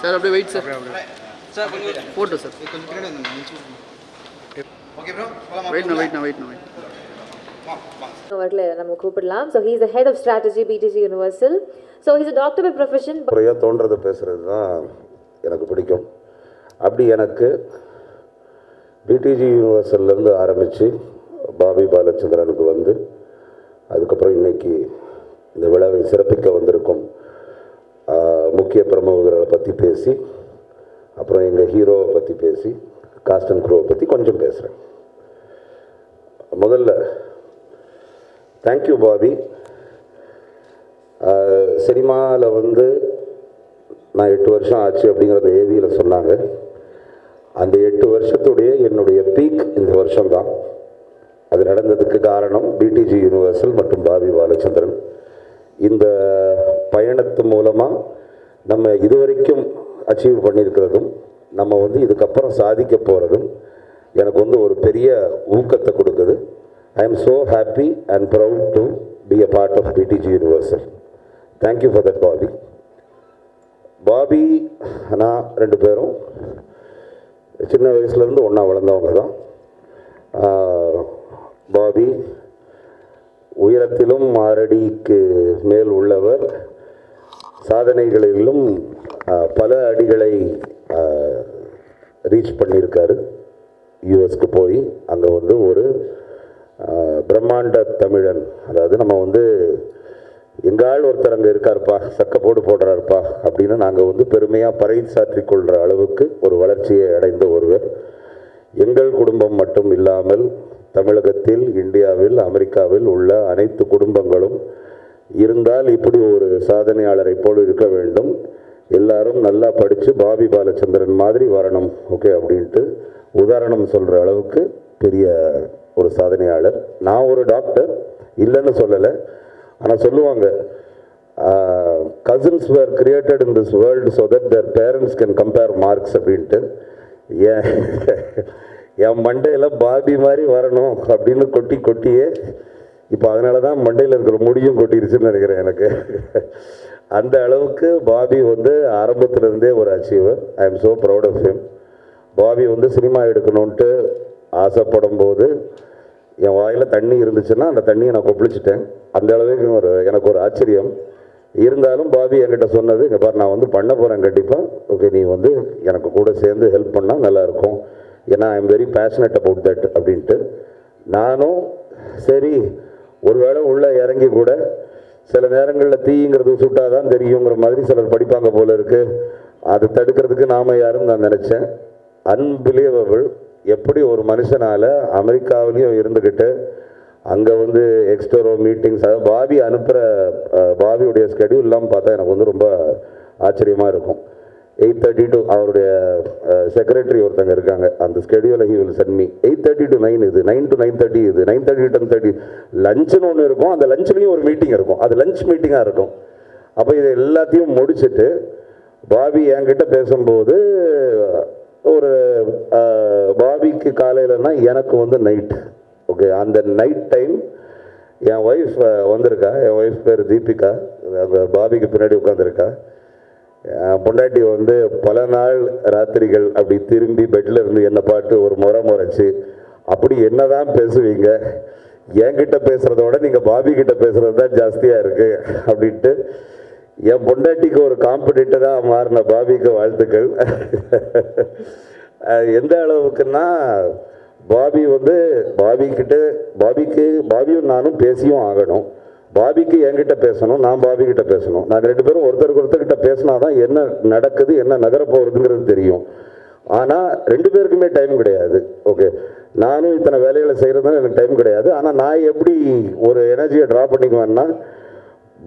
Sir அப்படியே wait sir. Sir கொஞ்சம் photo சார். கொஞ்சம் பின்னாடி வந்து ஓகே ப்ரோ வெயிட்ண்ணா. வரல நம்ம கூப்பிடலாம். So he's the head of strategy BTG Universal. So he's a doctor by profession. முறையாக தோன்றதை பேசுகிறது தான் எனக்கு பிடிக்கும். அப்படி எனக்கு பிடிஜி யூனிவர்சல்லேருந்து ஆரம்பித்து பாபி பாலச்சந்திரனுக்கு வந்து அதுக்கப்புறம் இன்றைக்கி இந்த விழாவை சிறப்பிக்க வந்திருக்கும் முக்கிய பிரமுகர்களை பற்றி பேசி, அப்புறம் எங்கள் ஹீரோவை பற்றி பேசி, காஸ்ட் அண்ட் க்ரூவை பற்றி கொஞ்சம் பேசுகிறேன். முதல்ல தேங்க்யூ பாபி. சினிமாவில் வந்து நான் 8 வருஷம் ஆச்சு அப்படிங்கிறத ஏவியில் சொன்னாங்க. அந்த 8 வருஷத்துடைய என்னுடைய பீக் இந்த வருஷம்தான். அது நடந்ததுக்கு காரணம் பிடிஜி யூனிவர்சல் மற்றும் பாபி பாலச்சந்திரன். இந்த பயணத்து மூலமாக நம்ம இதுவரைக்கும் அச்சீவ் பண்ணியிருக்கிறதும் நம்ம வந்து இதுக்கப்புறம் சாதிக்க போகிறதும் எனக்கு வந்து ஒரு பெரிய ஊக்கத்தை கொடுக்குது. I am so happy and proud to be a part of BTG Universal. Thank you for that Bobby. Bobby நான் 2 பேரும் சின்ன வயசுலேருந்து ஒன்றா வளர்ந்தவங்க தான். பாபி உயரத்திலும் 6 அடிக்கு மேல் உள்ளவர். சாதனைகளிலும் பல அடிகளை ரீச் பண்ணியிருக்காரு. யூஎஸ்க்கு போய் அங்கே வந்து ஒரு பிரம்மாண்ட தமிழன், அதாவது நம்ம வந்து எங்கால் ஒருத்தர் அங்கே இருக்காருப்பா, சக்க போடுறாருப்பா அப்படின்னு நாங்கள் வந்து பெருமையாக பறைசாற்றிக் கொள்கிற அளவுக்கு ஒரு வளர்ச்சியை அடைந்த ஒருவர். எங்கள் குடும்பம் மட்டும் இல்லாமல் தமிழகத்தில், இந்தியாவில், அமெரிக்காவில் உள்ள அனைத்து குடும்பங்களும் இருந்தால் இப்படி ஒரு சாதனையாளரை போல் இருக்க வேண்டும். எல்லாரும் நல்லா படித்து பாபி பாலச்சந்திரன் மாதிரி வரணும், ஓகே அப்படின்ட்டு உதாரணம் சொல்கிற அளவுக்கு பெரிய ஒரு சாதனையாளர். நான் ஒரு டாக்டர் இல்லைன்னு சொல்லலை, ஆனால் சொல்லுவாங்க cousins were created in this world so that their parents can compare marks அப்படின்ட்டு. என் மண்டையில் பாபி மாதிரி வரணும் அப்படின்னு கொட்டியே இப்போ அதனால தான் மண்டையில் இருக்கிற முடியும் கொட்டிருச்சுன்னு நினைக்கிறேன் எனக்கு. அந்த அளவுக்கு பாபி வந்து ஆரம்பத்திலேருந்தே ஒரு achiever. I am so proud of him. Bobby வந்து சினிமா எடுக்கணுன்ட்டு ஆசைப்படும் போது என் வாயில் தண்ணி இருந்துச்சுன்னா அந்த தண்ணியை நான் கொப்பளிச்சிட்டேன். அந்த அளவுக்கு எனக்கு ஒரு ஆச்சரியம். இருந்தாலும் பாபி என்கிட்ட சொன்னது, இங்கே பாரு நான் வந்து பண்ண போகிறேன் கண்டிப்பாக, ஓகே நீ வந்து எனக்கு கூட சேர்ந்து ஹெல்ப் பண்ணால் நல்லாயிருக்கும், ஏன்னா I am very passionate about that அப்படின்ட்டு. நானும் சரி ஒருவேளை உள்ளே இறங்கி கூட சில நேரங்களில் தீங்கிறது சுட்டாதான் தெரியுங்கிற மாதிரி சிலர் படிப்பாங்க போல இருக்குது, அது தடுக்கிறதுக்கு நாம் யாருன்னு நான் நினச்சேன். அன்பிலீவபிள். எப்படி ஒரு மனுஷனால் அமெரிக்காவிலையும் இருந்துக்கிட்டு அங்கே வந்து எக்ஸ்டோரோ மீட்டிங்ஸ், அதாவது பாபி அனுப்புகிற பாபியுடைய ஸ்கெடியூல்லாம் பார்த்தா எனக்கு வந்து ரொம்ப ஆச்சரியமாக இருக்கும். 8:30 to அவருடைய செக்ரட்டரி ஒருத்தங்க இருக்காங்க, அந்த ஸ்கெடியூலை he will send me 8:30 to 9 இது, 9 to 9:30 இது, 9:30 to 10:30 லஞ்சுன்னு ஒன்று இருக்கும், அந்த லஞ்சுலேயும் ஒரு மீட்டிங் இருக்கும், அது லஞ்ச் மீட்டிங்காக இருக்கும். அப்போ இதை எல்லாத்தையும் முடிச்சுட்டு பாபி என்கிட்ட பேசும்போது ஒரு பாபிக்கு காலையிலன்னா எனக்கு வந்து நைட், ஓகே அந்த நைட் டைம் என் ஒய்ஃப் வந்திருக்கா. என் ஒய்ஃப் பேர் தீபிகா, பாபிக்கு பின்னாடி உட்காந்துருக்கா. பொண்டாட்டி வந்து பல நாள் ராத்திரிகள் அப்படி திரும்பி பெட்டில் இருந்து என்ன பாட்டு ஒரு முறைச்சு, அப்படி என்னதான் பேசுவீங்க, என்கிட்ட பேசுகிறதோட நீங்கள் பாபி கிட்ட பேசுகிறது தான் ஜாஸ்தியாக இருக்குது அப்படின்ட்டு என் பொண்டாட்டிக்கு ஒரு காம்படிட்டராக மாறின பாபிக்கு வாழ்த்துக்கள். எந்த அளவுக்குன்னா பாபி வந்து பாபியும் நானும் பேசியும் ஆகணும். பாபிக்கு என்கிட்ட பேசணும், நான் பாபி கிட்ட பேசணும். நாங்கள் 2 பேரும் ஒருத்தர்கிட்ட பேசினா தான் என்ன நடக்குது, என்ன நகர போகிறதுங்கிறது தெரியும். ஆனால் 2 பேருக்குமே டைம் கிடையாது. ஓகே நானும் இத்தனை வேலைகளை செய்கிறதுனால எனக்கு டைம் கிடையாது. ஆனால் நான் எப்படி ஒரு எனர்ஜியை ட்ரா பண்ணிக்குவேன்னா,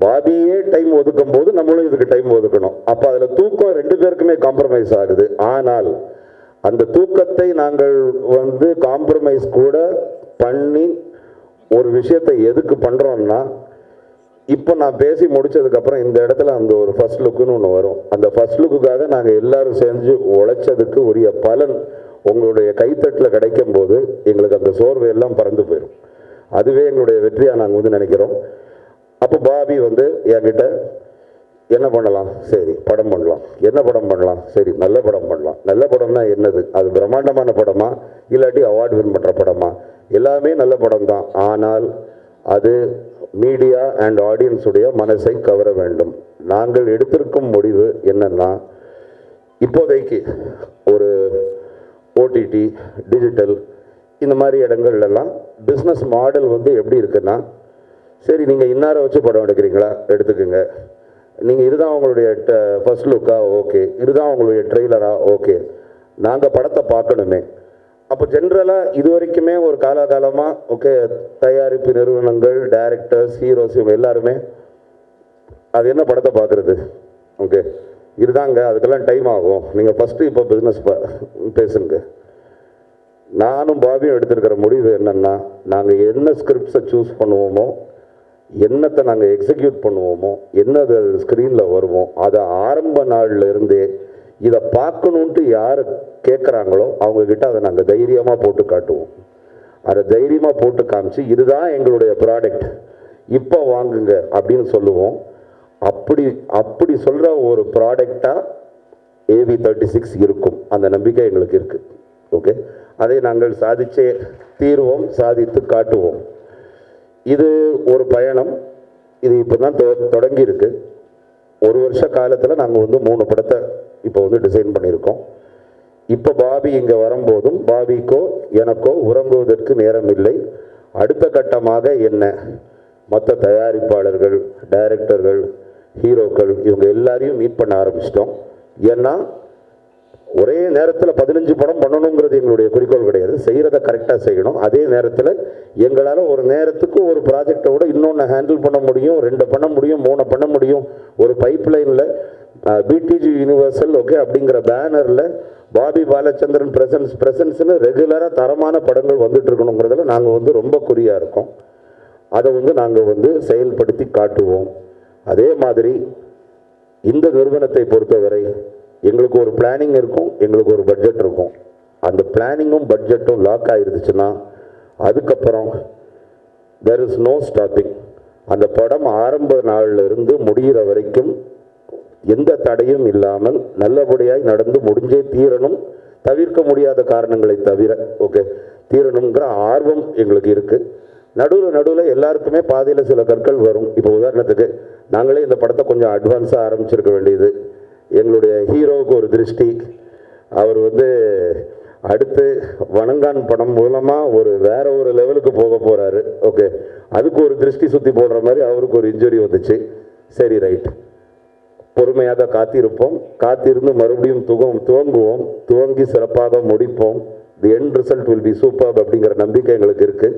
பாபியே டைம் ஒதுக்கும் போது நம்மளும் இதுக்கு டைம் ஒதுக்கணும். அப்போ அதில் தூக்கம் 2 பேருக்குமே காம்ப்ரமைஸ் ஆகுது. ஆனால் அந்த தூக்கத்தை நாங்கள் வந்து காம்ப்ரமைஸ் கூட பண்ணி ஒரு விஷயத்தை எதுக்கு பண்ணுறோம்னா, இப்போ நான் பேசி முடித்ததுக்கப்புறம் இந்த இடத்துல அந்த ஒரு ஃபர்ஸ்ட் லுக்குன்னு ஒன்று வரும். அந்த ஃபர்ஸ்ட் லுக்குக்காக நாங்கள் எல்லோரும் செஞ்சு உழைச்சதுக்கு உரிய பலன் உங்களுடைய கைத்தட்டில் கிடைக்கும் போது எங்களுக்கு அந்த சோர்வு எல்லாம் பறந்து போயிடும். அதுவே எங்களுடைய வெற்றியாக நாங்கள் வந்து நினைக்கிறோம். அப்போ பாபி வந்து என்கிட்ட என்ன பண்ணலாம், சரி படம் பண்ணலாம். என்ன படம் பண்ணலாம், சரி நல்ல படம் பண்ணலாம். நல்ல படம்னா என்னது, அது பிரம்மாண்டமான படமா இல்லாட்டி அவார்டு வின் பண்ணுற படமா? எல்லாமே நல்ல படம் தான். ஆனால் அது மீடியா அண்ட் ஆடியன்ஸுடைய மனசை கவர வேண்டும். நாங்கள் எடுத்திருக்கும் முடிவு என்னன்னா, இப்போதைக்கு ஒரு ஓடிடி டிஜிட்டல் இந்த மாதிரி இடங்கள்லாம் பிஸ்னஸ் மாடல் வந்து எப்படி இருக்குன்னா, சரி நீங்கள் இன்னாரை வச்சு படம் எடுக்கிறீங்களா எடுத்துக்கோங்க, நீங்கள் இதுதான் உங்களுடைய ஃபர்ஸ்ட் லுக்கா, ஓகே, இதுதான் உங்களுடைய ட்ரெய்லரா, ஓகே, நாங்கள் படத்தை பார்க்கணுமே. அப்போ ஜென்ரலாக இது வரைக்குமே ஒரு காலகாலமாக ஓகே தயாரிப்பு நிறுவனங்கள், டைரக்டர்ஸ், ஹீரோஸ் இவங்க எல்லாருமே அது என்ன படத்தை பார்க்குறது, ஓகே இதுதாங்க, அதுக்கெல்லாம் டைம் ஆகும், நீங்கள் ஃபஸ்ட்டு இப்போ பிஸ்னஸ் பேசுங்க. நானும் பாபியும் எடுத்திருக்கிற முடிவு என்னென்னா, நாங்கள் என்ன ஸ்கிரிப்ட்ஸை சூஸ் பண்ணுவோமோ, என்னத்தை நாங்கள் எக்ஸிக்யூட் பண்ணுவோமோ, என்னது ஸ்க்ரீனில் வருமோ, அதை ஆரம்ப நாளில் இருந்தே இதை பார்க்கணுன்ட்டு யார் கேட்குறாங்களோ அவங்கக்கிட்ட அதை நாங்கள் தைரியமாக போட்டு காட்டுவோம். அதை தைரியமாக போட்டு காமிச்சு இதுதான் எங்களுடைய ப்ராடக்ட், இப்போ வாங்குங்க அப்படின்னு சொல்லுவோம். அப்படி சொல்கிற ஒரு ப்ராடக்டாக AV36 இருக்கும். அந்த நம்பிக்கை எங்களுக்கு இருக்குது. ஓகே, அதை நாங்கள் சாதிச்சே தீர்வோம், சாதித்து காட்டுவோம். இது ஒரு பயணம். இது இப்போ தான் தொடங்கியிருக்கு. ஒரு வருஷ காலத்தில் நாங்கள் வந்து 3 படத்தை இப்போ வந்து டிசைன் பண்ணியிருக்கோம். இப்போ பாபி இங்கே வரும்போதும் பாபிக்கோ எனக்கோ உறங்குவதற்கு நேரம் இல்லை. அடுத்த கட்டமாக என்ன, மற்ற தயாரிப்பாளர்கள், டைரக்டர்கள், ஹீரோக்கள் இவங்க எல்லாரையும் மீட் பண்ண ஆரம்பிச்சிட்டோம். ஏன்னா ஒரே நேரத்தில் 15 படம் பண்ணணுங்கிறது எங்களுடைய குறிக்கோள் கிடையாது. செய்கிறத கரெக்டாக செய்யணும். அதே நேரத்தில் எங்களால் ஒரு நேரத்துக்கு ஒரு ப்ராஜெக்டை விட இன்னொன்று ஹேண்டில் பண்ண முடியும், 2 பண்ண முடியும், 3 பண்ண முடியும். ஒரு பைப்லைனில் பிடிஜி யூனிவர்சல் ஓகே அப்படிங்கிற பேனரில் பாபி பாலச்சந்திரன் பிரசன்ஸ்னு ரெகுலராக தரமான படங்கள் வந்துட்டு இருக்கணுங்கிறதுல நாங்கள் வந்து ரொம்ப குறியாக இருக்கோம். அதை வந்து நாங்கள் வந்து செயல்படுத்தி காட்டுவோம். அதே மாதிரி இந்த நிறுவனத்தை பொறுத்தவரை எங்களுக்கு ஒரு பிளானிங் இருக்கும், எங்களுக்கு ஒரு பட்ஜெட் இருக்கும். அந்த பிளானிங்கும் பட்ஜெட்டும் லாக் ஆகிருந்துச்சுன்னா அதுக்கப்புறம் there is no stopping. அந்த படம் ஆரம்ப நாளில் இருந்து முடிகிற வரைக்கும் எந்த தடையும் இல்லாமல் நல்லபடியாய் நடந்து முடிஞ்சே தீரணும். தவிர்க்க முடியாத காரணங்களை தவிர ஓகே தீரணுங்கிற ஆர்வம் எங்களுக்கு இருக்குது. நடுவில் எல்லாருக்குமே பாதையில் சில கற்கள் வரும். இப்போ உதாரணத்துக்கு நாங்களே இந்த படத்தை கொஞ்சம் அட்வான்ஸாக ஆரம்பிச்சிருக்க வேண்டியது. எங்களுடைய ஹீரோவுக்கு ஒரு திருஷ்டி, அவர் வந்து அடுத்து வணங்கான் படம் மூலமாக வேற ஒரு லெவலுக்கு போக போகிறாரு. ஓகே, அதுக்கு ஒரு திருஷ்டி சுற்றி போடுற மாதிரி அவருக்கு ஒரு இன்ஜுரி வந்துச்சு. சரி ரைட், பொறுமையாக காத்திருப்போம். காத்திருந்து மறுபடியும் துவங்குவோம். துவங்கி சிறப்பாக முடிப்போம். The end result will be super அப்படிங்கிற நம்பிக்கை எங்களுக்கு இருக்குது.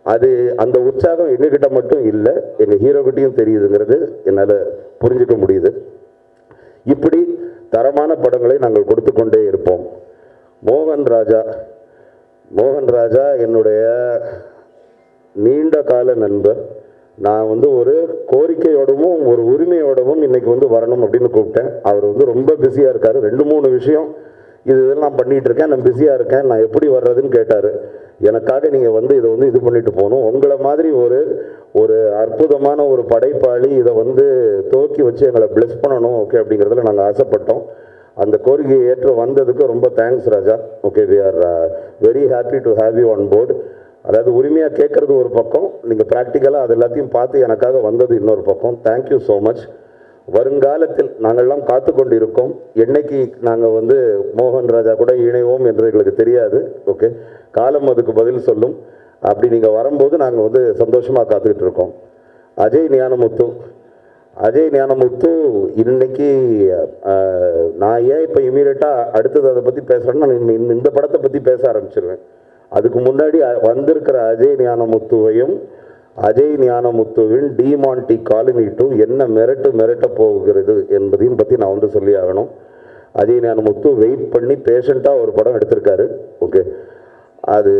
அது அந்த உற்சாகம் எங்ககிட்ட மட்டும் இல்லை, எங்கள் ஹீரோக்கிட்டையும் தெரியுதுங்கிறது என்னால் புரிஞ்சுக்க முடியுது. இப்படி தரமான படங்களை நாங்கள் கொடுத்து கொண்டே இருப்போம். மோகன் ராஜா என்னுடைய நீண்ட கால நண்பர். நான் வந்து ஒரு கோரிக்கையோடவும் ஒரு உரிமையோடவும் இன்னைக்கு வந்து வரணும் அப்படின்னு கூப்பிட்டேன். அவர் வந்து ரொம்ப பிஸியாக இருக்கார். 2-3 விஷயம் இதெல்லாம் பண்ணிகிட்டு இருக்கேன், நான் பிஸியாக இருக்கேன், நான் எப்படி வர்றதுன்னு கேட்டார். எனக்காக நீங்கள் வந்து இதை வந்து இது பண்ணிட்டு போகணும். உங்களை மாதிரி ஒரு அற்புதமான ஒரு படைப்பாளி இதை வந்து துவக்கி வச்சு எங்களை பிளெஸ் பண்ணணும் ஓகே அப்படிங்கிறதுல நாங்கள் ஆசைப்பட்டோம். அந்த கோரிக்கையை ஏற்று வந்ததுக்கு ரொம்ப thanks Raja. Okay, we are very happy to have you on board. அதாவது உரிமையாக கேட்குறது ஒரு பக்கம், நீங்கள் ப்ராக்டிக்கலாக அது எல்லாத்தையும் பார்த்து எனக்காக வந்தது இன்னொரு பக்கம். Thank you so much. வருங்காலத்தில் நாங்கள்லாம் காத்து கொண்டு இருக்கோம். என்னைக்கு நாங்கள் வந்து மோகன் ராஜா கூட இணைவோம் என்று எங்களுக்கு தெரியாது. ஓகே, காலம் அதுக்கு பதில் சொல்லும். அப்படி நீங்கள் வரும்போது நாங்கள் வந்து சந்தோஷமாக காத்துக்கிட்டு இருக்கோம். அஜய் ஞானமுத்து இன்னைக்கு நான் ஏன் இப்போ இமீடியட்டாக அடுத்தது அதை பற்றி பேசுகிறேன்னா இந்த படத்தை பற்றி பேச ஆரம்பிச்சிருவேன். அதுக்கு முன்னாடி வந்திருக்கிற அஜய் ஞானமுத்துவின் டிமாண்டி காலனி 2 என்ன மிரட்ட போகிறது என்பதையும் பற்றி நான் வந்து சொல்லி ஆகணும். அஜய் ஞானமுத்து வெயிட் பண்ணி பேஷண்ட்டாக ஒரு படம் எடுத்திருக்காரு. ஓகே, அது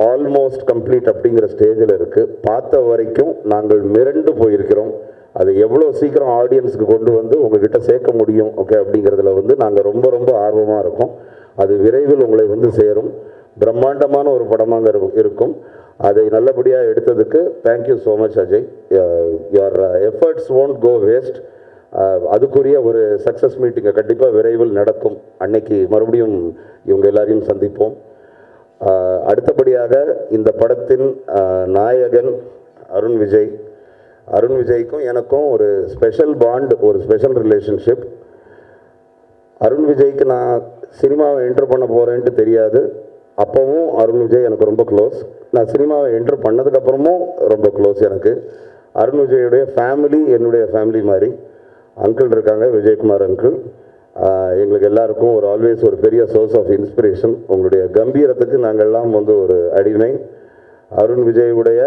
ஆல்மோஸ்ட் கம்ப்ளீட் அப்படிங்கிற ஸ்டேஜில் இருக்குது. பார்த்த வரைக்கும் நாங்கள் மிரண்டு போயிருக்கிறோம். அதை எவ்வளோ சீக்கிரம் ஆடியன்ஸுக்கு கொண்டு வந்து உங்ககிட்ட சேர்க்க முடியும் ஓகே அப்படிங்கிறதுல வந்து நாங்கள் ரொம்ப ரொம்ப ஆர்வமாக இருக்கோம். அது விரைவில் உங்களை வந்து சேரும். பிரம்மாண்டமான ஒரு படமாக இருக்கும். அதை நல்லபடியாக எடுத்ததுக்கு thank you so much Ajay. Your efforts won't go waste. அதுக்குரிய ஒரு சக்ஸஸ் மீட்டிங்கை கண்டிப்பாக விரைவில் நடக்கும். அன்னைக்கு மறுபடியும் இவங்க எல்லாரையும் சந்திப்போம். அடுத்தபடியாக இந்த படத்தின் நாயகன் அருண் விஜய். அருண் விஜய்க்கும் எனக்கும் ஒரு ஸ்பெஷல் பாண்ட், ஒரு ஸ்பெஷல் ரிலேஷன்ஷிப். அருண் விஜய்க்கு நான் சினிமாவை என்ட்ரு பண்ண போகிறேன்ட்டு தெரியாது. அப்போவும் அருண் விஜய் எனக்கு ரொம்ப க்ளோஸ். நான் சினிமாவை என்ட்ரு பண்ணதுக்கப்புறமும் ரொம்ப க்ளோஸ் எனக்கு. அருண் விஜயுடைய ஃபேமிலி என்னுடைய ஃபேமிலி மாதிரி. அங்கிள் இருக்காங்க, விஜயகுமார் அங்கிள். எங்களுக்கு எல்லாருக்கும் ஒரு ஆல்வேஸ் ஒரு பெரிய சோர்ஸ் ஆஃப் இன்ஸ்பிரேஷன். உங்களுடைய கம்பீரத்துக்கு நாங்கள்லாம் வந்து ஒரு அடிமை. அருண் விஜயுடைய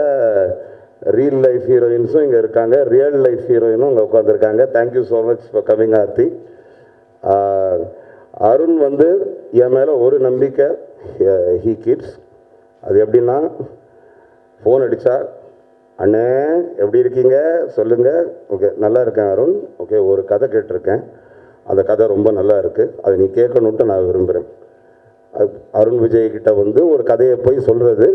ரியல் லைஃப் ஹீரோயின்ஸும் இங்கே இருக்காங்க, ரியல் லைஃப் ஹீரோயினும் இங்கே உட்காந்துருக்காங்க. Thank you so much for coming Aarthi. Arun வந்து என் மேலே ஒரு நம்பிக்கை ஹீ கீப்ஸ். அது எப்படின்னா, ஃபோன் அடித்தா அண்ணே எப்படி இருக்கீங்க சொல்லுங்கள். ஓகே நல்லா இருக்கேன் அருண். ஓகே ஒரு கதை கேட்டிருக்கேன், அந்த கதை ரொம்ப நல்லா இருக்குது, அதை நீ கேட்கணுன்ட்டு நான் விரும்புகிறேன். அருண் விஜய்கிட்ட வந்து ஒரு கதையை போய் சொல்கிறது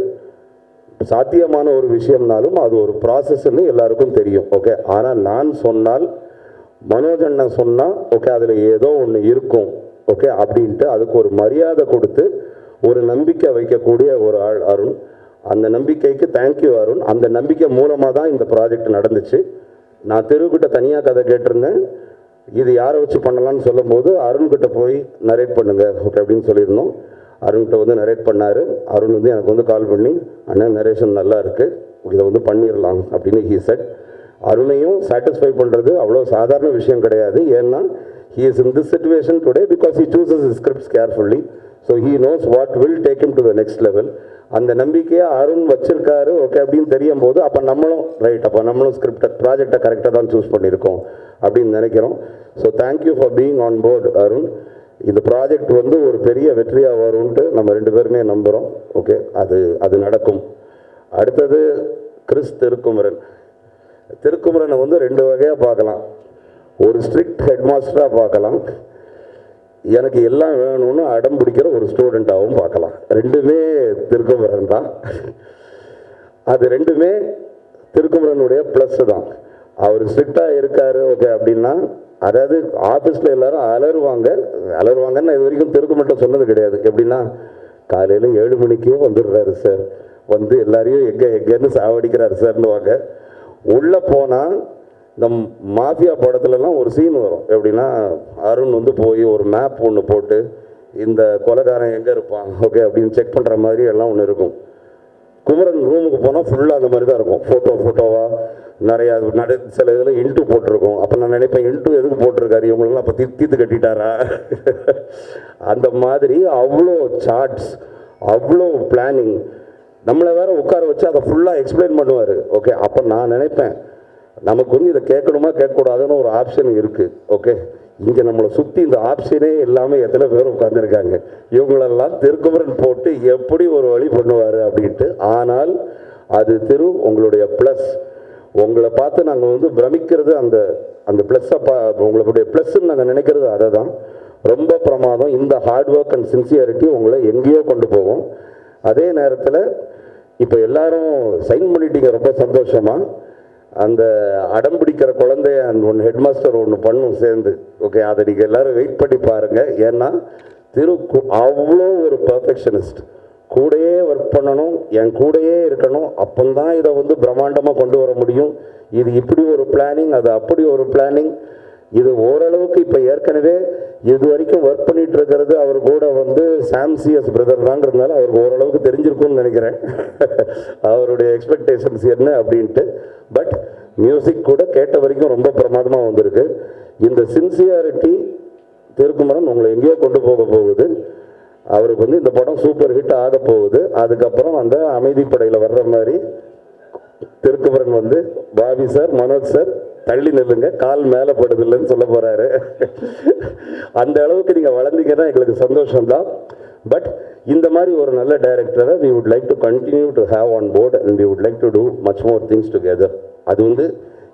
சாத்தியமான ஒரு விஷயம்னாலும் அது ஒரு ப்ராசஸ்ன்னு எல்லாருக்கும் தெரியும். ஓகே, ஆனால் நான் சொன்னால், மனோஜ் அண்ணன் சொன்னால் ஓகே அதில் ஏதோ ஒன்று இருக்கும் ஓகே அப்படின்ட்டு அதுக்கு ஒரு மரியாதை கொடுத்து ஒரு நம்பிக்கை வைக்கக்கூடிய ஒரு ஆள் அருண். அந்த நம்பிக்கைக்கு தேங்க்யூ அருண். அந்த நம்பிக்கை மூலமாக தான் இந்த ப்ராஜெக்ட் நடந்துச்சு. நான் தெருவுக்கிட்ட தனியாக கதை கேட்டிருந்தேன், இது யாரை வச்சு பண்ணலான்னு சொல்லும்போது அருண்கிட்ட போய் நரேட் பண்ணுங்க ஓகே அப்படின்னு சொல்லியிருந்தோம். அருண்கிட்ட வந்து நரேட் பண்ணார். அருண் வந்து எனக்கு வந்து கால் பண்ணி, அண்ணன் நரேஷன் நல்லா இருக்குது, இதை வந்து பண்ணிடலாம் அப்படின்னு ஹீ செட். அருணையும் சாட்டிஸ்ஃபை பண்ணுறது அவ்வளோ சாதாரண விஷயம் கிடையாது. ஏன்னா he is in this situation today because he chooses his scripts carefully, so he knows what will take him to the next level. அந்த நம்பிக்கையை அருண் வச்சிருக்காரு ஓகே அப்படின்னு தெரியும் போது அப்போ நம்மளும் ரைட், அப்போ நம்மளும் ஸ்கிரிப்டை ப்ராஜெக்டை கரெக்டாக தான் சூஸ் பண்ணியிருக்கோம் அப்படின்னு நினைக்கிறோம். So thank you for being on board Arun. இந்த ப்ராஜெக்ட் வந்து ஒரு பெரிய வெற்றியாக வரும்ன்ட்டு நம்ம ரெண்டு பேருமே நம்புகிறோம். ஓகே, அது நடக்கும். அடுத்தது கிறிஸ் திருக்குமரன். திருக்குமரனை வந்து ரெண்டு வகையாக பார்க்கலாம். ஒரு ஸ்ட்ரிக்ட் ஹெட் மாஸ்டராக பார்க்கலாம், எனக்கு எல்லாம் வேணும்னு அடம் பிடிக்கிற ஒரு ஸ்டூடெண்ட்டாகவும் பார்க்கலாம். ரெண்டுமே திருக்குமரன் தான். அது ரெண்டுமே திருக்குமரனுடைய ப்ளஸ் தான். அவர் ஸ்ட்ரிக்டாக இருக்கார் ஓகே அப்படின்னா, அதாவது ஆஃபீஸில் எல்லாரும் அலருவாங்கன்னு நான் இது வரைக்கும் திருக்குமரன் சொன்னது கிடையாது. எப்படின்னா காலையில் 7 மணிக்கே வந்துடுறாரு சார், வந்து எல்லாரையும் எங்கன்னு சாவடிக்கிறாரு சார்னுவாங்க. உள்ளே போனால் இந்த மாஃபியா படத்துலலாம் ஒரு சீன் வரும். எப்படின்னா அருண் வந்து போய் ஒரு மேப் ஒன்று போட்டு இந்த கொலைகாரன் எங்கே இருப்பான் ஓகே அப்படின்னு செக் பண்ணுற மாதிரி எல்லாம் ஒன்று இருக்கும். குமரன் ரூமுக்கு போனால் ஃபுல்லாக அந்த மாதிரி தான் இருக்கும். ஃபோட்டோவாக நிறையா சில இதில் இன்ட்டு போட்டிருக்கும். அப்போ நான் நினைப்பேன், இன்ட்டு எதுக்கு போட்டிருக்காரு இவங்களெலாம், அப்போ தீர்த்து கட்டிட்டாரா அந்த மாதிரி. அவ்வளோ சார்ட்ஸ், அவ்வளோ பிளானிங். நம்மளை வேற உட்கார வச்சு அதை ஃபுல்லாக எக்ஸ்பிளைன் பண்ணுவார். ஓகே, அப்போ நான் நினைப்பேன் நமக்கு வந்து இதை கேட்கணுமா கேட்கக்கூடாதுன்னு ஒரு ஆப்ஷன் இருக்குது. ஓகே, இங்கே நம்மளை சுற்றி இந்த ஆப்ஷனே இல்லாமல் எத்தனை பேர் உட்காந்துருக்காங்க. இவங்களெல்லாம் திருக்குமரன் போட்டு எப்படி ஒரு வழி பண்ணுவார் அப்படின்ட்டு. ஆனால் அது உங்களுடைய ப்ளஸ். உங்களை பார்த்து நாங்கள் வந்து பிரமிக்கிறது அந்த அந்த ப்ளஸ்ஸை உங்களுடைய ப்ளஸ்ன்னு நாங்கள் நினைக்கிறது அதை தான். ரொம்ப பிரமாதம். இந்த ஹார்ட் ஒர்க் அண்ட் சின்சியரிட்டி உங்களை எங்கேயோ கொண்டு போகும். அதே நேரத்தில் இப்போ எல்லாரும் சைன் பண்ணிட்டீங்க, ரொம்ப சந்தோஷமாக. அந்த அடம் பிடிக்கிற குழந்தைய அந்த ஒன்று ஹெட் மாஸ்டர் ஒன்று பண்ணும் சேர்ந்து. ஓகே, அதை நீங்கள் எல்லோரும் வெயிட் பண்ணி பாருங்கள். ஏன்னா அவ்வளோ ஒரு பர்ஃபெக்ஷனிஸ்ட். கூடையே ஒர்க் பண்ணணும், என் கூடையே இருக்கணும், அப்போந்தான் இதை வந்து பிரம்மாண்டமாக கொண்டு வர முடியும். இது இப்படி ஒரு பிளானிங், அது அப்படி ஒரு பிளானிங். இது ஓரளவுக்கு இப்போ ஏற்கனவே இது வரைக்கும் ஒர்க் பண்ணிட்டு இருக்கிறது அவர் கூட வந்து சாம்சியஸ் பிரதர் தாங்கிறதுனால அவருக்கு ஓரளவுக்கு தெரிஞ்சிருக்கும்னு நினைக்கிறேன் அவருடைய எக்ஸ்பெக்டேஷன்ஸ் என்ன அப்படின்ட்டு. பட் மியூசிக் கூட கேட்ட வரைக்கும் ரொம்ப பிரமாதமாக வந்திருக்கு. இந்த சின்சியாரிட்டி திருக்குமரன் உங்களை எங்கேயோ கொண்டு போக போகுது. அவருக்கு வந்து இந்த படம் சூப்பர் ஹிட் ஆக போகுது. அதுக்கப்புறம் அந்த அமைதிப்படையில் வர்ற மாதிரி திருக்குமரன் வந்து பாபி சார், மனோஜ் சார் தள்ளி நில்லுங்க, கால் மேலே படுதில்லைன்னு சொல்ல போகிறாரு. அந்த அளவுக்கு நீங்கள் வளர்ந்தீங்கன்னா எங்களுக்கு சந்தோஷம்தான். பட் இந்த மாதிரி ஒரு நல்ல டைரக்டரை we would like to continue to have on board and we would like to do much more things together. அது வந்து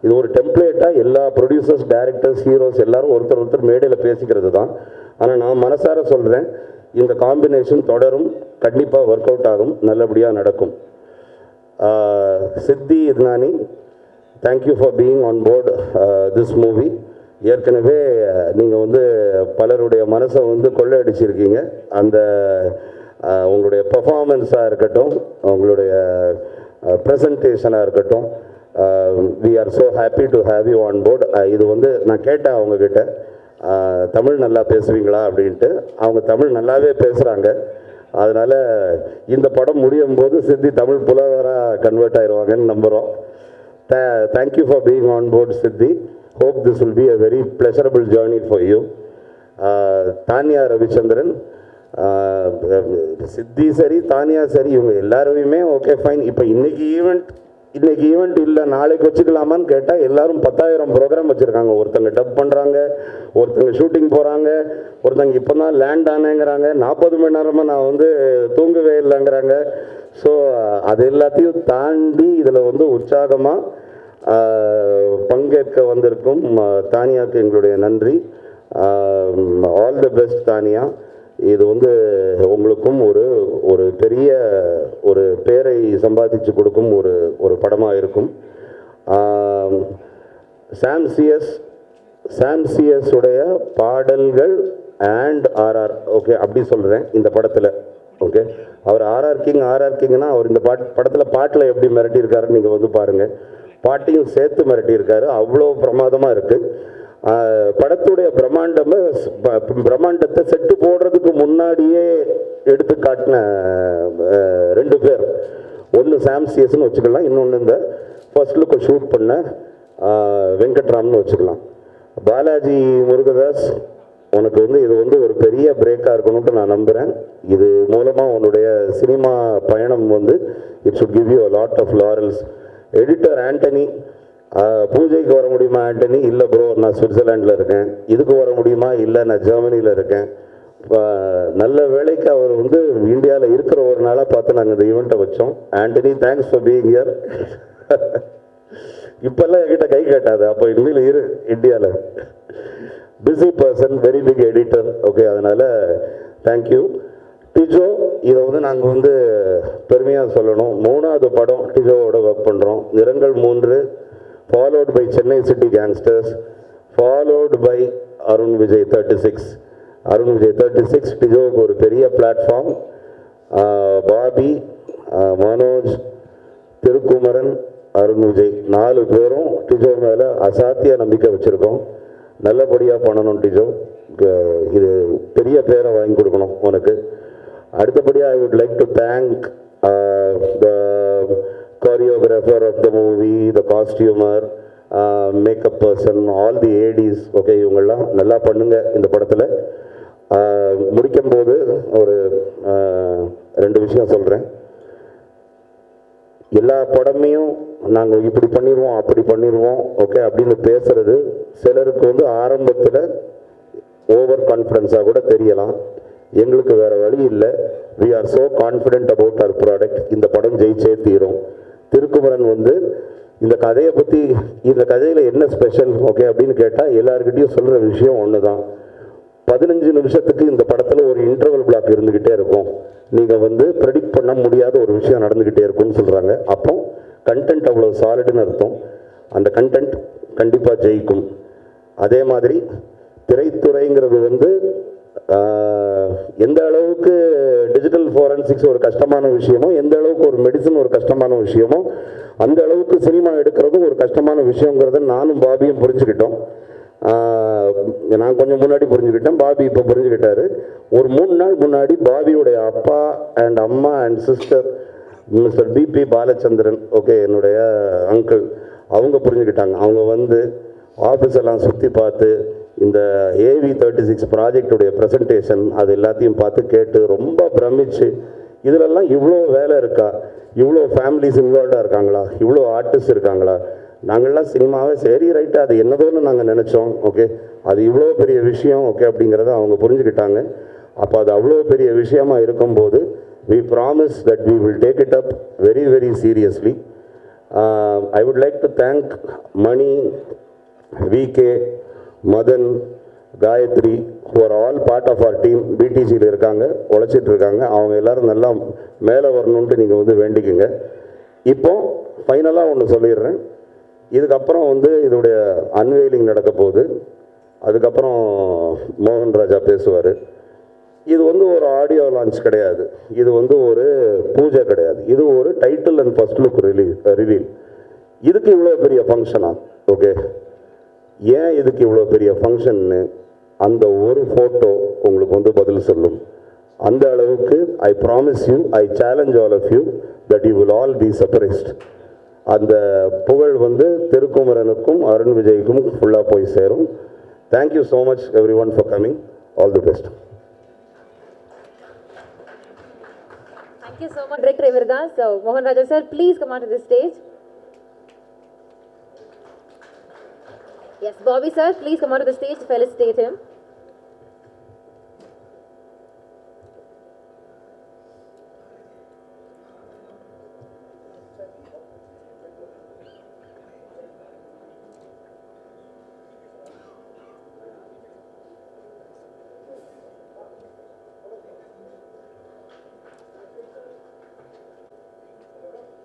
இது ஒரு டெம்ப்ளேட்டாக எல்லா ப்ரொடியூசர்ஸ், டைரக்டர்ஸ், ஹீரோஸ் எல்லாரும் ஒருத்தர் மேடையில் பேசிக்கிறது தான். ஆனால் நான் மனசார சொல்கிறேன், இந்த காம்பினேஷன் தொடரும், கண்டிப்பாக ஒர்க் அவுட் ஆகும், நல்லபடியாக நடக்கும். Siddhi Idnani, thank you for being on board this movie. ஏற்கனவே நீங்கள் வந்து பலருடைய மனசை வந்து கொள்ளையடிச்சிருக்கீங்க. அந்த உங்களுடைய பர்ஃபார்மன்ஸாக இருக்கட்டும், உங்களுடைய ப்ரெசன்டேஷனாக இருக்கட்டும், we are so happy to have you on board. இது வந்து நான் கேட்டேன் அவங்கக்கிட்ட, தமிழ் நல்லா பேசுவீங்களா அப்படின்ட்டு. அவங்க தமிழ் நல்லாவே பேசுகிறாங்க. அதனால் இந்த படம் முடியும் போது சித்தி தமிழ் புலவராக கன்வெர்ட் ஆயிடுவாங்கன்னு நம்புகிறோம். Thank you for being on board சித்தி. Hope this will be a very pleasurable journey for you. Tania Ravichandran, சித்தி சரி தானியா சரி இவங்க எல்லாருமே ஓகே ஃபைன். இப்போ இன்னைக்கு ஈவெண்ட் இல்லை நாளைக்கு வச்சுக்கலாமான்னு கேட்டால் எல்லாரும் 10,000 ப்ரோக்ராம் வச்சுருக்காங்க. ஒருத்தங்க டப் பண்ணுறாங்க, ஒருத்தங்க ஷூட்டிங் போகிறாங்க, ஒருத்தங்க இப்போ தான் லேண்ட் ஆனேங்கிறாங்க, 40 மணி நேரமாக நான் வந்து தூங்கவே இல்லைங்கிறாங்க. ஸோ அது எல்லாத்தையும் தாண்டி இதில் வந்து உற்சாகமாக பங்கேற்க வந்திருக்கும் தானியாவுக்கு எங்களுடைய நன்றி. All the best Tania. இது வந்து உங்களுக்கும் ஒரு பெரிய ஒரு பேரை சம்பாதிச்சு கொடுக்கும் ஒரு படமாக இருக்கும். சாம் சிஎஸ் உடைய பாடல்கள் அண்ட் ஆர்ஆர் ஓகே அப்படி சொல்கிறேன் இந்த படத்தில். ஓகே, அவர் ஆர்ஆர் கிங்னா அவர் இந்த படத்தில் பாட்டில் எப்படி மிரட்டியிருக்காருன்னு நீங்கள் வந்து பாருங்கள். பாட்டியும் சேர்த்து மிரட்டியிருக்காரு. அவ்வளோ பிரமாதமாக இருக்குது படத்துடைய பிரம்மாண்டத்தை செட்டு போடுறதுக்கு முன்னாடியே எடுத்து காட்டின 2 பேர். ஒன்று சாம் சிஎஸ்ன்னு வச்சுக்கலாம், இன்னொன்று இந்த ஃபர்ஸ்ட் லுக்கை ஷூட் பண்ண வெங்கட்ராம்னு வச்சுக்கலாம். பாலாஜி முருகதாஸ், உனக்கு வந்து இது வந்து ஒரு பெரிய பிரேக்காக இருக்கணும்ட்டு நான் நம்புகிறேன். இது மூலமாக உன்னுடைய சினிமா பயணம் வந்து it should give you a lot of laurels. Editor Antony, பூஜைக்கு வர முடியுமா ஆண்டனி? இல்லை ப்ரோ, நான் சுவிட்சர்லாண்டில் இருக்கேன். இதுக்கு வர முடியுமா? இல்லை, நான் ஜெர்மனியில் இருக்கேன். நல்ல வேலைக்கு அவர் வந்து இந்தியாவில் இருக்கிற ஒரு நாளாக பார்த்து நாங்கள் இந்த ஈவெண்ட்டை வச்சோம். Antony, thanks for being here. இப்போல்லாம் என்கிட்ட கை காட்டாது, அப்போ இனிமேல் இரு இந்தியாவில். Busy person, very big editor. Okay, அதனால் தேங்க்யூ. டிஜோ, இதை வந்து நாங்கள் வந்து பெருமையாக சொல்லணும். 3வது படம் டிஜோவோட ஒர்க் பண்ணுறோம். நிறங்கள் 3, followed by Chennai city gangsters, followed by Arun Vijay 36. Arun Vijay 36 டிஜோவுக்கு ஒரு பெரிய பிளாட்ஃபார்ம். பாபி, மனோஜ், திருக்குமரன், அருண் விஜய் 4 பேரும் டிஜோ மேலே அசாத்திய நம்பிக்கை வச்சுருக்கோம். நல்லபடியாக பண்ணணும் டிஜோ. இது பெரிய பேரை வாங்கி கொடுக்கணும் உனக்கு. அடுத்தபடியாக I would like to thank the choreographer of the movie, the costumer, makeup person, all the ADs. Okay, இவங்கெல்லாம் நல்லா பண்ணுங்க இந்த படத்தில். முடிக்கும் போது ஒரு 2 விஷயம் சொல்கிறேன். எல்லா படமையும் நாங்கள் இப்படி பண்ணிடுவோம் அப்படி பண்ணிடுவோம் ஓகே அப்படின்னு பேசுறது சிலருக்கு வந்து ஆரம்பத்தில் ஓவர் கான்ஃபிடென்ஸாக கூட தெரியலாம். எங்களுக்கு வேறு வழி இல்லை. We are so confident about our product. இந்த படம் ஜெயிச்சே தீரும். திருக்குமரன் வந்து இந்த கதையை பற்றி, இந்த கதையில் என்ன ஸ்பெஷல் ஓகே அப்படின்னு கேட்டால் எல்லாருக்கிட்டையும் சொல்கிற விஷயம் ஒன்று தான். 15 நிமிஷத்துக்கு இந்த படத்தில் ஒரு இன்டர்வல் பிளாக் இருந்துக்கிட்டே இருக்கும். நீங்கள் வந்து ப்ரெடிக்ட் பண்ண முடியாத ஒரு விஷயம் நடந்துக்கிட்டே இருக்கும்னு சொல்கிறாங்க. அப்போ கண்டென்ட் அவ்வளோ சாலிடுன்னு அர்த்தம். அந்த கண்டென்ட் கண்டிப்பாக ஜெயிக்கும். அதே மாதிரி திரைத்துறைங்கிறது வந்து எந்த அளவுக்கு டிஜிட்டல் ஃபோரன்சிக்ஸ் ஒரு கஷ்டமான விஷயமோ, எந்த அளவுக்கு ஒரு மெடிசன் ஒரு கஷ்டமான விஷயமோ, அந்த அளவுக்கு சினிமா எடுக்கிறதும் ஒரு கஷ்டமான விஷயங்கிறத நானும் பாபியும் புரிஞ்சுக்கிட்டோம். நான் கொஞ்சம் முன்னாடி புரிஞ்சுக்கிட்டேன், பாபி இப்போ புரிஞ்சுக்கிட்டாரு. ஒரு 3 நாள் முன்னாடி பாபியுடைய அப்பா அண்ட் அம்மா and sister mister BB Balachandran okay என்னுடைய அங்கிள் அவங்க புரிஞ்சுக்கிட்டாங்க. அவங்க வந்து ஆஃபீஸ் எல்லாம் சுற்றி பார்த்து இந்த AV36 ப்ராஜெக்டுடைய ப்ரெசன்டேஷன் அது எல்லாத்தையும் பார்த்து கேட்டு ரொம்ப பிரமிச்சு, இதிலெல்லாம் இவ்வளோ வேலை இருக்கா, இவ்வளோ ஃபேமிலிஸ் இன்வால்வ்டாக இருக்காங்களா, இவ்வளோ ஆர்டிஸ்ட் இருக்காங்களா, நாங்கள்லாம் சினிமாவே சரி ரைட்டு அது என்னதோன்னு நாங்கள் நினச்சோம் ஓகே, அது இவ்வளோ பெரிய விஷயம் ஓகே அப்படிங்கிறத அவங்க புரிஞ்சுக்கிட்டாங்க. அப்போ அது அவ்வளோ பெரிய விஷயமா இருக்கும்போது we promise that we will take it up very very seriously. I would like to thank Mani, VK, Madan, Gayatri who are all part of our team. BTGல இருக்காங்க, உழைச்சிட்டு இருக்காங்க. அவங்க எல்லாரும் நல்லா மேலே வரணும்னு நீங்கள் வந்து வேண்டிக்குங்க. இப்போ ஃபைனலாக ஒன்று சொல்லிடுறேன். இதுக்கப்புறம் வந்து இதோடைய அன்வெயிலிங் நடக்க போகுது. அதுக்கப்புறம் மோகன் ராஜா பேசுவார். இது வந்து ஒரு ஆடியோ லான்ச் கிடையாது, இது வந்து ஒரு பூஜை கிடையாது, இது ஒரு title and first look reveal. இதுக்கு இவ்வளோ பெரிய ஃபங்க்ஷனா? ஓகே, ஏன் இதுக்கு இவ்வளோ பெரிய ஃபங்க்ஷன்னு அந்த ஒரு ஃபோட்டோ உங்களுக்கு வந்து பதில் சொல்லும். அந்த அளவுக்கு I promise you, I challenge all of you that you will all be surprised. அந்த புகழ் வந்து திருக்குமரனுக்கும் அருண் விஜய்க்கும் ஃபுல்லாக போய் சேரும். Thank you so much everyone for coming. All the best. Thank you so much, Director Everdas. So, Mohan Raja sir, please come onto the stage. Yes, Bobby sir, please come onto the stage to felicitate him.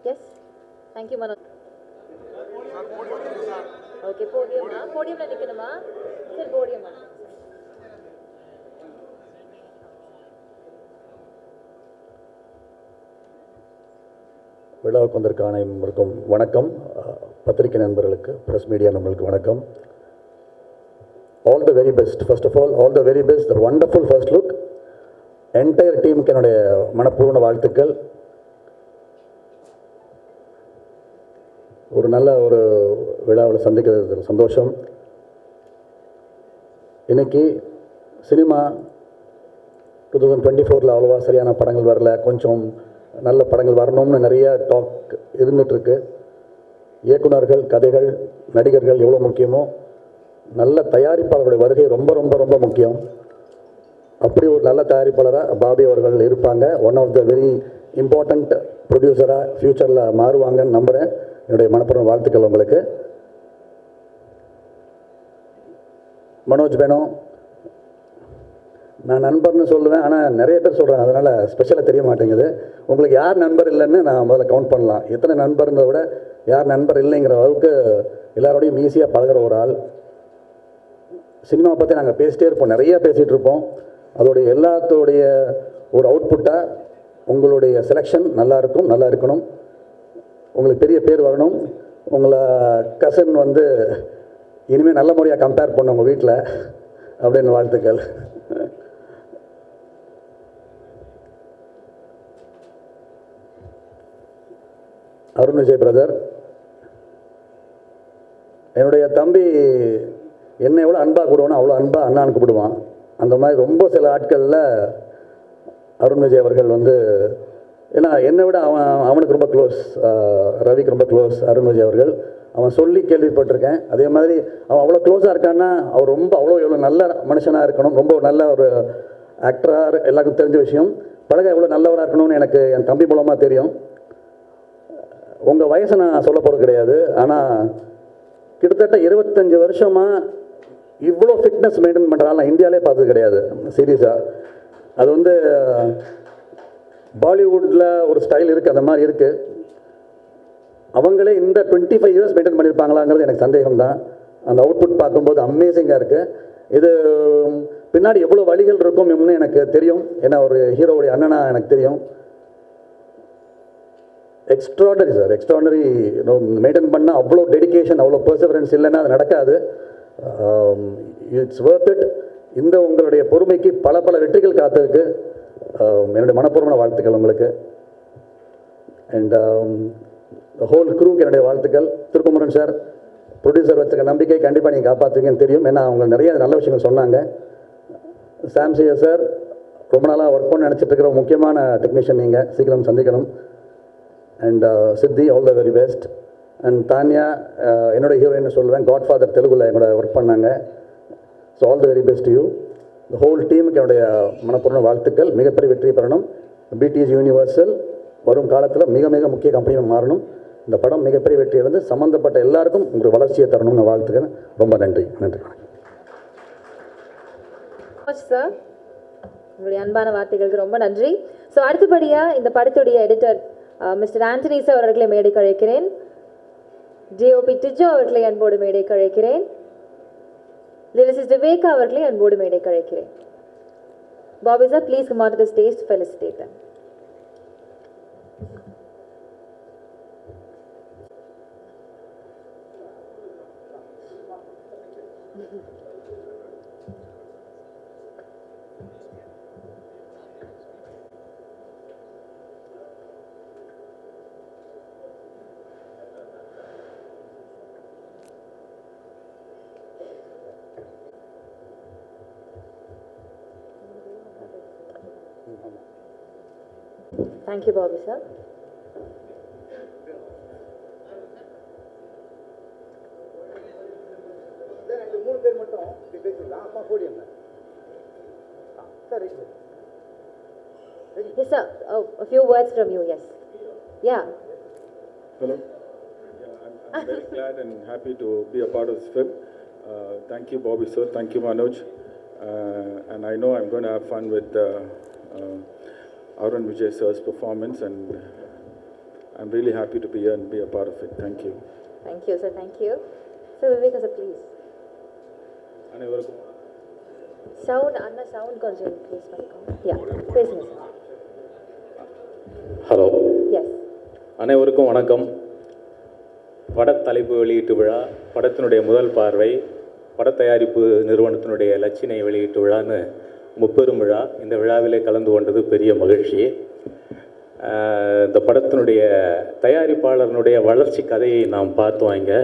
Yes, thank you, Manoj. Okay, podium, podium la nikkanuma. Sir, podium. விழாவுக்கு வந்திருக்க அனைவருக்கும் வணக்கம். பத்திரிகை நண்பர்களுக்கு, press media நண்பர்களுக்கு வணக்கம். All the very best. First of all the very best, the wonderful first look. Entire டீமுக்கு என்னுடைய மனப்பூர்வ வாழ்த்துக்கள். ஒரு நல்ல ஒரு விழாவில் சந்திக்கிறது சந்தோஷம். இன்றைக்கி சினிமா 2024 அவ்வளோவா சரியான படங்கள் வரல, கொஞ்சம் நல்ல படங்கள் வரணும்னு நிறைய டாக் இருந்துகிட்ருக்கு. இயக்குனர்கள், கதைகள், நடிகர்கள் எவ்வளோ முக்கியமோ, நல்ல தயாரிப்பாளர்களுடைய வருகை ரொம்ப ரொம்ப ரொம்ப முக்கியம். அப்படி ஒரு நல்ல தயாரிப்பாளராக பாபி அவர்கள் இருப்பாங்க. One of the very important ப்ரொடியூசராக ஃப்யூச்சரில் மாறுவாங்கன்னு நம்புகிறேன். என்னுடைய மனப்பூர்வ வாழ்த்துக்கள் உங்களுக்கு. மனோஜ் பேனோ, நான் நண்பர்னு சொல்லுவேன், ஆனால் நிறைய பேர் சொல்கிறாங்க, அதனால் ஸ்பெஷலாக தெரிய மாட்டேங்குது. உங்களுக்கு யார் நண்பர் இல்லைன்னு நான் முதல்ல கவுண்ட் பண்ணலாம். எத்தனை நண்பர்ன்றதை விட யார் நண்பர் இல்லைங்கிற அளவுக்கு எல்லாரோடையும் ஈஸியாக பழகிற ஒரு ஆள். சினிமா பற்றி நாங்கள் பேசிகிட்டே இருப்போம், நிறையா பேசிகிட்டு இருப்போம். அதோடைய எல்லாத்தோடைய ஒரு அவுட்புட்டாக உங்களுடைய செலெக்ஷன் நல்லா இருக்கும், நல்லா இருக்கணும், உங்களுக்கு பெரிய பேர் வரணும். உங்களை கசின் வந்து இனிமேல் நல்ல முறையாக கம்பேர் பண்ண உங்கள் வீட்டில் அப்படின்னு வாழ்த்துக்கள். அருண் விஜய் பிரதர், என்னுடைய தம்பி என்னை எவ்வளோ அன்பாக கூடுவானோ அவ்வளோ அன்பாக அண்ணான்னு கூப்பிடுவான். அந்த மாதிரி ரொம்ப சில ஆட்களில் அருண் விஜய் அவர்கள் வந்து, ஏன்னா என்னை விட அவனுக்கு ரொம்ப க்ளோஸ், ரவிக்கு ரொம்ப க்ளோஸ் அருண் விஜய் அவர்கள். அவன் சொல்லி கேள்விப்பட்டிருக்கேன். அதே மாதிரி அவன் அவ்வளோ க்ளோஸாக இருக்கான்னா அவர் ரொம்ப எவ்வளோ நல்ல மனுஷனாக இருக்கணும், ரொம்ப நல்ல ஒரு ஆக்டராக, எல்லாருக்கும் தெரிஞ்ச விஷயம். பழக எவ்வளோ நல்லவராக இருக்கணும்னு எனக்கு என் தம்பி மூலமாக தெரியும். உங்கள் வயசை நான் சொல்ல போகிறது கிடையாது, ஆனால் கிட்டத்தட்ட 25 வருஷமாக இவ்வளோ ஃபிட்னஸ் மெயின்டைன் பண்ணுறாங்க நான் இந்தியாவிலே பார்த்தது கிடையாது, சீரியஸாக. அது வந்து பாலிவுட்டில் ஒரு ஸ்டைல் இருக்குது, அந்த மாதிரி இருக்குது. அவங்களே இந்த 25 இயர்ஸ் மெயின்டைன் பண்ணியிருப்பாங்களாங்கிறது எனக்கு சந்தேகம் தான். அந்த அவுட்புட் பார்க்கும்போது அமேசிங்காக இருக்குது. இது பின்னாடி எவ்வளோ வழிகள் இருக்கும் இன்னும் எனக்கு தெரியும். ஏன்னா ஒரு ஹீரோவுடைய அண்ணனாக எனக்கு தெரியும். Extraordinary sir, extraordinary. மெயின்டைன் பண்ணால் அவ்வளோ டெடிக்கேஷன், அவ்வளோ பர்சவரன்ஸ் இல்லைன்னா அது நடக்காது. It's worth it. இந்த உங்களுடைய பொறுமைக்கு பல வெற்றிகள் காத்திருக்கு. என்னுடைய மனப்பூர்வமான வாழ்த்துக்கள் உங்களுக்கு. அண்ட் ஹோல் க்ரூக்கு என்னுடைய வாழ்த்துக்கள். திருக்குமரன் சார், ப்ரொடியூசர் வச்சுக்க நம்பிக்கை கண்டிப்பாக நீங்கள் காப்பாற்றுவீங்கன்னு தெரியும். ஏன்னா அவங்க நிறைய நல்ல விஷயங்கள் சொன்னாங்க. சாம்சியா சார், ரொம்ப நாளாக ஒர்க் பண்ண நினச்சிட்டு இருக்கிற முக்கியமான டெக்னீஷியன் நீங்கள், சீக்கிரம் சந்திக்கணும். அண்ட் சித்தி, all the very best. And Tania, என்னோடய ஹீரோயின் சொல்லுவேன், காட்ஃபாதர் தெலுங்குல என்னோட ஒர்க் பண்ணாங்க. So all the very best you. இந்த ஹோல் டீமுக்கு என்னுடைய மனப்பூர்வ வாழ்த்துக்கள். மிகப்பெரிய வெற்றி பெறணும். பிடிஎஸ் யூனிவர்சல் வரும் காலத்தில் மிக முக்கிய கம்பெனியாக மாறணும். இந்த படம் மிகப்பெரிய வெற்றி இருந்து சம்மந்தப்பட்ட எல்லாருக்கும் உங்களுக்கு வளர்ச்சியை தரணும்னு வாழ்த்துக்கிறேன். ரொம்ப நன்றி. சார், உங்களுடைய அன்பான வார்த்தைகளுக்கு ரொம்ப நன்றி. ஸோ அடுத்தபடியாக இந்த படத்துடைய எடிட்டர் மிஸ்டர் ஆண்டனி சார் அவர்களை மேடைக்கு அழைக்கிறேன். டிஓபி டிஜோ அவர்களை அன்போடு மேடைக்கு அழைக்கிறேன். லிரிசிஸ்ட் விவேகா அவர்களை அன்போடு மேடைக்கு அழைக்கிறேன். Bobby sir, please come onto the stage to felicitate them. Thank you, Bobby sir. Yes sir, a few words from you, yes. Yeah. Hello. I'm very glad and happy to be a part of this film. Thank you, Bobby sir. Thank you, Manoj. And I know I'm going to have fun with Arun Vijay sir's performance, and I'm really happy to be here and be a part of it. Thank you. Thank you sir, thank you. Sir Vivek sir, please. அனைவருக்கும் Sound கொஞ்சம் increase பண்ணிக்கோங்க. Yeah, பேசுங்க sir. Hello, Yes. அனைவருக்கும் வணக்கம். படத்தலைப்பு வெளியீட்டு விழா, படத்தினுடைய முதல் பார்வை, படத்தயாரிப்பு நிறுவனத்தினுடைய லட்சினை வெளியீட்டு விழான்னு முப்பெரும் விழா. இந்த விழாவிலே கலந்து கொண்டது பெரிய மகிழ்ச்சி. இந்த படத்தினுடைய தயாரிப்பாளர்களுடைய வளர்ச்சி கதையை நாம் பார்த்தோம். இங்கே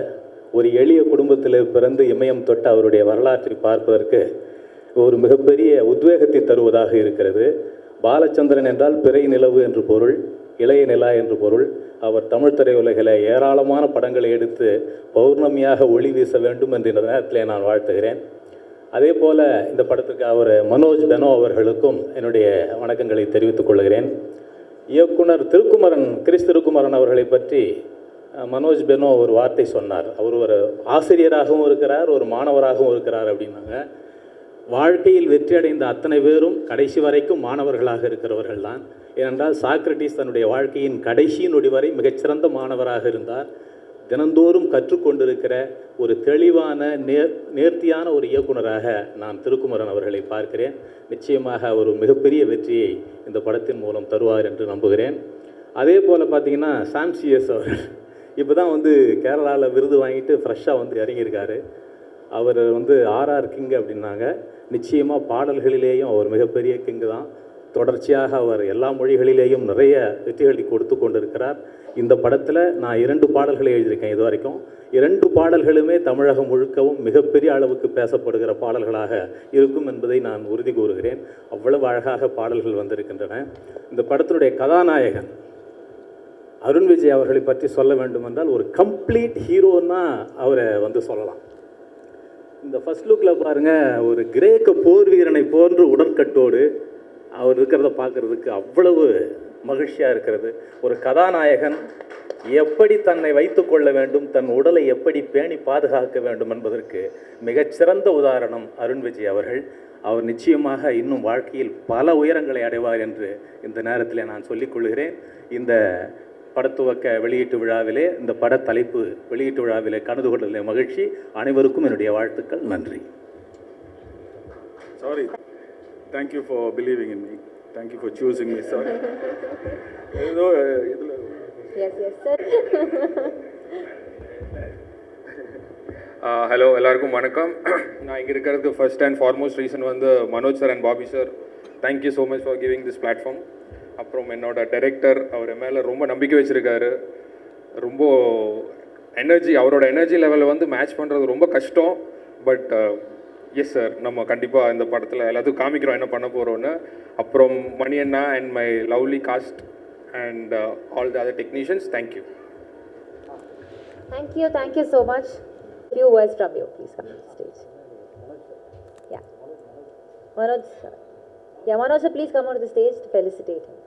ஒரு எளிய குடும்பத்தில் பிறந்து இமயம் தொட்ட அவருடைய வரலாற்றை பார்ப்பதற்கு ஒரு மிகப்பெரிய உத்வேகத்தை தருவதாக இருக்கிறது. பாலச்சந்திரன் என்றால் பிறை நிலவு என்று பொருள், இளைய நிலா என்று பொருள். அவர் தமிழ் திரையுலகில் ஏராளமான படங்களை எடுத்து பௌர்ணமியாக ஒளி வீச வேண்டும் என்ற இந்த நேரத்தில் நான் வாழ்த்துகிறேன். அதே போல் இந்த படத்துக்கு அவர் மனோஜ் பெனோ அவர்களுக்கும் என்னுடைய வணக்கங்களை தெரிவித்துக் கொள்கிறேன். இயக்குனர் கிறிஸ் திருக்குமரன் அவர்களை பற்றி மனோஜ் பெனோ ஒரு வார்த்தை சொன்னார். அவர் ஒரு ஆசிரியராகவும் இருக்கிறார், ஒரு மாணவராகவும் இருக்கிறார் அப்படின்னாங்க. வாழ்க்கையில் வெற்றியடைந்த அத்தனை பேரும் கடைசி வரைக்கும் மாணவர்களாக இருக்கிறவர்கள் தான். ஏனென்றால் சாக்ரட்டிஸ் தன்னுடைய வாழ்க்கையின் கடைசி நொடி வரை மிகச்சிறந்த மாணவராக இருந்தார். தினந்தோறும் கற்றுக்கொண்டிருக்கிற ஒரு தெளிவான நேர்த்தியான ஒரு இயக்குனராக நான் திருக்குமரன் அவர்களை பார்க்கிறேன். நிச்சயமாக அவர் மிகப்பெரிய வெற்றியை இந்த படத்தின் மூலம் தருவார் என்று நம்புகிறேன். அதே போல் பார்த்திங்கன்னா சாம்சிஎஸ் அவர்கள் இப்போ தான் கேரளாவில் விருது வாங்கிட்டு ஃப்ரெஷ்ஷாக இறங்கியிருக்காரு. அவர் ஆர்ஆர் கிங் அப்படின்னாங்க. நிச்சயமாக பாடல்களிலேயும் அவர் மிகப்பெரிய கிங்கு தான். தொடர்ச்சியாக அவர் எல்லா மொழிகளிலேயும் நிறைய வெற்றிகளை கொடுத்து கொண்டிருக்கிறார். இந்த படத்தில் நான் 2 பாடல்களை எழுதியிருக்கேன் இது வரைக்கும். 2 பாடல்களுமே தமிழகம் முழுக்கவும் மிகப்பெரிய அளவுக்கு பேசப்படுகிற பாடல்களாக இருக்கும் என்பதை நான் உறுதி கூறுகிறேன். அவ்வளவு அழகாக பாடல்கள் வந்திருக்கின்றன. இந்த படத்தினுடைய கதாநாயகன் அருண் விஜய் அவர்களை பற்றி சொல்ல வேண்டுமென்றால் ஒரு கம்ப்ளீட் ஹீரோன்னா அவரை சொல்லலாம். இந்த ஃபர்ஸ்ட் லுக்கில் பாருங்கள், ஒரு கிரேக்க போர் வீரனை போன்று உடற்கட்டோடு அவர் இருக்கிறத பார்க்குறதுக்கு அவ்வளவு மகிழ்ச்சியாக இருக்கிறது. ஒரு கதாநாயகன் எப்படி தன்னை வைத்து கொள்ள வேண்டும், தன் உடலை எப்படி பேணி பாதுகாக்க வேண்டும் என்பதற்கு மிகச்சிறந்த உதாரணம் அருண் விஜய் அவர்கள். அவர் நிச்சயமாக இன்னும் வாழ்க்கையில் பல உயரங்களை அடைவார் என்று இந்த நேரத்தில் நான் சொல்லிக்கொள்கிறேன். இந்த படத்துவக்க வெளியீட்டு விழாவிலே, இந்த படத்தலைப்பு வெளியீட்டு விழாவிலே கலந்து கொண்டதில் மகிழ்ச்சி. அனைவருக்கும் என்னுடைய வாழ்த்துக்கள். நன்றி. Sorry. Thank you for believing in me. Thank you for choosing me, sir. Yes, sir. Hello, எல்லாருக்கும் வணக்கம். நான் இங்கே இருக்கிறதுக்கு first and foremost reason Manoj sir and Bobby sir. Thank you so much for giving this platform. அப்புறம் என்னோட director, அவர் மேலே ரொம்ப நம்பிக்கை வச்சுருக்காரு. ரொம்ப அவரோட எனர்ஜி லெவலை மேட்ச் பண்ணுறது ரொம்ப கஷ்டம். பட் எஸ் சார், நம்ம கண்டிப்பாக இந்த படத்தில் எல்லாத்துக்கும் காமிக்கிறோம் என்ன பண்ண போகிறோன்னு. அப்புறம் மணி அண்ணா and my lovely cast and all the other technicians, thank you. Thank you so much. Few words from you, please come to the stage. Yeah. Manoj sir. Yeah, Manoj sir, please come on to the stage to felicitate him.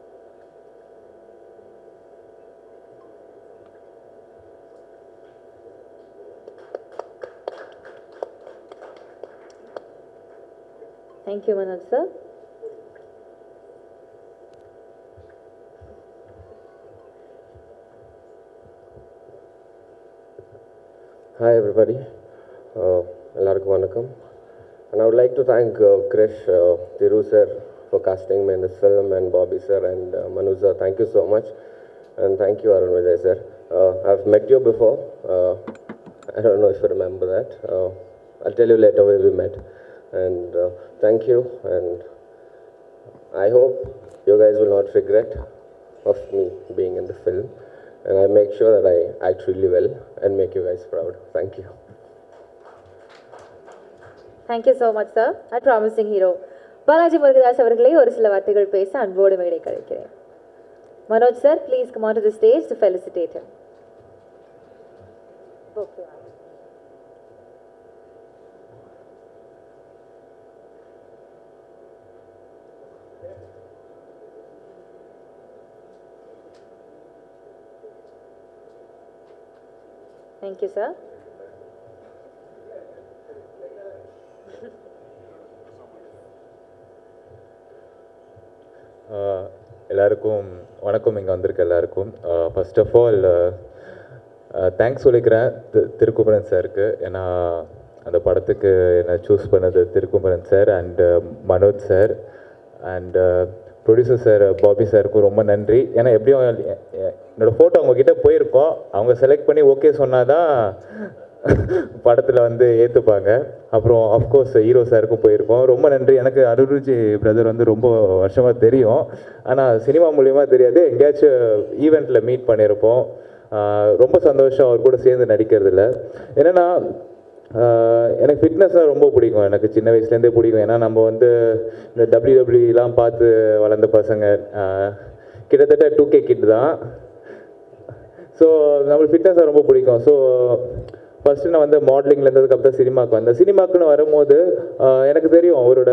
Thank you, Manoj sir. Hi everybody, எல்லாருக்கும் வணக்கம். And I would like to thank Krish, Thiru sir for casting me in this film, and Bobby sir and Manu sir. Thank you so much, and thank you Arun Vijay sir. I've met you before. I don't know if you remember that. I'll tell you later where we met. And thank you, and I hope you guys will not regret of me being in the film. And I make sure that I act really well and make you guys proud. Thank you. Thank you so much, sir. A promising hero. Balaji Murugadoss அவர்களை ஒரு சில வார்த்தைகள் பேச அன்போடு மேடை கழிக்கிறேன். Manoj sir, please come onto the stage to felicitate him. Okay. Thank you, sir. எல்லாருக்கும் வணக்கம். இங்கே வந்திருக்க எல்லாருக்கும் ஃபர்ஸ்ட் ஆஃப் ஆல் தேங்க்ஸ் சொல்லிக்கிறேன் திருக்குமரன் சாருக்கு. ஏன்னா அந்த படத்துக்கு என்னை சூஸ் பண்ணது Thirukumaran sir and Manoj sir and producer sir Bobby சாருக்கும் ரொம்ப நன்றி. ஏன்னா எப்படியும் என்னோடய ஃபோட்டோ அவங்கக்கிட்ட போயிருக்கோம், அவங்க செலக்ட் பண்ணி ஓகே சொன்னால் தான் படத்தில் வந்து ஏற்றுப்பாங்க. அப்புறம் ஆஃப்கோர்ஸ் ஹீரோ சாருக்கும் போயிருக்கோம். ரொம்ப நன்றி. எனக்கு அருள்ஜி பிரதர் வந்து ரொம்ப வருஷமாக தெரியும், ஆனால் சினிமா மூலியமாக தெரியாது. எங்கேயாச்சும் ஈவெண்ட்டில் மீட் பண்ணியிருப்போம். ரொம்ப சந்தோஷம் அவர் கூட சேர்ந்து நடிக்கிறதுல. என்னென்னா எனக்கு ஃபிட்னஸ்லாம் ரொம்ப பிடிக்கும். எனக்கு சின்ன வயசுலேருந்தே பிடிக்கும். ஏன்னா நம்ம வந்து இந்த WWEலாம் பார்த்து வளர்ந்த பசங்க, கிட்டத்தட்ட 2K கிட் தான். ஸோ நம்மளுக்கு ஃபிட்னஸாக ரொம்ப பிடிக்கும். ஸோ ஃபஸ்ட்டு நான் வந்து மாடலிங்கில் இருந்ததுக்கு தான் சினிமாவுக்கு வந்தேன். சினிமாக்குன்னு வரும்போது எனக்கு தெரியும் அவரோட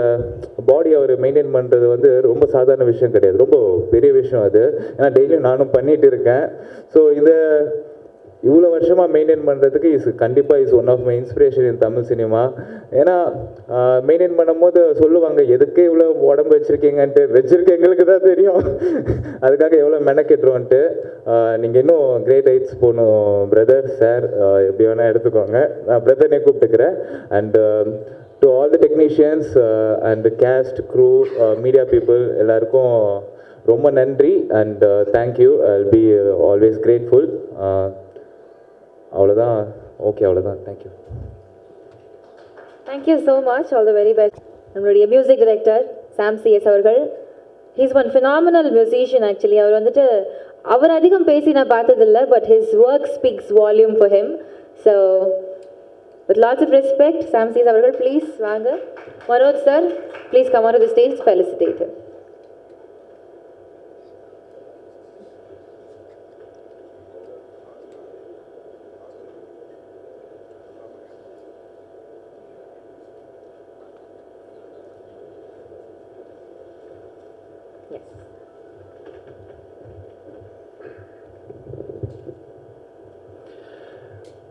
பாடி அவர் மெயின்டைன் பண்ணுறது வந்து ரொம்ப சாதாரண விஷயம் கிடையாது, ரொம்ப பெரிய விஷயம் அது. ஏன்னா டெய்லியும் நானும் பண்ணிகிட்டு இருக்கேன். ஸோ இதை இவ்வளோ வருஷமாக மெயின்டைன் பண்ணுறதுக்கு கண்டிப்பாக one of my inspiration in Tamil cinema. ஏன்னா மெயின்டைன் பண்ணும்போது சொல்லுவாங்க எதுக்கு இவ்வளோ உடம்பு வச்சுருக்கீங்கன்ட்டு. வச்சுருக்க எங்களுக்கு தான் தெரியும் அதுக்காக எவ்வளோ மெனக்கெட்டுருவோன்ட்டு. நீங்கள் இன்னும் கிரேட் ஹைட்ஸ் போகணும் பிரதர் சார், எப்படி வேணால் எடுத்துக்கோங்க. நான் பிரதர்னே கூப்பிட்டுக்கிறேன். And to all the technicians and cast crew media people எல்லாருக்கும் ரொம்ப நன்றி and thank you. I'll be always grateful. அவ்வளோதான். ஓகே, அவ்வளோதான். Thank you. Thank you so much. All the very best. நம்மளுடைய மியூசிக் டைரக்டர் சாம் சிஎஸ் அவர்கள், he's one phenomenal musician actually. அவர் வந்துட்டு அவர் அதிகம் பேசி நான் பார்த்ததில்லை, but his work speaks volume for him. So with lots of respect Sam CS அவர்கள் ப்ளீஸ் வாங்க. Manoj sir please come on to the stage to felicitate him.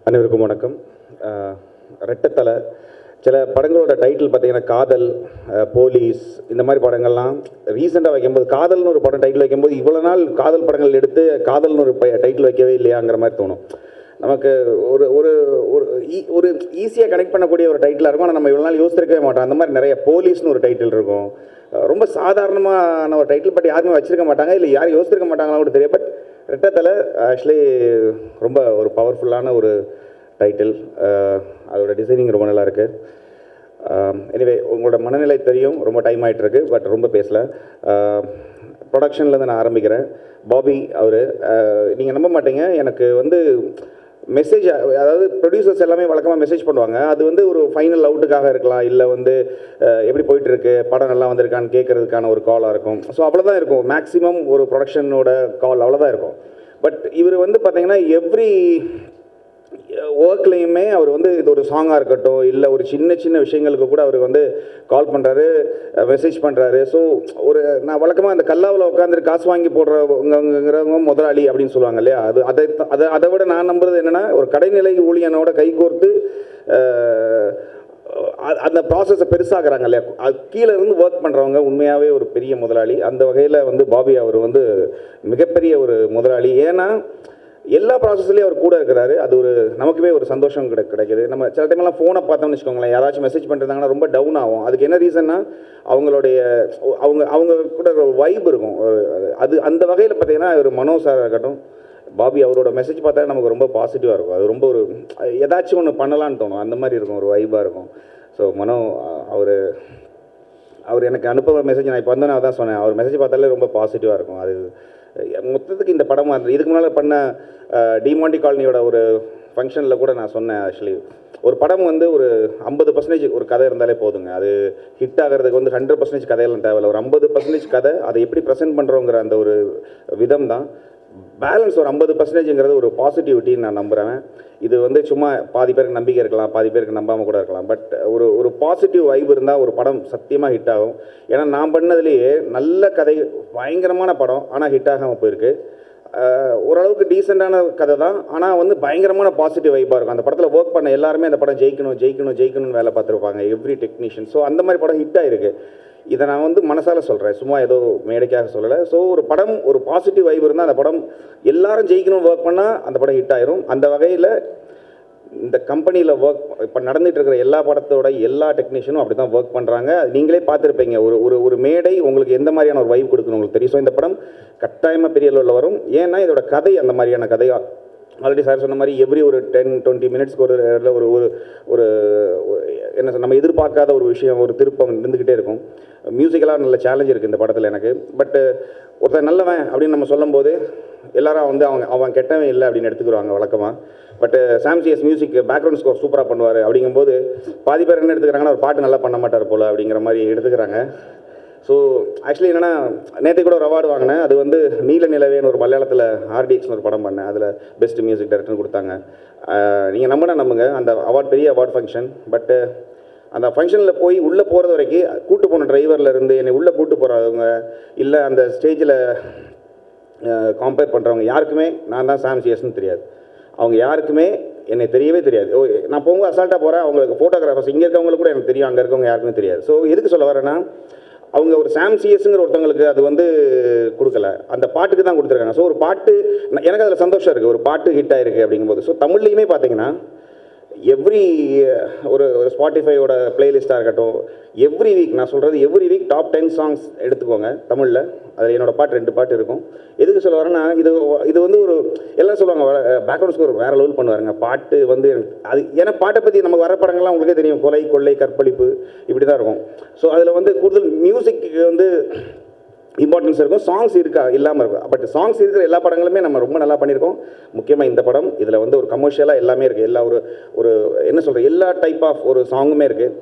அனைவருக்கும் வணக்கம். ரெட்டத்தலை சில படங்களோட டைட்டில் பார்த்தீங்கன்னா காதல், போலீஸ், இந்த மாதிரி படங்கள்லாம் ரீசெண்டாக வைக்கும்போது காதல்னு ஒரு படம் டைட்டில் வைக்கும்போது இவ்வளோ நாள் காதல் படங்கள் எடுத்து காதல்னு ஒரு டைட்டில் வைக்கவே இல்லையாங்கிற மாதிரி தோணும் நமக்கு. ஒரு ஒரு ஒரு ஈஸியாக கனெக்ட் பண்ணக்கூடிய ஒரு டைட்டிலாக இருக்கும், ஆனால் நம்ம இவ்வளோ நாள் யோசிச்சிருக்கவே மாட்டோம். அந்த மாதிரி நிறைய போலீஸ்னு ஒரு டைட்டில் இருக்கும், ரொம்ப சாதாரணமான ஒரு டைட்டில், பட் யாருமே வச்சுருக்க மாட்டாங்க, இல்லை யாரும் யோசிச்சிருக்க மாட்டாங்களா கூட தெரியும். பட் ரெட்டத்தலை ஆக்சுவலி ரொம்ப ஒரு பவர்ஃபுல்லான ஒரு டைட்டில். அதோட டிசைனிங் ரொம்ப நல்லா இருக்குது. எனிவே உங்களோட மனநிலை தெரியும், ரொம்ப டைம் ஆகிட்டுருக்கு, பட் ரொம்ப பேசலை. ப்ரொடக்ஷன்லேருந்து நான் ஆரம்பிக்கிறேன். பாபி அவர், நீங்கள் நம்ப மாட்டீங்க, எனக்கு வந்து மெசேஜ், அதாவது ப்ரொடியூசர்ஸ் எல்லாமே வழக்கமாக மெசேஜ் பண்ணுவாங்க. அது வந்து ஒரு ஃபைனல் அவுட்டுக்காக இருக்கலாம், இல்லை வந்து எப்படி போயிட்டுருக்கு, படம் நல்லா வந்திருக்கான்னு கேட்குறதுக்கான ஒரு காலாக இருக்கும். ஸோ அவ்வளோதான் இருக்கும் மேக்ஸிமம் ஒரு ப்ரொடக்ஷனோட கால், அவ்வளோதான் இருக்கும். பட் இவர் வந்து பார்த்திங்கன்னா எவ்ரி ஒர்க்லேயுமே அவர் வந்து இது ஒரு சாங்காக இருக்கட்டும், இல்லை ஒரு சின்ன சின்ன விஷயங்களுக்கு கூட அவர் வந்து கால் பண்ணுறாரு, மெசேஜ் பண்ணுறாரு. ஸோ ஒரு நான் வழக்கமாக அந்த கல்லாவில் உட்காந்துட்டு காசு வாங்கி போடுறவங்கிறவங்க முதலாளி அப்படின்னு சொல்லுவாங்க இல்லையா, அதை விட நான் நம்புறது என்னென்னா ஒரு கடைநிலை ஊழியனோட கைகோர்த்து அந்த ப்ராசஸை பெருசாகிறாங்க இல்லையா, அது கீழே இருந்து ஒர்க் பண்ணுறவங்க உண்மையாகவே ஒரு பெரிய முதலாளி. அந்த வகையில் வந்து பாபி அவர் வந்து மிகப்பெரிய ஒரு முதலாளி. ஏன்னா எல்லா ப்ராசஸ்லேயும் அவர் கூட இருக்கிறாரு. அது ஒரு நமக்குமே ஒரு சந்தோஷம் கிடைக்குது. நம்ம சில டைம்லாம் ஃபோனை பார்த்தோம்னு வச்சுக்கோங்களேன், யாராச்சும் மெசேஜ் பண்ணிருந்தாங்கன்னா ரொம்ப டவுன் ஆகும். அதுக்கு என்ன ரீசன்னா அவங்களுடைய அவங்க கூட ஒரு வைப் இருக்கும். அது அந்த வகையில் பார்த்தீங்கன்னா ஒரு மனோ சாராக இருக்கட்டும், பாபி அவரோட மெசேஜ் பார்த்தா நமக்கு ரொம்ப பாசிட்டிவாக இருக்கும். அது ரொம்ப ஒரு ஏதாச்சும் ஒன்று பண்ணலான்னு தோணும், அந்த மாதிரி இருக்கும், ஒரு வைபாக இருக்கும். ஸோ மனோ அவர் எனக்கு அனுப்புகிற மெசேஜ் நான் இப்போ வந்தோன்னே அதான் சொன்னேன், அவர் மெசேஜ் பார்த்தாலே ரொம்ப பாசிட்டிவாக இருக்கும். அது மொத்தத்துக்கு இந்த படமாக இருந்தது. இதுக்கு முன்னால் பண்ண டிமாண்டி காலனியோட ஒரு ஃபங்க்ஷனில் கூட நான் சொன்னேன், ஆக்சுவலி ஒரு படம் வந்து ஒரு 50% ஒரு கதை இருந்தாலே போதுங்க. அது ஹிட் ஆகிறதுக்கு வந்து 100% கதையெல்லாம் தேவையில்லை. ஒரு 50% கதை, அதை எப்படி ப்ரெசென்ட் பண்ணுறோங்கிற அந்த ஒரு விதம் தான். பேலன்ஸ் ஒரு 50%ங்கிறது ஒரு பாசிட்டிவிட்டின்னு நான் நம்புகிறேன். இது வந்து சும்மா பாதி பேருக்கு நம்பிக்கை இருக்கலாம், பாதி பேருக்கு நம்பாமல் கூட இருக்கலாம். பட் ஒரு பாசிட்டிவ் வைப் இருந்தால் ஒரு படம் சத்தியமாக ஹிட் ஆகும். ஏன்னா நான் பண்ணதுலேயே நல்ல கதை, பயங்கரமான படம், ஆனால் ஹிட் ஆகாமல் போயிருக்கு. ஓரளவுக்கு டீசெண்டான கதை தான், ஆனால் வந்து பயங்கரமான பாசிட்டிவ் வைப்பாக இருக்கும். அந்த படத்தில் ஒர்க் பண்ண எல்லாருமே அந்த படம் ஜெயிக்கணும்னு வேலை பார்த்துருப்பாங்க, எவ்ரி டெக்னீஷியன். ஸோ அந்த மாதிரி படம் ஹிட் ஆகிருக்கு. இதை நான் வந்து மனசால் சொல்கிறேன், சும்மா ஏதோ மேடைக்காக சொல்லலை. ஸோ ஒரு படம் ஒரு பாசிட்டிவ் வைப் இருந்தால் அந்த படம் எல்லாரும் ஜெயிக்கணும்னு ஒர்க் பண்ணால் அந்த படம் ஹிட் ஆயிரும். அந்த வகையில் இந்த கம்பெனியில் ஒர்க் இப்போ நடந்துகிட்டு இருக்கிற எல்லா படத்தோட எல்லா டெக்னீஷியனும் அப்படி தான் ஒர்க் பண்ணுறாங்க. நீங்களே பார்த்துருப்பீங்க, ஒரு மேடை உங்களுக்கு எந்த மாதிரியான ஒரு வைப் கொடுக்கணும் உங்களுக்கு தெரியும். ஸோ இந்த படம் கட்டாயமாக பெரிய அளவில் வரும். ஏன்னா இதோட கதை அந்த மாதிரியான கதையாக, ஆல்ரெடி சார் சொன்ன மாதிரி எவ்ரி ஒரு 10-20 மினிட்ஸ்க்கு ஒரு ஒரு என்ன நம்ம எதிர்பார்க்காத ஒரு விஷயம், ஒரு திருப்பம் இருந்துக்கிட்டே இருக்கும். மியூசிக்கலாக நல்ல சேலஞ்ச் இருக்குது இந்த படத்தில் எனக்கு. பட்டு ஒருத்தர் நல்லவன் அப்படின்னு நம்ம சொல்லும்போது எல்லாரும் வந்து அவன் கெட்டவன் இல்லை அப்படின்னு எடுத்துக்கிறாங்க வழக்கமாக. பட் சாம்சிஎஸ் மியூசிக் பேக்ரவுண்ட் ஸ்கோர் சூப்பராக பண்ணுவார் அப்படிங்கும்போது பாதி பேர் என்ன எடுத்துக்கிறாங்கன்னா ஒரு பாட்டு நல்லா பண்ண மாட்டார் போல் அப்படிங்கிற மாதிரி எடுத்துக்கிறாங்க. ஸோ ஆக்சுவலி என்னென்னா, நேற்று கூட ஒரு அவார்டு வாங்கினேன். அது வந்து நீல நிலவேன்னு ஒரு மலையாளத்தில் RDXன்னு ஒரு படம் பண்ணேன், அதில் பெஸ்ட் மியூசிக் டைரக்டர்னு கொடுத்தாங்க. நீங்கள் நம்புங்க, அந்த அவார்ட் பெரிய அவார்ட் ஃபங்க்ஷன். பட்டு அந்த ஃபங்க்ஷனில் போய் உள்ளே போகிறது வரைக்கும் கூட்டு போன டிரைவர்லேருந்து என்னை உள்ளே கூட்டு போகிறவங்க இல்லை அந்த ஸ்டேஜில் கம்பேர் பண்ணுறவங்க யாருக்குமே நான் தான் சாம்சிஎஸ்ன்னு தெரியாது. அவங்க யாருக்குமே என்னை தெரியவே தெரியாது. நான் போகும்போது அசால்ட்டாக போகிறேன். அவங்களுக்கு ஃபோட்டோகிராஃபர்ஸ் இங்கே இருக்கவங்களுக்கு கூட எனக்கு தெரியும், அங்கே இருக்கவங்க யாருக்குமே தெரியாது. ஸோ எதுக்கு சொல்ல வரேன்னா, அவங்க ஒரு சாம்சிஎஸ்ங்கிற ஒருத்தவங்களுக்கு அது வந்து கொடுக்கல, அந்த பாட்டுக்கு தான் கொடுத்துருக்காங்க. ஸோ ஒரு பாட்டு எனக்கு அதில் சந்தோஷம் இருக்குது, ஒரு பாட்டு ஹிட் ஆகிருக்கு அப்படிங்கும்போது. ஸோ தமிழ்லையுமே பார்த்தீங்கன்னா எவ்ரி ஒரு ஸ்பாட்டிஃபையோட பிளேலிஸ்ட்டாக இருக்கட்டும், எவ்ரி வீக் நான் சொல்கிறது எவ்ரி வீக் டாப் 10 சாங்ஸ் எடுத்துக்கோங்க தமிழில், அதில் என்னோடய பாட்டு 2 பாட்டு இருக்கும். எதுக்கு சொல்ல வரேன்னா, இது வந்து ஒரு எல்லாம் சொல்லுவாங்க பேக்ரவுண்ட் ஸ்கோர் வேறு லெவல் பண்ணுவாருங்க பாட்டு வந்து. அது ஏன்னா பாட்டை பற்றி நமக்கு வர படங்கள்லாம் உங்களுக்கே தெரியும், கொலை கொள்ளை கற்பழிப்பு இப்படி தான் இருக்கும். ஸோ அதில் வந்து கூடுதல் மியூசிக்கு வந்து இம்பார்ட்டன்ஸ் இருக்கும், சாங்ஸ் இருக்கா இல்லாமல் இருக்கும். பட் சாங்ஸ் இருக்கிற எல்லா படங்களுமே நம்ம ரொம்ப நல்லா பண்ணியிருக்கோம். முக்கியமாக இந்த படம், இதில் வந்து ஒரு கமர்ஷியலாக எல்லாமே இருக்குது. எல்லா ஒரு என்ன சொல்கிற எல்லா டைப் ஆஃப் ஒரு சாங்குமே இருக்குது.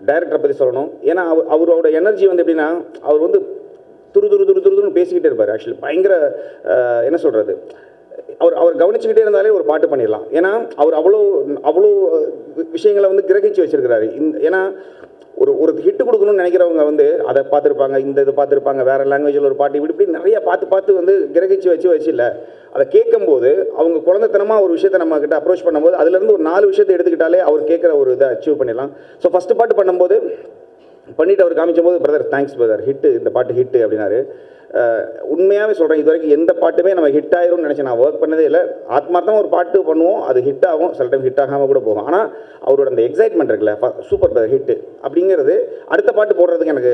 டைரக்டரை பற்றி சொல்லணும், ஏன்னா அவரோட எனர்ஜி வந்து எப்படின்னா, அவர் வந்து துருதுன்னு பேசிக்கிட்டே இருப்பார். ஆக்சுவலி பயங்கர என்ன சொல்கிறது, அவர் கவனிச்சுக்கிட்டே இருந்தாலே ஒரு பாட்டு பண்ணிடலாம். ஏன்னா அவர் அவ்வளோ விஷயங்களை வந்து கிரகிச்சு வச்சிருக்கிறாரு. ஏன்னா ஒரு ஹிட்டு கொடுக்கணும்னு நினைக்கிறவங்க வந்து அதை பார்த்துருப்பாங்க, இந்த இது பார்த்துருப்பாங்க, வேறு லாங்குவேஜில் ஒரு பாட்டு இப்படி நிறைய பார்த்து வந்து கிரகிச்சு வச்சு இல்லை. அதை கேட்கும்போது அவங்க குழந்தைத்தனமாக ஒரு விஷயத்தை நம்ம கிட்ட அப்ரோச் பண்ணும்போது அதுலேருந்து ஒரு 4 விஷயத்தை எடுத்துக்கிட்டாலே அவர் கேட்குற ஒரு இதை அச்சீவ் பண்ணிடலாம். ஸோ ஃபஸ்ட்டு பாட்டு பண்ணும்போது பண்ணிவிட்டு அவர் காமிக்கும்போது, பிரதர் தேங்க்ஸ் பிரதர், ஹிட்டு இந்த பாட்டு ஹிட்டு அப்படின்னாரு. உண்மையாகவே சொல்கிறேன், இது வரைக்கும் எந்த பாட்டுமே நம்ம ஹிட் ஆயிரும்னு நினச்சி நான் ஒர்க் பண்ணதே இல்லை. ஆத்மார்த்தமாக ஒரு பாட்டு பண்ணுவோம், அது ஹிட் ஆகும், சில டைம் ஹிட் ஆகாமல் கூட போகும். ஆனால் அவரோட அந்த எக்ஸைட்மெண்ட் இருக்குல்ல, சூப்பர் பிரதர் ஹிட்டு அப்படிங்கிறது, அடுத்த பாட்டு போடுறதுக்கு எனக்கு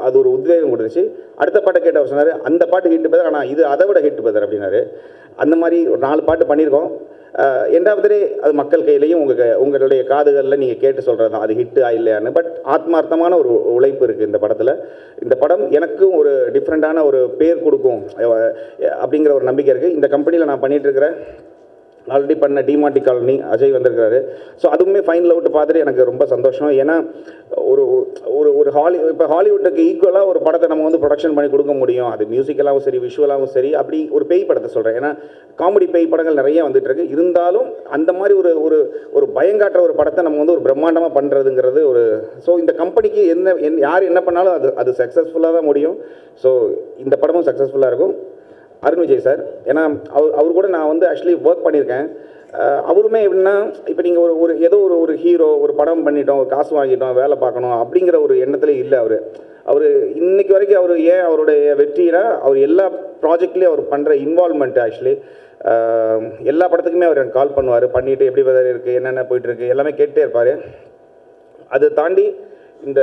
அது ஒரு உத்வேகம் கொடுத்துச்சு. அடுத்த பாட்டை கேட்டு அவர் சொன்னார், அந்த பாட்டு ஹிட்டு பிரதர், ஆனால் இது அதை விட ஹிட் பிரதர் அப்படின்னாரு. அந்த மாதிரி ஒரு 4 பாட்டு பண்ணியிருக்கோம். எண்டாவதே அது மக்கள் கையிலையும் உங்களுடைய காதுகளில் நீங்கள் கேட்டு சொல்கிறது தான் அது ஹிட்டு இல்லையான்னு. பட் ஆத்மார்த்தமான ஒரு உழைப்பு இருக்குது இந்த படத்தில். இந்த படம் எனக்கும் ஒரு டிஃப்ரெண்ட்டான ஒரு பேர் கொடுக்கும் அப்படிங்கிற ஒரு நம்பிக்கை இருக்குது. இந்த கம்பெனியில் நான் பண்ணிகிட்ருக்கிற ஆல்ரெடி பண்ண டிமாண்டி காலனி அஜய் வந்திருக்காரு. ஸோ அதுவுமே ஃபைனல் அவுட் பார்த்துட்டு எனக்கு ரொம்ப சந்தோஷம். ஏன்னா ஒரு இப்போ ஹாலிவுட்டுக்கு ஈக்குவலாக ஒரு படத்தை நம்ம வந்து ப்ரொடக்ஷன் பண்ணி கொடுக்க முடியும். அது மியூசிக்கலாகவும் சரி, விஷுவலாகவும் சரி. அப்படி ஒரு பேய் படத்தை சொல்கிறேன், ஏன்னா காமெடி பேய் படங்கள் நிறைய வந்துட்டு இருக்கு. இருந்தாலும் அந்த மாதிரி ஒரு பயங்காட்டுற ஒரு படத்தை நம்ம வந்து ஒரு பிரம்மாண்டமாக பண்ணுறதுங்கிறது ஒரு. ஸோ இந்த கம்பெனிக்கு யார் என்ன பண்ணாலும் அது சக்ஸஸ்ஃபுல்லாக தான் முடியும். ஸோ இந்த படமும் சக்ஸஸ்ஃபுல்லாக இருக்கும். அருண் விஜய் சார், ஏன்னா அவர் கூட நான் வந்து ஆக்சுவலி ஒர்க் பண்ணியிருக்கேன். அவருமே எப்படின்னா, இப்போ நீங்கள் ஏதோ ஒரு ஹீரோ ஒரு படம் பண்ணிட்டோம், ஒரு காசு வாங்கிட்டோம், வேலை பார்க்கணும் அப்படிங்கிற ஒரு எண்ணத்துல இல்லை அவர் இன்னைக்கு வரைக்கும். அவர் ஏன் அவருடைய வெற்றினா, அவர் எல்லா ப்ராஜெக்ட்லேயும் அவர் பண்ணுற இன்வால்மெண்ட் ஆக்சுவலி எல்லா படத்துக்குமே அவர் எனக்கு கால் பண்ணுவார், பண்ணிவிட்டு எப்படி வெதர் இருக்குது, என்னென்ன போயிட்டுருக்கு எல்லாமே கேட்டே இருப்பார். அதை தாண்டி இந்த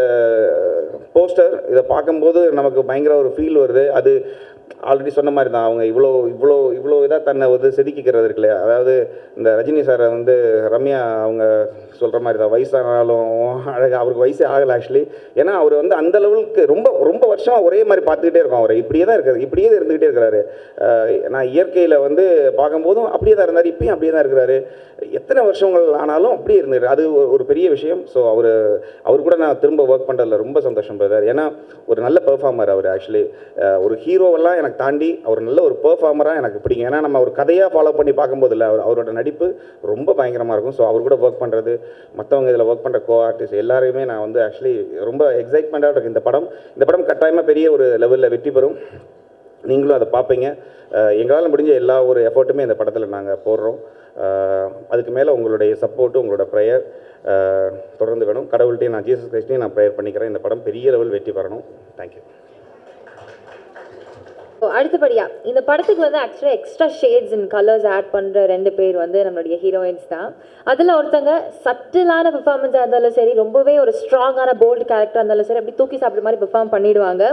போஸ்டர் இதை பார்க்கும்போது நமக்கு பயங்கர ஒரு ஃபீல் வருது. அது ஆல்ரெடி சொன்ன மாதிரி தான், அவங்க இவ்வளோ இதாக தன்னை வந்து செதுக்கிக்கிறது இருக்கு இல்லையா. அதாவது இந்த ரஜினி சாரை வந்து ரம்யா அவங்க சொல்கிற மாதிரி தான், வயசானாலும் அழகாக அவருக்கு வயசே ஆகலை ஆக்சுவலி. ஏன்னா அவர் வந்து அந்த லெவலுக்கு ரொம்ப வருஷமாக ஒரே மாதிரி பார்த்துக்கிட்டே இருக்கோம். அவர் இப்படியே தான் இருக்காரு, இப்படியே தான் இருந்துக்கிட்டே இருக்கிறாரு. நான் இயற்கையில் வந்து பார்க்கும்போதும் அப்படியே தான் இருந்தார், இப்பயும் அப்படியே தான் இருக்கிறாரு. எத்தனை வருஷங்கள் ஆனாலும் அப்படியே இருந்தார். அது ஒரு பெரிய விஷயம். ஸோ அவர் கூட நான் திரும்ப ஒர்க் பண்ணுறதுல ரொம்ப சந்தோஷம் படுறாரு. ஏன்னா ஒரு நல்ல பெர்ஃபார்மர் அவர் ஆக்சுவலி. ஒரு ஹீரோவெல்லாம் எனக்கு தாண்டி அவர் நல்ல ஒரு பெர்ஃபார்மராக எனக்கு பிடிக்கும். ஏன்னா நம்ம ஒரு கதையாக ஃபாலோ பண்ணி பார்க்கும்போது இல்லை, அவரோட நடிப்பு ரொம்ப பயங்கரமாக இருக்கும். ஸோ அவர் கூட ஒர்க் பண்ணுறது, மற்றவங்க இதில் ஒர்க் பண்ணுற கோ ஆர்டிஸ்ட் எல்லாரையுமே நான் வந்து ஆக்சுவலி ரொம்ப எக்ஸைட்மெண்ட்டாக இருக்குது. இந்த படம் கட்டாயமாக பெரிய ஒரு லெவலில் வெற்றி பெறும். நீங்களும் அதை பார்ப்பீங்க. எங்களால் முடிஞ்ச எல்லா ஒரு எஃபர்ட்டுமே இந்த படத்தில் நாங்கள் போடுறோம். அதுக்கு மேலே உங்களுடைய சப்போர்ட்டு, உங்களோட ப்ரேயர் தொடர்ந்து வேணும். கடவுள்கிட்டையும் நான் ஜீசஸ் கிரைஸ்ட்டையும் நான் ப்ரேயர் பண்ணிக்கிறேன். இந்த படம் பெரிய லெவல் வெற்றி பெறணும். தேங்க்யூ. அடுத்தபடியா இந்த படத்துக்கு வந்து ஆக்சுவலாக extra shades and colours add பண்ணுற 2 பேர் வந்து நம்மளுடைய ஹீரோயின்ஸ் தான். அதில் ஒருத்தங்க சட்டிலான பெர்ஃபார்மன்ஸாக இருந்தாலும் சரி, ரொம்பவே ஒரு ஸ்ட்ராங்கான போல்டு கேரக்டராக இருந்தாலும் சரி, அப்படி தூக்கி சாப்பிட்ற மாதிரி பெர்ஃபார்ம் பண்ணிடுவாங்க.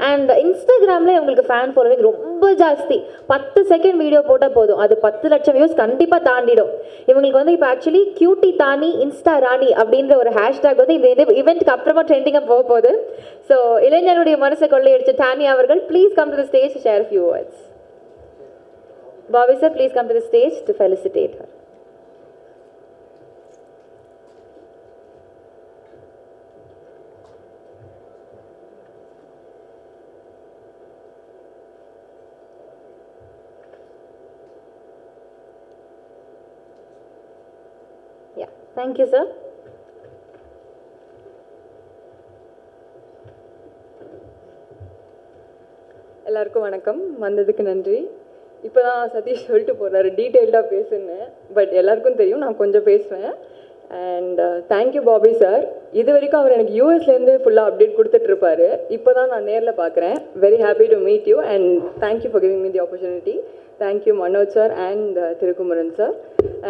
அண்ட் இன்ஸ்டாகிராமில் இவங்களுக்கு ஃபேன் ஃபாலோவிங் ரொம்ப ஜாஸ்தி. 10 செகண்ட் வீடியோ போட்டால் போதும், அது 10 லட்சம் வியூஸ் கண்டிப்பாக தாண்டிடும். இவங்களுக்கு வந்து இப்போ ஆக்சுவலி கியூட்டி தானி இன்ஸ்டா ராணி அப்படின்ற ஒரு ஹேஷ்டேக் வந்து இந்த இவெண்ட்டுக்கு அப்புறமா ட்ரெண்டிங்காக போக போகுது. ஸோ இளைஞருடைய மனசை கொள்ளையடிச்ச டானி அவர்கள், please come to the stage to share a few words. Bobby sir, please come to the stage to felicitate her. Yeah, thank you sir. எல்லாருக்கும் வணக்கம். வந்ததுக்கு நன்றி. இப்போ தான் சதீஷ் சொல்லிட்டு போகிறாரு டீட்டெயில்டாக பேசுன்னு, பட் எல்லாருக்கும் தெரியும் நான் கொஞ்சம் பேசுவேன். And thank you Bobby sir. இது வரைக்கும் அவர் எனக்கு யூஎஸ்லேருந்து ஃபுல்லாக அப்டேட் கொடுத்துட்ருப்பாரு. இப்போ தான் நான் நேரில் பார்க்குறேன். Very happy to meet you and thank you for giving me the opportunity. Thank you Manoj sir and Thirukumaran sir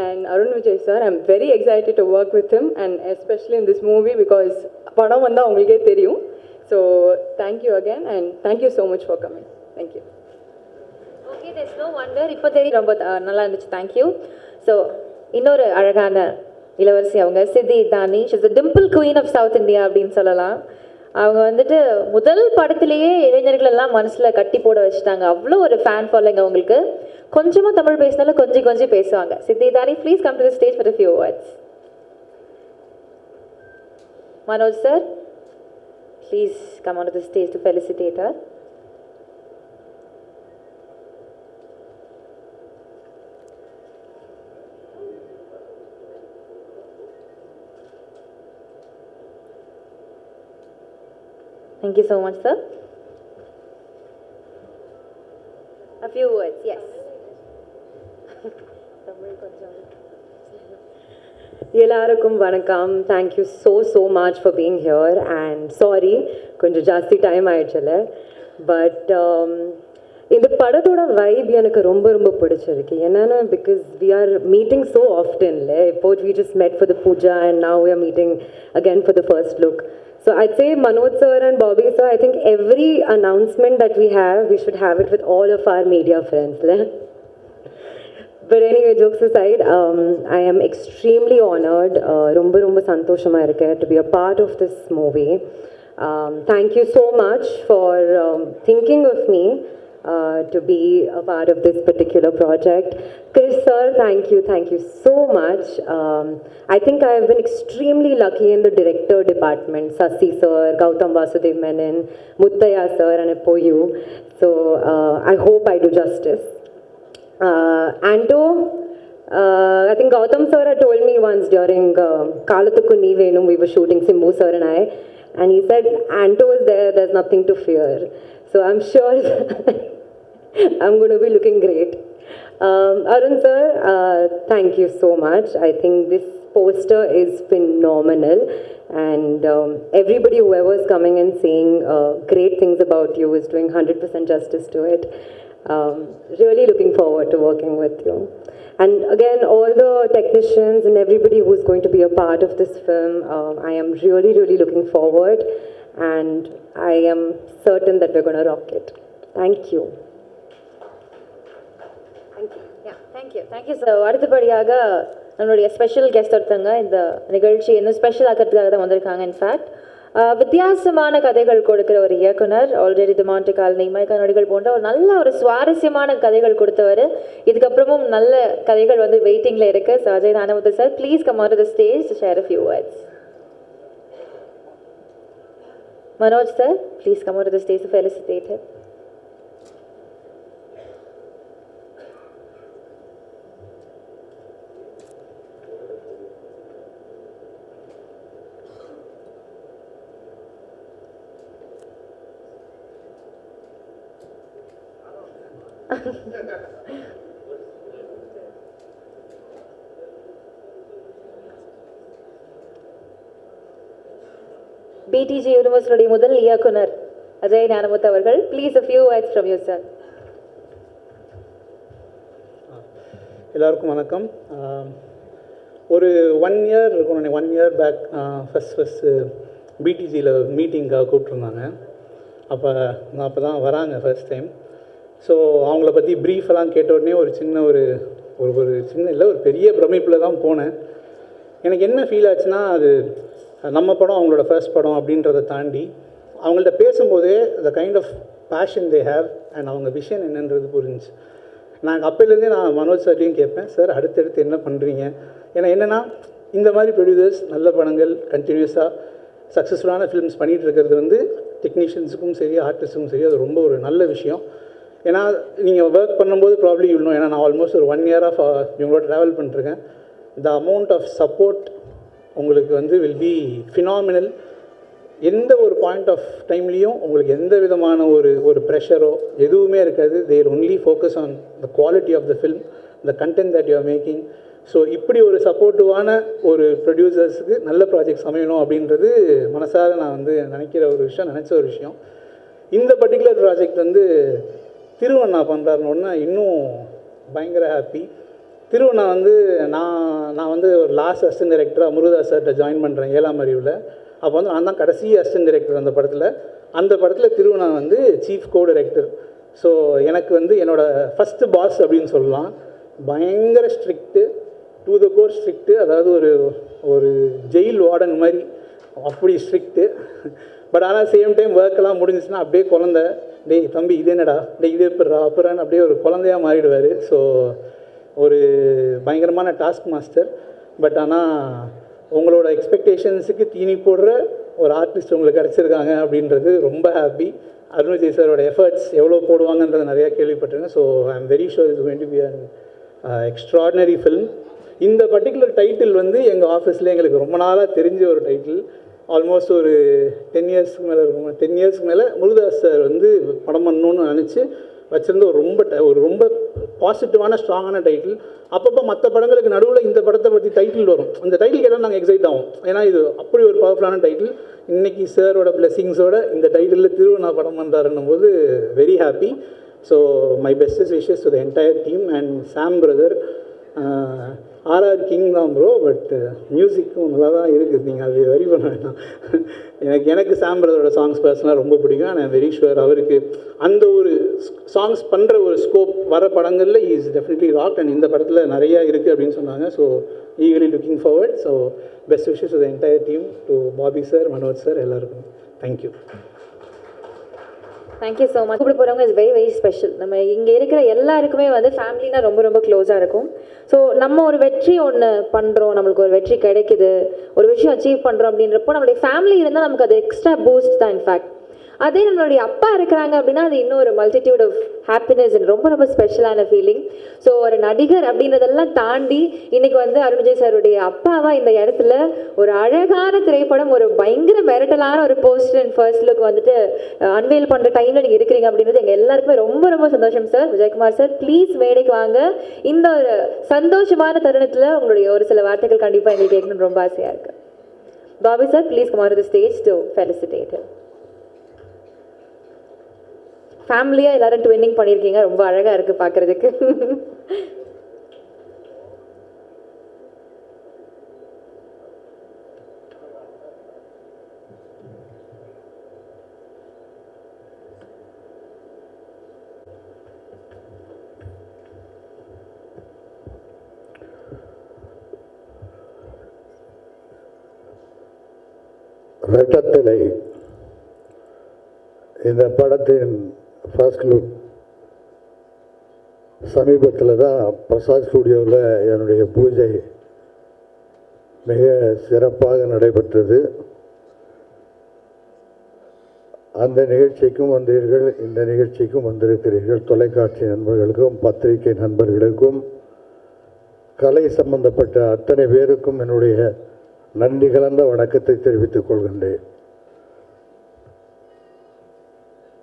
and Arun Vijay sir. I am very excited to work with him and especially in this movie because படம் வந்தால் அவங்களுக்கே தெரியும். So thank you again and thank you so much for coming. Thank you. Okay, there's no wonder. இப்போ தெரியும், ரொம்ப நல்லா இருந்துச்சு. Thank you. So இன்னொரு அழகான இளவரசி அவங்க Siddhi Idnani. She's the dimple queen of South India அப்படின்னு சொல்லலாம். அவங்க வந்துட்டு முதல் படத்திலேயே இளைஞர்கள் எல்லாம் மனசில் கட்டி போட வச்சுட்டாங்க. அவ்வளோ ஒரு ஃபேன் ஃபாலோயிங் அவங்களுக்கு. கொஞ்சமாக தமிழ் பேசினாலும் கொஞ்சம் பேசுவாங்க. Siddhi Idnani, please come to the stage for a few words. Manoj sir, please come onto the stage to felicitate her. Thank you so much, sir. A few words, yes. எல்லாருக்கும் வணக்கம். Thank you so much for being here and sorry கொஞ்சம் ஜாஸ்தி time ஆயிடுச்சுல. But இந்த படத்தோட vibe எனக்கு ரொம்ப பிடிச்சிருக்கு. என்னென்னா because we are meeting so ஆஃப்டன்ல. இப்போ we just met for the pooja and now we are meeting again for the first look. So I'd say Manoj sir and Bobby sir, I think every announcement that we have, we should have it with all of our media friends. But anyway, jokes aside, I am extremely honored, romba santoshama irukke to be a part of this movie. Thank you so much for thinking of me to be a part of this particular project. Chris sir, thank you so much. I think I have been extremely lucky in the director department. Sasi sir, Gautam Vasudev Menon, Muttaya sir, and Ippo you. So I hope I do justice. Anto, I think Gautam sir had told me once during Kalathukku Nee Venum, we were shooting, Simbu sir and I, and he said, Anto is there, there's nothing to fear. So I'm sure I'm going to be looking great. Arun sir, thank you so much. I think this poster is phenomenal, and everybody, whoever is coming and saying great things about you is doing 100% justice to it. Really looking forward to working with you. And again, all the technicians and everybody who's going to be a part of this film, I am really, really looking forward, and I am certain that we're going to rock it. Thank you. Thank you sir. அடுத்தபடியாக நம்மளுடைய special guest ஒருத்தங்க இந்த நிகழ்ச்சி இன்னும் special ஆக்கிறதுக்காக தான் வந்திருக்காங்க. In fact வித்தியாசமான கதைகள் கொடுக்குற ஒரு இயக்குனர். ஆல்ரெடி தி மான்டி காலனி, மைக்கா நொடிகள் போன்ற ஒரு நல்ல ஒரு சுவாரஸ்யமான கதைகள் கொடுத்தவர். இதுக்கப்புறமும் நல்ல கதைகள் வந்து வெயிட்டிங்கில் இருக்கு. So Ajay Gnanamuthu sir, please come on to the stage to share a few words. Manoj sir, please come on to the stage to felicitate him. BTG யூனிவர்சிட்டியுடைய முதல் இயக்குனர் அஜய் ஞானமுத்து அவர்கள், please a few words from you sir. எல்லாருக்கும் வணக்கம். ஒரு 1 year இருக்கும், 1 year back first பிடிஜியில் மீட்டிங்காக கூப்பிட்ருந்தாங்க. அப்போ தான் வராங்க ஃபர்ஸ்ட் டைம். ஸோ அவங்கள பற்றி ப்ரீஃபெல்லாம் கேட்ட உடனே ஒரு சின்ன ஒரு சின்ன இல்லை, ஒரு பெரிய பிரமிப்பில் தான் போனேன். எனக்கு என்ன ஃபீல் ஆச்சுன்னா, அது நம்ம படம், அவங்களோட ஃபர்ஸ்ட் படம் அப்படின்றத தாண்டி அவங்கள்ட்ட பேசும்போதே the kind of passion they have and அவங்க விஷன் என்னன்றது புரிஞ்சு. நான் அப்போலேருந்தே நான் மனோஜ் சார்ட்டையும் கேட்பேன், சார் அடுத்தடுத்து என்ன பண்ணுறீங்க? ஏன்னா என்னென்னா, இந்த மாதிரி ப்ரொடியூசர்ஸ் நல்ல படங்கள் கண்டினியூஸாக சக்ஸஸ்ஃபுல்லான ஃபிலிம்ஸ் பண்ணிகிட்டு இருக்கிறது வந்து டெக்னீஷியன்ஸுக்கும் சரி, ஆர்டிஸ்ட்டுக்கும் சரி, அது ரொம்ப ஒரு நல்ல விஷயம். ஏன்னா நீங்கள் ஒர்க் பண்ணும்போது ப்ராப்ளி இவ்வளோ, ஏன்னா நான் ஆல்மோஸ்ட் ஒரு 1 year இவங்களோட ட்ராவல் பண்ணிட்டுருக்கேன். த அமௌண்ட் ஆஃப் சப்போர்ட் உங்களுக்கு வந்து வில் பி ஃபினாமினல். எந்த ஒரு பாயிண்ட் ஆஃப் டைம்லேயும் உங்களுக்கு எந்த விதமான ஒரு ப்ரெஷரோ எதுவுமே இருக்காது. There only focus on the quality of the film, the content that you are making. So இப்படி ஒரு சப்போர்ட்டிவான ஒரு ப்ரொடியூசர்ஸுக்கு நல்ல ப்ராஜெக்ட்ஸ் அமையணும் அப்படின்றது மனசார நான் வந்து நினைச்ச ஒரு விஷயம். இந்த பர்டிகுலர் ப்ராஜெக்ட் வந்து திருவண்ணா பண்ணுறாருன்னு இன்னும் பயங்கர ஹாப்பி. திருவண்ணா வந்து நான் வந்து ஒரு லாஸ்ட் அசிஸ்டன்ட் டைரக்டராக முருகதாஸ் சார்கிட்ட ஜாயின் பண்ணுறேன் 7ஆம் அறிவில். அப்போ வந்து நான் தான் கடைசி அசிஸ்டன்ட் டைரக்டர் அந்த படத்தில். திருவண்ணா வந்து சீஃப் கோ டைரக்டர். ஸோ எனக்கு வந்து என்னோடய ஃபஸ்ட்டு பாஸ் அப்படின்னு சொல்லலாம். பயங்கர strict, to the core strict. அதாவது ஒரு ஜெயில் வார்டன் மாதிரி, அப்படி ஸ்ட்ரிக்ட்டு. பட் ஆனால் சேம் டைம் ஒர்க்கெல்லாம் முடிஞ்சிச்சுன்னா அப்படியே குழந்தை, டேய் தம்பி இது என்னடா, டேய் இது எப்பட்றா அப்புறான்னு அப்படியே ஒரு குழந்தையாக மாறிடுவார். ஸோ ஒரு பயங்கரமான டாஸ்க் மாஸ்டர். பட் ஆனால் உங்களோட எக்ஸ்பெக்டேஷன்ஸுக்கு தீனி போடுற ஒரு ஆர்டிஸ்ட் உங்களுக்கு கிடச்சிருக்காங்க அப்படின்றது ரொம்ப ஹாப்பி. அருண் விஜய் சாரோட எஃபர்ட்ஸ் எவ்வளோ போடுவாங்கன்றது நிறையா கேள்விப்பட்டிருக்கேன். So I am very sure it's going to be an extraordinary film. இந்த பர்டிகுலர் டைட்டில் வந்து எங்கள் ஆஃபீஸில் எங்களுக்கு ரொம்ப நாளாக தெரிஞ்ச ஒரு டைட்டில். ஆல்மோஸ்ட் ஒரு 10 yearsக்கு மேலே இருக்கும். 10 yearsக்கு மேலே முருகதாஸ் சார் வந்து படம் பண்ணணுன்னு நினச்சி வச்சுருந்த ஒரு ரொம்ப பாசிட்டிவான ஸ்ட்ராங்கான டைட்டில். அப்பப்போ மற்ற படங்களுக்கு நடுவில் இந்த படத்தை பற்றி டைட்டில் வரும். அந்த டைட்டில் கேட்டால் நாங்கள் எக்ஸைட் ஆகும். ஏன்னா இது அப்படி ஒரு பவர்ஃபுல்லான டைட்டில். இன்றைக்கி சாரோட பிளெஸிங்ஸோட இந்த டைட்டிலில் திருவண்ணா படம் பண்ணுறாருன்னும் போது very happy. So my bestest wishes to the entire team and Sam brother. RR king தான் ப்ரோ, பட் மியூசிக்கும் நல்லா தான் இருக்குது. நீங்கள் அது வரி பண்ண வேண்டாம். எனக்கு சாம் பிரதரோட சாங்ஸ் பர்சனலாக ரொம்ப பிடிக்கும். அண்ட் ஐ வெரி ஷுர் அவருக்கு அந்த ஒரு சாங்ஸ் பண்ணுற ஒரு ஸ்கோப் வர படங்களில் இஸ் டெஃபினெட்லி ராக். அண்ட் இந்த படத்தில் நிறையா இருக்குது அப்படின்னு சொன்னாங்க. So eagerly looking forward. So best wishes to the entire team, to Bobby sir, Manoj sir, எல்லாருக்கும் தேங்க்யூ. Thank you so much. கூப்பிட போகிறவங்க இஸ் வெரி வெரி ஸ்பெஷல். நம்ம இங்கே இருக்கிற எல்லாருக்குமே வந்து ஃபேமிலினா ரொம்ப ரொம்ப க்ளோஸாக இருக்கும். ஸோ நம்ம ஒரு வெற்றி ஒன்று பண்ணுறோம், நம்மளுக்கு ஒரு வெற்றி கிடைக்குது, ஒரு விஷயம் அச்சீவ் பண்ணுறோம் அப்படின்றப்போ நம்மளுடைய ஃபேமிலி இருந்தால் நமக்கு அது எக்ஸ்ட்ரா பூஸ்ட் தான். இன்ஃபேக்ட் அதே நம்மளுடைய அப்பா இருக்கிறாங்க அப்படின்னா அது இன்னும் ஒரு மல்டிடியூட் ஆஃப் ஹாப்பினஸ் அண்ட் ரொம்ப ரொம்ப ஸ்பெஷலான ஃபீலிங். ஸோ ஒரு நடிகர் அப்படின்றதெல்லாம் தாண்டி இன்றைக்கி வந்து அருண் விஜய் சாருடைய அப்பாவாக இந்த இடத்துல ஒரு அழகான திரைப்படம், ஒரு பயங்கர மிரட்டலான ஒரு போஸ்டர் அண்ட் ஃபர்ஸ்ட் லுக் வந்துட்டு அன்வெயில் பண்ணுற டைமில் நீங்கள் இருக்கிறீங்க அப்படின்றது எங்கள் எல்லாருக்குமே ரொம்ப ரொம்ப சந்தோஷம் சார். விஜயகுமார் சார், ப்ளீஸ் மேடைக்கு வாங்க. இந்த ஒரு சந்தோஷமான தருணத்தில் உங்களுடைய ஒரு சில வார்த்தைகள் கண்டிப்பாக எங்களுக்கு கேட்கணும்னு ரொம்ப ஆசையாக இருக்குது. Bobby sir, please come on to the stage to felicitate. ஃபேமிலியாக எல்லாரும் ட்வின்னிங் பண்ணியிருக்கீங்க, ரொம்ப அழகாக இருக்குது பார்க்குறதுக்கு. ரெட்டத்திலை இந்த படத்தின் ஃபர்ஸ்ட் லுக் சமீபத்தில் தான் பிரசாத் ஸ்டூடியோவில் என்னுடைய பூஜை மிக சிறப்பாக நடைபெற்றது. அந்த நிகழ்ச்சிக்கும் வந்தீர்கள், இந்த நிகழ்ச்சிக்கும் வந்திருக்கிறீர்கள். தொலைக்காட்சி நண்பர்களுக்கும் பத்திரிகை நண்பர்களுக்கும் கலை சம்பந்தப்பட்ட அத்தனை பேருக்கும் என்னுடைய நன்றி கலந்த வணக்கத்தை தெரிவித்துக் கொள்கின்றேன்.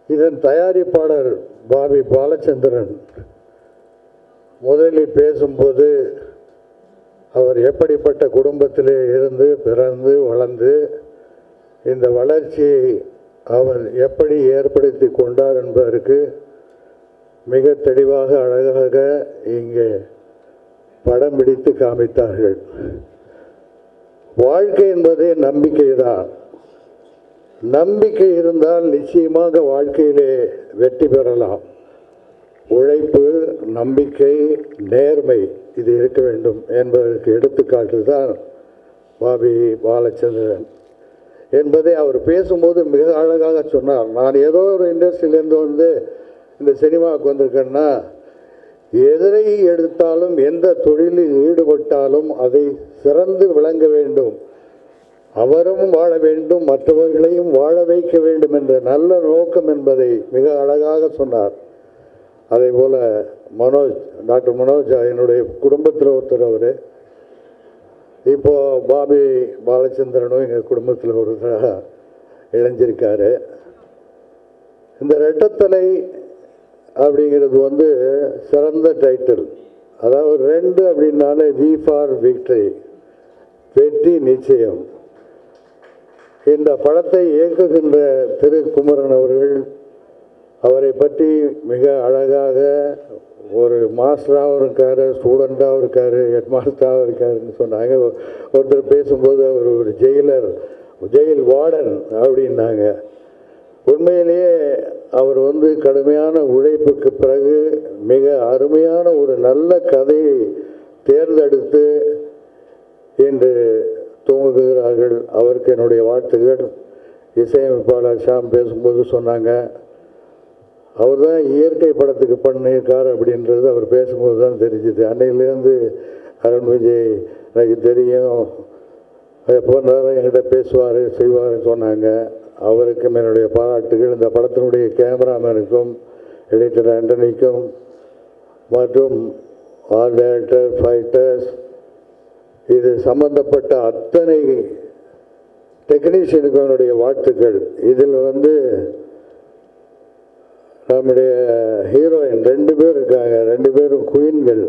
இதன் தயாரிப்பாளர் பாபி பாலச்சந்திரன் முதலில் பேசும்போது அவர் எப்படிப்பட்ட குடும்பத்திலே இருந்து பிறந்து வளர்ந்து இந்த வளர்ச்சியை அவர் எப்படி ஏற்படுத்தி கொண்டார் என்பதற்கு மிக தெளிவாக அழகாக இங்கே படம் பிடித்து காமித்தார்கள். வாழ்க்கை என்பதே நம்பிக்கைதான். நம்பிக்கை இருந்தால் நிச்சயமாக வாழ்க்கையிலே வெற்றி பெறலாம். உழைப்பு, நம்பிக்கை, நேர்மை இது இருக்க வேண்டும் என்பதற்கு எடுத்துக்காட்டு தான் பாபி பாலச்சந்திரன் என்பதை அவர் பேசும்போது மிக அழகாக சொன்னார். நான் ஏதோ ஒரு இண்டஸ்ட்ரியிலேருந்து வந்து இந்த சினிமாவுக்கு வந்திருக்கேன்னா, எதை எடுத்தாலும் எந்த தொழிலில் ஈடுபட்டாலும் அதை சிறந்து விளங்க வேண்டும், அவரும் வாழ வேண்டும், மற்றவர்களையும் வாழ வைக்க வேண்டும் என்ற நல்ல நோக்கம் என்பதை மிக அழகாக சொன்னார். அதே போல் டாக்டர் மனோஜ் என்னுடைய குடும்பத்தில் ஒருத்தர். அவர் இப்போது பாபி பாலச்சந்திரனும் எங்கள் குடும்பத்தில் ஒருத்தராக இணைஞ்சிருக்காரு. இந்த ரெட்டத்தலை அப்படிங்கிறது வந்து சிறந்த டைட்டில். அதாவது 2 அப்படின்னாலே வி ஃபார் விக்டரி, வெற்றி நிச்சயம். இந்த படத்தை இயக்குகின்ற திரு குமரன் அவர்கள் அவரை பற்றி மிக அழகாக ஒரு மாஸ்டராகவும் இருக்கார், ஸ்டூடெண்ட்டாகவும் இருக்கார், ஹெட் மாஸ்டராகவும் இருக்காருன்னு சொன்னாங்க. ஒருத்தர் பேசும்போது அவர் ஒரு ஜெயில் வார்டன் அப்படின்னாங்க. உண்மையிலேயே அவர் வந்து கடுமையான உழைப்புக்கு பிறகு மிக அருமையான ஒரு நல்ல கதையை தேர்ந்தெடுத்து இன்று தூங்குகிறார்கள். அவருக்கு என்னுடைய வாழ்த்துக்கள். இசையமைப்பாளர் ஷாம் பேசும்போது சொன்னாங்க, அவர் தான் இயற்கை படத்துக்கு பண்ணியிருக்கார் அப்படின்றது அவர் பேசும்போது தான் தெரிஞ்சுது. அன்னையிலேருந்து அருண் விஜய் எனக்கு தெரியும், எப்போ நேரம் என்கிட்ட பேசுவார் செய்வார்னு சொன்னாங்க. அவருக்கும் என்னுடைய பாராட்டுகள். இந்த படத்தினுடைய கேமராமேனுக்கும் எடிட்டர் ஆண்டனிக்கும் மற்றும் ஆல் டைரக்டர், ஃபைட்டர்ஸ், இது சம்பந்தப்பட்ட அத்தனை டெக்னீஷியனுக்கும் என்னுடைய வாழ்த்துக்கள். இதில் வந்து நம்முடைய ஹீரோயின் 2 பேர் இருக்காங்க, 2 பேரும் குயின்கள்.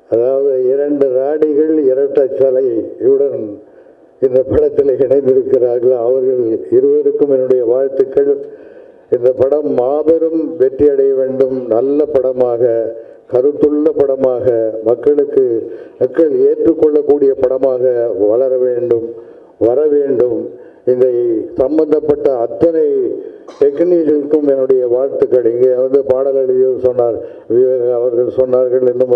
அதாவது 2 ராணிகள் இரட்டை தலையுடன் இந்த படத்தில் இணைந்திருக்கிறார்கள். அவர்கள் இருவருக்கும் என்னுடைய வாழ்த்துக்கள். இந்த படம் மாபெரும் வெற்றி அடைய வேண்டும், நல்ல படமாக, கருத்துள்ள படமாக, மக்கள் ஏற்றுக்கொள்ளக்கூடிய படமாக வளர வேண்டும், வர வேண்டும். இந்த சம்பந்தப்பட்ட அத்தனை டெக்னீஷியனுக்கும் என்னுடைய வாழ்த்துக்கள். இங்கே வந்து பாடல் எழுதியவர் சொன்னார், விவேக் அவர்கள் சொன்னார்கள், இன்னும்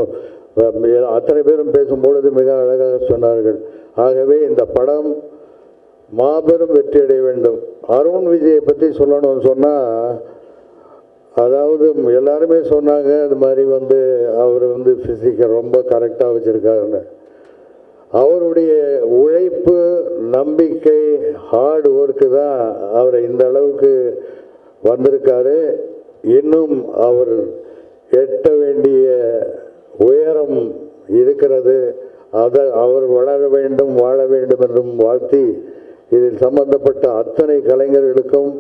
அத்தனை பேரும் பேசும்பொழுது மிக அழகாக சொன்னார்கள். ஆகவே இந்த படம் மாபெரும் வெற்றி அடைய வேண்டும். அருண் விஜயை பற்றி சொல்லணும்னு சொன்னால், அதாவது எல்லாருமே சொன்னாங்க அது மாதிரி வந்து அவர் வந்து ஃபிசிக்கை ரொம்ப கரெக்டாக வச்சுருக்காருன்னு. அவருடைய உழைப்பு, நம்பிக்கை, ஹார்ட் ஒர்க்கு தான் அவரை இந்த அளவுக்கு வந்திருக்காரு. இன்னும் அவர் எட்ட வேண்டிய உயரம் இருக்கிறது. அவர் வளர வேண்டும், வாழ வேண்டும் என்றும் வாழ்த்தி, இதில் சம்பந்தப்பட்ட அத்தனை கலைஞர்களுக்கும்,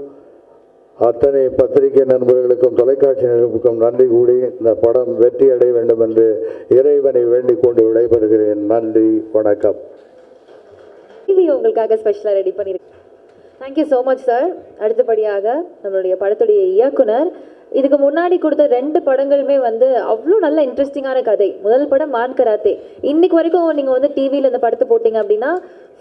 அத்தனை பத்திரிகை நண்பர்களுக்கும், தொலைக்காட்சி நண்பர்களுக்கும் நன்றி கூடி இந்த படம் வெற்றி அடைய வேண்டும் என்று இறைவனை வேண்டிக் கொண்டு விடைபெறுகிறேன். நன்றி, வணக்கம். இது உங்களுக்காக ஸ்பெஷலாக ரெடி பண்ணியிருக்கேன். Thank you so much sir. அடுத்தபடியாக நம்மளுடைய படத்துடைய இயக்குனர், இதுக்கு முன்னாடி கொடுத்த 2 படங்களுமே வந்து அவ்வளோ நல்ல இன்ட்ரெஸ்டிங்கான கதை. முதல் படம் மான் கராத்தே, இன்னைக்கு வரைக்கும் நீங்கள் வந்து டிவியில் இந்த படத்தை போட்டிங்க அப்படின்னா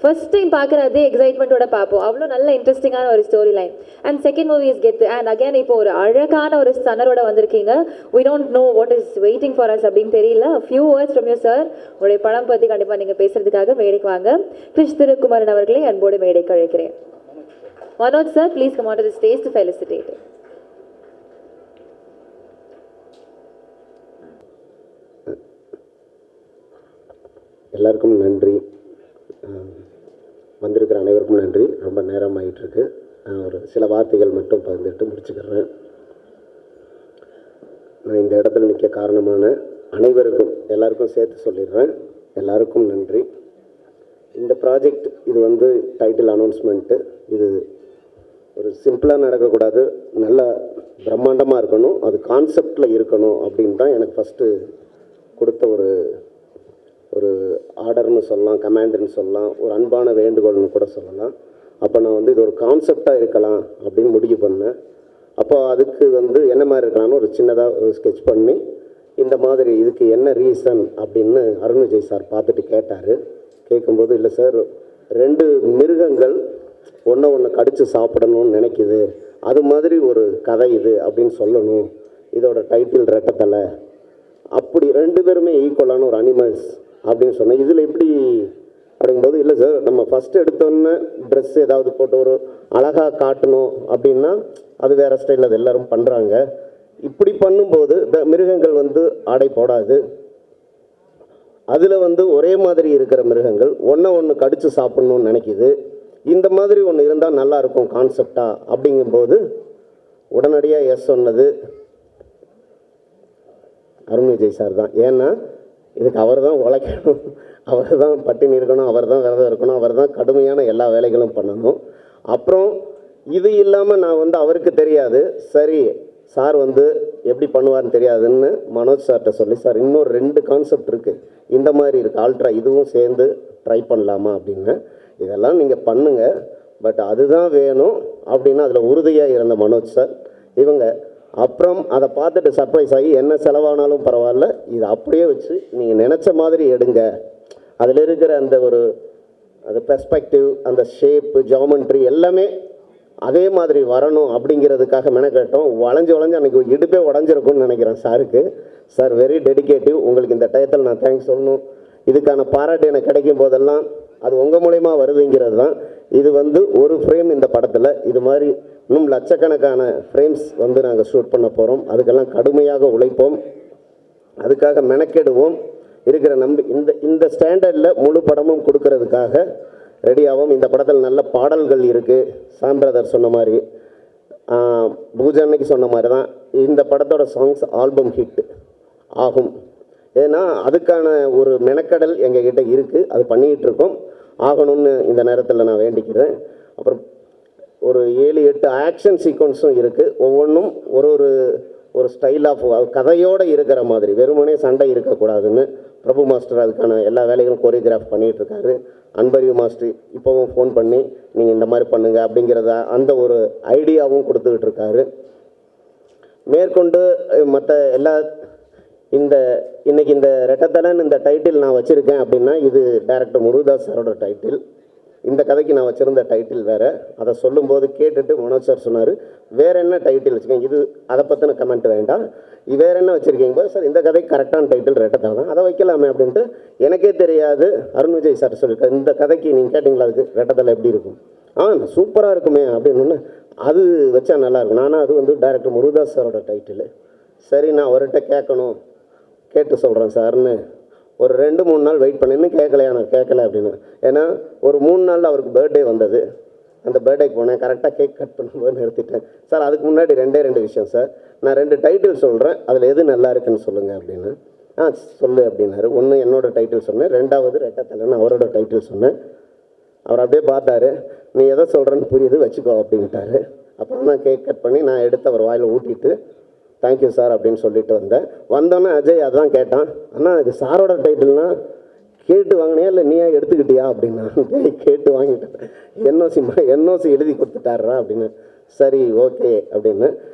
ஃபர்ஸ்ட் டைம் பார்க்குற அதே எக்ஸைட்மெண்ட்டோட பார்ப்போம். அவ்வளோ நல்ல இன்ட்ரெஸ்டிங்கான ஒரு story line. And second movie is கெத்து. அண்ட் அகேன் இப்போ ஒரு அழகான ஒரு சன்னரோட வந்திருக்கீங்க. we don't know what is waiting for us அப்படின்னு தெரியல. few words from you sir. உங்களுடைய படம் பற்றி கண்டிப்பாக நீங்கள் பேசுறதுக்காக மேடைக்கு வாங்க. கிருஷ் திருக்குமரன் அவர்களை அன்போடு மேடைக்கு அழைக்கிறேன். Manoj sir, please come on to the stage to felicitate. எல்லாருக்கும் நன்றி, வந்திருக்கிற அனைவருக்கும் நன்றி. ரொம்ப நேரம் ஆகிட்டுருக்கு. ஒரு சில வார்த்தைகள் மட்டும் பகிர்ந்துட்டு முடிச்சுக்கிறேன். நான் இந்த இடத்துல நிற்க காரணமான அனைவருக்கும், எல்லாருக்கும் சேர்த்து சொல்லிடுறேன், எல்லாருக்கும் நன்றி. இந்த ப்ராஜெக்ட் இது வந்து டைட்டில் அனௌன்ஸ்மெண்ட்டு, இது ஒரு சிம்பிளாக நடக்கக்கூடாது, நல்லா பிரம்மாண்டமாக இருக்கணும், அது கான்செப்டில் இருக்கணும் அப்படின்னு தான் எனக்கு ஃபஸ்ட்டு கொடுத்த ஒரு ஆர்டர்னு சொல்லலாம், கமாண்டுன்னு சொல்லலாம், ஒரு அன்பான வேண்டுகோள்னு கூட சொல்லலாம். அப்போ நான் வந்து இது ஒரு கான்செப்டாக இருக்கலாம் அப்படின்னு முடிவு பண்ணேன். அப்போ அதுக்கு வந்து என்ன மாதிரி இருக்கலாம்னு ஒரு சின்னதாக ஒரு ஸ்கெட்ச் பண்ணி, இந்த மாதிரி இதுக்கு என்ன ரீசன் அப்படின்னு அருண் விஜய் சார் பார்த்துட்டு கேட்டார். கேட்கும்போது, இல்லை சார், 2 மிருகங்கள் ஒன்று கடித்து சாப்பிடணும்னு நினைக்குது, அது மாதிரி ஒரு கதை இது அப்படின்னு சொல்லணும், இதோட டைட்டில் ரெட்டத்தலை, அப்படி 2 பேருமே ஈக்குவலான ஒரு அனிமல்ஸ் அப்படின்னு சொன்னேன். இதில் எப்படி அப்படிங்கும்போது, இல்லை சார், நம்ம ஃபஸ்ட்டு எடுத்தோன்னே ட்ரெஸ் ஏதாவது போட்டு ஒரு அழகாக காட்டணும் அப்படின்னா அது வேறு ஸ்டைலில் அது எல்லோரும் பண்ணுறாங்க. இப்படி பண்ணும்போது மிருகங்கள் வந்து ஆடை போடாது, அதில் வந்து ஒரே மாதிரி இருக்கிற மிருகங்கள் ஒன்று கடித்து சாப்பிட்ணுன்னு நினைக்கிது, இந்த மாதிரி ஒன்று இருந்தால் நல்லாயிருக்கும் கான்செப்டாக அப்படிங்கும்போது உடனடியாக எஸ் சொன்னது அருண் விஜய் சார் தான். ஏன்னா இதுக்கு அவர் தான் உழைக்கணும், அவர் தான் பட்டினி இருக்கணும், அவர் தான் விரதம் இருக்கணும், அவர் தான் கடுமையான எல்லா வேலைகளும் பண்ணணும். அப்புறம் இது இல்லாமல் நான் வந்து அவருக்கு தெரியாது, சரி சார் வந்து எப்படி பண்ணுவார்னு தெரியாதுன்னு மனோஜ் சார்கிட்ட சொல்லி, சார் இன்னொரு 2 கான்செப்ட் இருக்குது, இந்த மாதிரி இருக்குது, ஆல்ட்ரா இதுவும் சேர்ந்து ட்ரை பண்ணலாமா அப்படின்னு. இதெல்லாம் நீங்கள் பண்ணுங்கள், பட் அதுதான் வேணும் அப்படின்னு அதில் உறுதியாக இருந்த மனோஜ் சார். இவங்க அப்புறம் அதை பார்த்துட்டு சர்ப்ரைஸ் ஆகி, என்ன செலவானாலும் பரவாயில்ல, இது அப்படியே வச்சு நீங்கள் நினச்ச மாதிரி எடுங்க, அதில் இருக்கிற அந்த அந்த பெர்ஸ்பெக்டிவ், அந்த ஷேப்பு, ஜாமெண்ட்ரி எல்லாமே அதே மாதிரி வரணும் அப்படிங்கிறதுக்காக மெனக்கட்டோம். வளைஞ்சு அன்றைக்கி இடுப்பே உடஞ்சிருக்கும்னு நினைக்கிறேன் சாருக்கு. சார் வெரி டெடிகேட்டிவ், உங்களுக்கு இந்த டயத்தில் நான் தேங்க்ஸ் சொல்லணும். இதுக்கான பாராட்டு எனக்கு கிடைக்கும் போதெல்லாம் அது உங்கள் மூலயமா வருதுங்கிறது தான். இது வந்து ஒரு ஃப்ரேம் இந்த படத்தில், இது மாதிரி இன்னும் லட்சக்கணக்கான ஃப்ரேம்ஸ் வந்து நாங்கள் ஷூட் பண்ண போகிறோம். அதுக்கெல்லாம் கடுமையாக உழைப்போம், அதுக்காக மெனக்கெடுவோம். இருக்கிற இந்த ஸ்டாண்டர்டில் முழு படமும் கொடுக்கறதுக்காக ரெடியாகும். இந்த படத்தில் நல்ல பாடல்கள் இருக்குது. சாம் பிரதர் சொன்ன மாதிரி, பூஜா அன்னைக்கு சொன்ன மாதிரி தான் இந்த படத்தோட சாங்ஸ் ஆல்பம் ஹிட் ஆகும். ஏன்னா அதுக்கான ஒரு மெனக்கடல் எங்ககிட்ட இருக்குது, அது பண்ணிக்கிட்டு இருக்கோம், ஆகணும்னு இந்த நேரத்தில் நான் வேண்டிக்கிறேன். அப்புறம் ஒரு 7-8 ஆக்ஷன் சீக்வன்ஸும் இருக்குது. ஒவ்வொன்றும் ஒரு ஸ்டைல் ஆஃப் கதையோடு இருக்கிற மாதிரி, வெறுமனே சண்டை இருக்கக்கூடாதுன்னு பிரபு மாஸ்டர் அதுக்கான எல்லா வேலைகளும் கோரியோகிராஃப் பண்ணிகிட்ருக்காரு. அன்பறிவு மாஸ்டர் இப்போவும் ஃபோன் பண்ணி நீங்கள் இந்த மாதிரி பண்ணுங்கள் அப்படிங்கிறத அந்த ஒரு ஐடியாவும் கொடுத்துக்கிட்டு இருக்காரு. மேற்கொண்டு மற்ற எல்லா இன்னைக்கு இந்த ரெட்டத்தலன் இந்த டைட்டில் நான் வச்சுருக்கேன் அப்படின்னா, இது டைரக்டர் முருகதாஸ் சாரோட டைட்டில். இந்த கதைக்கு நான் வச்சுருந்த டைட்டில் வேறு. அதை சொல்லும்போது கேட்டுட்டு மனோஜ் சார் சொன்னார், வேறு என்ன டைட்டில் வச்சுக்கோங்க, இது அதை பற்றின கமெண்ட் வேண்டாம், இது வேறு என்ன வச்சுருக்கீங்க சார், இந்த கதைக்கு கரெக்டான டைட்டில் ரெட்டத்தலை தான், அதை வைக்கலாமே அப்படின்ட்டு. எனக்கே தெரியாது, அருண் விஜய் சார் சொல்லியிருக்காரு, இந்த கதைக்கு நீங்கள் கேட்டிங்களா அதுக்கு ரெட்டத்தலை எப்படி இருக்கும், சூப்பராக இருக்குமே அப்படின்னு. அது வச்சா நல்லாயிருக்கும். நானும் அது வந்து டைரக்டர் முருகதாஸ் சாரோட டைட்டில். சரி, நான் அவர்கிட்ட கேட்டு சொல்கிறேன் சார்னு ஒரு 2-3 நாள் வெயிட் பண்ணின்னு கேட்கலையா, நான் கேட்கல அப்படின்னு. ஏன்னா ஒரு 3 நாளில் அவருக்கு பர்த்டே வந்தது. அந்த பர்த்டேக்கு போனேன், கரெக்டாக கேக் கட் பண்ணும்போது நிறுத்திட்டேன். சார் அதுக்கு முன்னாடி 2 விஷயம் சார், நான் 2 டைட்டில் சொல்கிறேன், அதில் எது நல்லா இருக்குன்னு சொல்லுங்கள் அப்படின்னு. சொல்லு அப்படின்னாரு. ஒன்று என்னோடய டைட்டில் சொன்னேன், 2வது ரெட்டத்தலைன்னு அவரோட டைட்டில் சொன்னேன். அவர் அப்படியே பார்த்தாரு, நீ எதை சொல்கிறேன்னு புரியுது, வச்சுக்கோ அப்படின்ட்டாரு. அப்புறம் தான் கேக் கட் பண்ணி நான் எடுத்து அவர் வாயில் ஊட்டிட்டு தேங்க்யூ சார் அப்படின்னு சொல்லிட்டு வந்தோன்னே அஜய் அதான் கேட்டான், அண்ணா இது சாரோட டைட்டில்னா கேட்டு வாங்கினியா இல்லை நீயா எடுத்துக்கிட்டியா அப்படின்னா கேட்டு வாங்கிட்டேன். என்ஓசி எழுதி கொடுத்துட்டாரா அப்படின்னு. சரி ஓகே அப்படின்னு.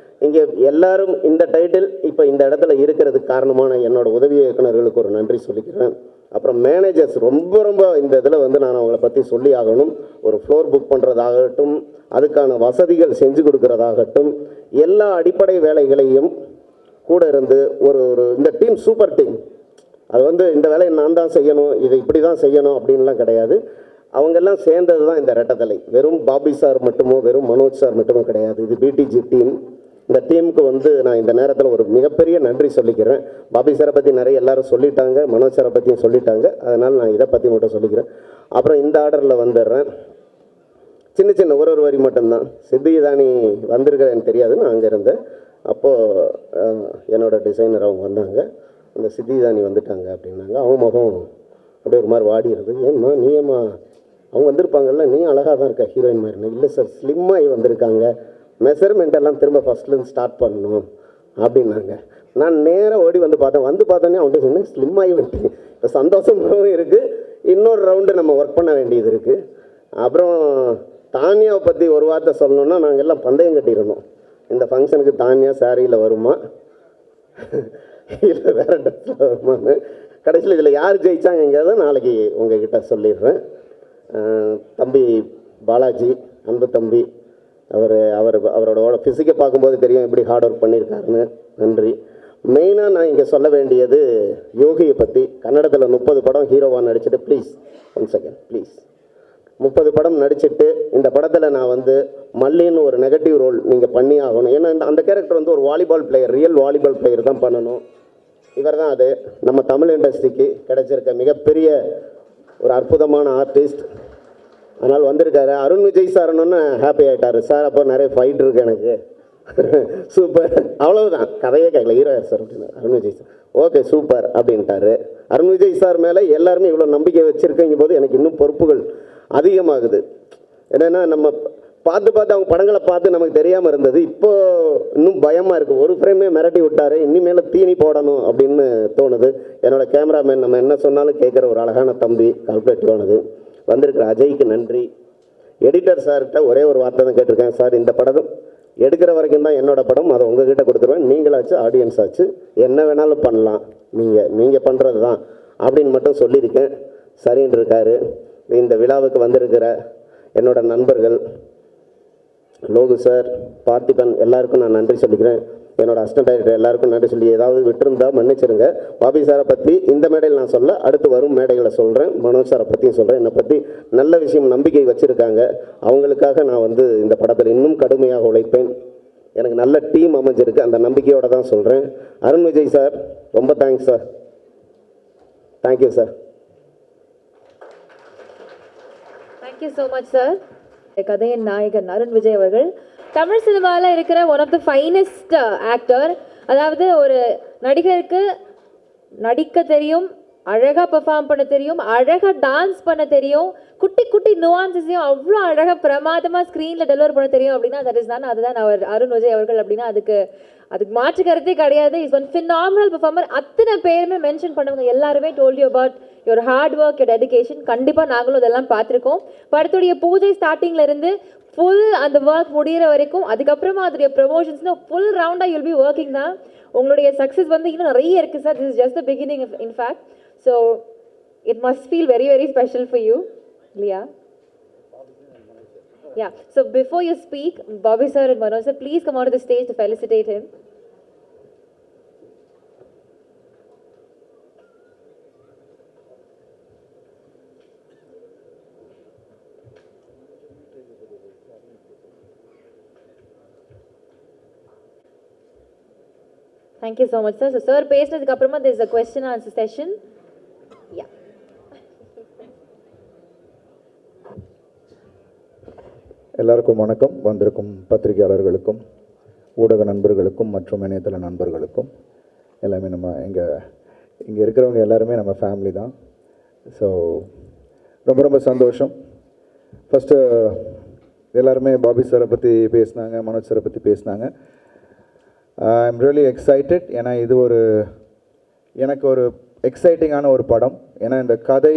இங்கே எல்லாரும் இந்த டைட்டில் இப்போ இந்த இடத்துல இருக்கிறதுக்கு காரணமான என்னோட உதவி இயக்குநர்களுக்கு ஒரு நன்றி சொல்லிக்கிறேன். அப்புறம் மேனேஜர்ஸ் ரொம்ப இந்த இதில் வந்து நான் அவங்கள பற்றி சொல்லி ஆகணும். ஒரு ஃப்ளோர் புக் பண்ணுறதாகட்டும், அதுக்கான வசதிகள் செஞ்சு கொடுக்கறதாகட்டும், எல்லா அடிப்படை வேலைகளையும் கூட இருந்து ஒரு இந்த டீம் சூப்பர் டீம். அது வந்து இந்த வேலையை நான் தான் செய்யணும், இதை இப்படி தான் செய்யணும் அப்படின்லாம் கிடையாது. அவங்கெல்லாம் சேர்ந்தது தான் இந்த ரெட்டத்தலை. வெறும் பாபி சார் மட்டுமோ வெறும் மனோஜ் சார் மட்டுமோ கிடையாது. இது பிடிஜி டீம். இந்த டீமுக்கு வந்து நான் இந்த நேரத்தில் ஒரு மிகப்பெரிய நன்றி சொல்லிக்கிறேன். பாபி சாரை பற்றி நிறைய எல்லாரும் சொல்லிட்டாங்க, மனோஜ் சாரை பற்றியும் சொல்லிட்டாங்க. அதனால் நான் இதை பற்றி மட்டும் சொல்லிக்கிறேன். அப்புறம் இந்த ஆர்டரில் வந்துடுறேன். சின்ன ஒரு வரி மட்டும்தான். சித்திதானி வந்திருக்கிறேன்னு தெரியாது, நான் அங்கே இருந்தேன். அப்போது என்னோட டிசைனர் அவங்க வந்தாங்க. அந்த சித்திதானி வந்துட்டாங்க அப்படின்னாங்க. அவங்க முகம் அப்படியே ஒரு மாதிரி வாடிடுது. ஏம்மா நீ ஏம்மா, அவங்க வந்திருப்பாங்கல்ல, நீ அழகாக தான் இருக்க ஹீரோயின் மாதிரி. இல்லை சார், ஸ்லிம்மாகி வந்திருக்காங்க, மெஷர்மெண்ட் எல்லாம் திரும்ப ஃபஸ்ட்லேருந்து ஸ்டார்ட் பண்ணணும் அப்படின்னாங்க. நான் நேராக ஓடி வந்து பார்த்தோன்னே அவன்கிட்ட சொன்னேன், ஸ்லிம்மாகி வந்துட்டு இப்போ சந்தோஷமாகவும் இருக்குது, இன்னொரு ரவுண்டு நம்ம ஒர்க் பண்ண வேண்டியது இருக்குது. அப்புறம் தானியாவை பற்றி ஒரு வார்த்தை சொல்லணுன்னா, நாங்கள் எல்லாம் பந்தயம் கட்டியிருந்தோம். இந்த ஃபங்க்ஷனுக்கு தானியா சாரியில் வருமா இல்லை வேறு ட்ரெஸ்ஸில் வருமானு. கடைசியில் இதில் யார் ஜெயிச்சாங்கிறத நாளைக்கு உங்ககிட்ட சொல்லிடுறேன். தம்பி பாலாஜி, அன்பு தம்பி, அவரோட ஃபிசிக்கை பார்க்கும்போது தெரியும் எப்படி ஹார்ட் ஒர்க் பண்ணியிருக்காருன்னு. நன்றி. மெயினாக நான் இங்கே சொல்ல வேண்டியது யோகியை பற்றி. கன்னடத்தில் 30 படம் ஹீரோவாக நடிச்சுட்டு, ப்ளீஸ் 1 செகண்ட் ப்ளீஸ், 30 படம் நடிச்சுட்டு இந்த படத்தில் நான் வந்து மல்லின்னு ஒரு நெகட்டிவ் ரோல் நீங்கள் பண்ணி ஆகணும். ஏன்னா அந்த கேரக்டர் வந்து ஒரு volleyball player, real volleyball player தான் பண்ணணும். இவர் தான் அது. நம்ம தமிழ் இண்டஸ்ட்ரிக்கு கிடைச்சிருக்க மிகப்பெரிய ஒரு அற்புதமான ஆர்டிஸ்ட். அதனால் வந்திருக்காரு. அருண் விஜய் சார்னு ஹாப்பி ஆகிட்டார். சார் அப்போ நிறைய ஃபைட் இருக்கு எனக்கு, சூப்பர், அவ்வளவுதான், கதையே கேட்கல, ஹீரோ யார் சார் அப்படின்னா Arun Vijay sir. Okay super அப்படின்ட்டாரு. அருண் விஜய் சார் மேலே எல்லாருமே இவ்வளோ நம்பிக்கை வச்சுருக்கீங்க போது எனக்கு இன்னும் பொறுப்புகள் அதிகமாகுது. என்னென்னா நம்ம பார்த்து அவங்க படங்களை பார்த்து நமக்கு தெரியாமல் இருந்தது. இப்போது இன்னும் பயமாக இருக்குது. ஒரு ஃப்ரேமே மிரட்டி விட்டார், இனிமேல் தீனி போடணும் அப்படின்னு தோணுது. என்னோடய கேமராமேன் நம்ம என்ன சொன்னாலும் கேட்குற ஒரு அழகான தம்பி, கால்குலேட்டிவானது. வந்திருக்கிற அஜய்க்கு நன்றி. எடிட்டர் சார்கிட்ட ஒரே ஒரு வார்த்தை தான் கேட்டிருக்கேன். சார் இந்த படம் எடுக்கிற வரைக்கும் தான் என்னோடய படம், அதை உங்ககிட்ட கொடுத்துருவேன். நீங்களாச்சு ஆடியன்ஸ் ஆச்சு என்ன வேணாலும் பண்ணலாம், நீங்கள் பண்ணுறது தான் அப்படின்னு மட்டும் சொல்லியிருக்கேன். சரின்னு இருக்காரு. இந்த விழாவுக்கு வந்திருக்கிற என்னோட நண்பர்கள் லோகு சார், பார்த்திபன், எல்லாருக்கும் நான் நன்றி சொல்லிக்கிறேன். என்னோட அசிஸ்டன்ட் டைரக்டர் எல்லாருக்கும் நன்றி சொல்லி ஏதாவது விட்டுருந்தா மன்னிச்சிருங்க. பாபி சாரை பற்றி இந்த மேடையில் நான் சொல்ல, அடுத்து வரும் மேடைகளை சொல்கிறேன். மனோஜ் சாரை பற்றியும் சொல்கிறேன். என்னை பற்றி நல்ல விஷயம் நம்பிக்கை வச்சுருக்காங்க. அவங்களுக்காக நான் வந்து இந்த படத்தில் இன்னும் கடுமையாக உழைப்பேன். எனக்கு நல்ல டீம் அமைஞ்சிருக்கு, அந்த நம்பிக்கையோடு தான் சொல்கிறேன். அருண் விஜய் சார் ரொம்ப thanks sir. Thank you sir. Thank you so much sir. கதையின் நாயகன் அருண் விஜய் அவர்கள் தமிழ் சினிமாவில் இருக்கிற one of the finest actor. அதாவது ஒரு நடிகருக்கு நடிக்க தெரியும், அழகாக பெர்ஃபார்ம் பண்ண தெரியும், அழகாக டான்ஸ் பண்ண தெரியும், குட்டி குட்டி நுவான்சஸையும் அவ்வளோ அழகாக பிரமாதமாக ஸ்க்ரீனில் டெலிவர் பண்ண தெரியும் அப்படின்னா அதுதான் அவர் அருண் விஜய் அவர்கள் அப்படின்னா அதுக்கு மாற்று கருத்தே கிடையாது. Is one phenomenal performer. அத்தனை பேருமே மென்ஷன் பண்ணவங்க எல்லாருமே told you about your hard work, your dedication. கண்டிப்பாக நாங்களும் இதெல்லாம் பார்த்துருக்கோம். படத்துடைய பூஜை ஸ்டார்டிங்கில் இருந்து ஃபுல் அந்த ஒர்க் முடிகிற வரைக்கும், அதுக்கப்புறமா அதோடைய ப்ரமோஷன்ஸ்னு ஃபுல் ரவுண்டாக யூல் பி ஒர்க்கிங் தான். உங்களுடைய சக்ஸஸ் வந்து இன்னும் நிறைய இருக்குது sir. This is just the beginning in fact. So it must feel very very special for you இல்லையா? Yeah. So before you speak, Bobby sir and Manoj sir, please come out of the stage to felicitate him. Thank you so much, sir. So, sir, பேசினதுக்கு அப்புறமா there is a question and answer session. Yeah. எல்லாருக்கும் வணக்கம். வந்திருக்கும் பத்திரிகையாளர்களுக்கும் ஊடக நண்பர்களுக்கும் மற்றும் இணையதள நண்பர்களுக்கும் எல்லாமே நம்ம இங்கே இருக்கிறவங்க எல்லாருமே நம்ம ஃபேமிலி தான். ஸோ ரொம்ப சந்தோஷம். ஃபஸ்ட்டு எல்லாருமே பாபி சாரை பற்றி பேசினாங்க, மனோஜ் சாரை பற்றி பேசினாங்க. I am really excited. ஏன்னா இது எனக்கு ஒரு எக்ஸைட்டிங்கான ஒரு படம். ஏன்னா இந்த கதை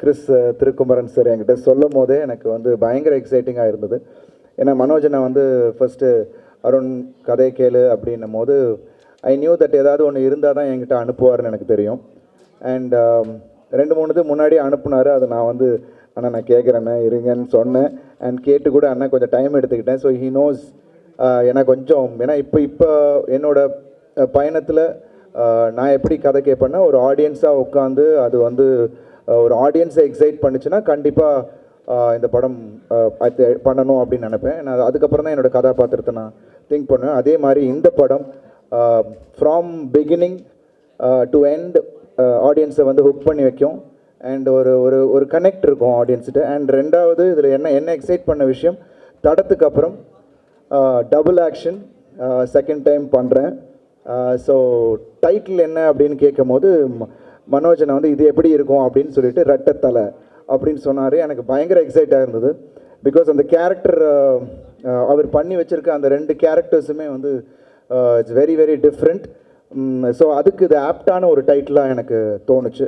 கிறிஸ் திருக்குமரன் சார் என்கிட்ட சொல்லும் போதே எனக்கு வந்து பயங்கர எக்ஸைட்டிங்காக இருந்தது. ஏன்னா மனோஜனை வந்து ஃபஸ்ட்டு அருண் கதை கேளு அப்படின்னும் போது ஐ நியூ தட் ஏதாவது ஒன்று இருந்தால் தான் என்கிட்ட அனுப்புவார்னு எனக்கு தெரியும். அண்ட் 2-3 இது முன்னாடி அனுப்புனார். அதை நான் வந்து அண்ணா நான் கேட்குறேண்ணே இருங்கன்னு சொன்னேன். அண்ட் கேட்டு கூட அண்ணா கொஞ்சம் டைம் எடுத்துக்கிட்டேன். ஸோ ஹீ நோஸ் ஏன்னா கொஞ்சம் ஏன்னா இப்போ என்னோட பயணத்தில் நான் எப்படி கதை கேட்பேன்னா ஒரு ஆடியன்ஸாக உட்காந்து அது வந்து ஒரு ஆடியன்ஸை எக்ஸைட் பண்ணுச்சுன்னா கண்டிப்பாக இந்த படம் பண்ணணும் அப்படின்னு நினைப்பேன். நான் அதுக்கப்புறம் தான் என்னோடய கதாபாத்திரத்தை நான் திங்க் பண்ணுவேன். அதே மாதிரி இந்த படம் ஃப்ரம் பிகினிங் டு எண்ட் ஆடியன்ஸை வந்து ஹுக் பண்ணி வைக்கும். அண்ட் ஒரு கனெக்ட் இருக்கும் ஆடியன்ஸ்கிட்ட. அண்ட் ரெண்டாவது இதில் என்ன எக்ஸைட் பண்ண விஷயம், தடத்துக்கு அப்புறம் டபுள் ஆக்ஷன் செகண்ட் டைம் பண்ணுறேன். ஸோ டைட்டில் என்ன அப்படின்னு கேட்கும் போது மனோஜனை வந்து இது எப்படி இருக்கும் அப்படின்னு சொல்லிட்டு ரெட்டத்தலை அப்படின்னு சொன்னார். எனக்கு பயங்கர எக்ஸைட்டாக இருந்தது. பிகாஸ் அந்த கேரக்டர் அவர் பண்ணி வச்சுருக்க அந்த 2 கேரக்டர்ஸுமே வந்து it's very very different. So அதுக்கு இது ஆப்டான ஒரு டைட்டிலாக எனக்கு தோணுச்சு.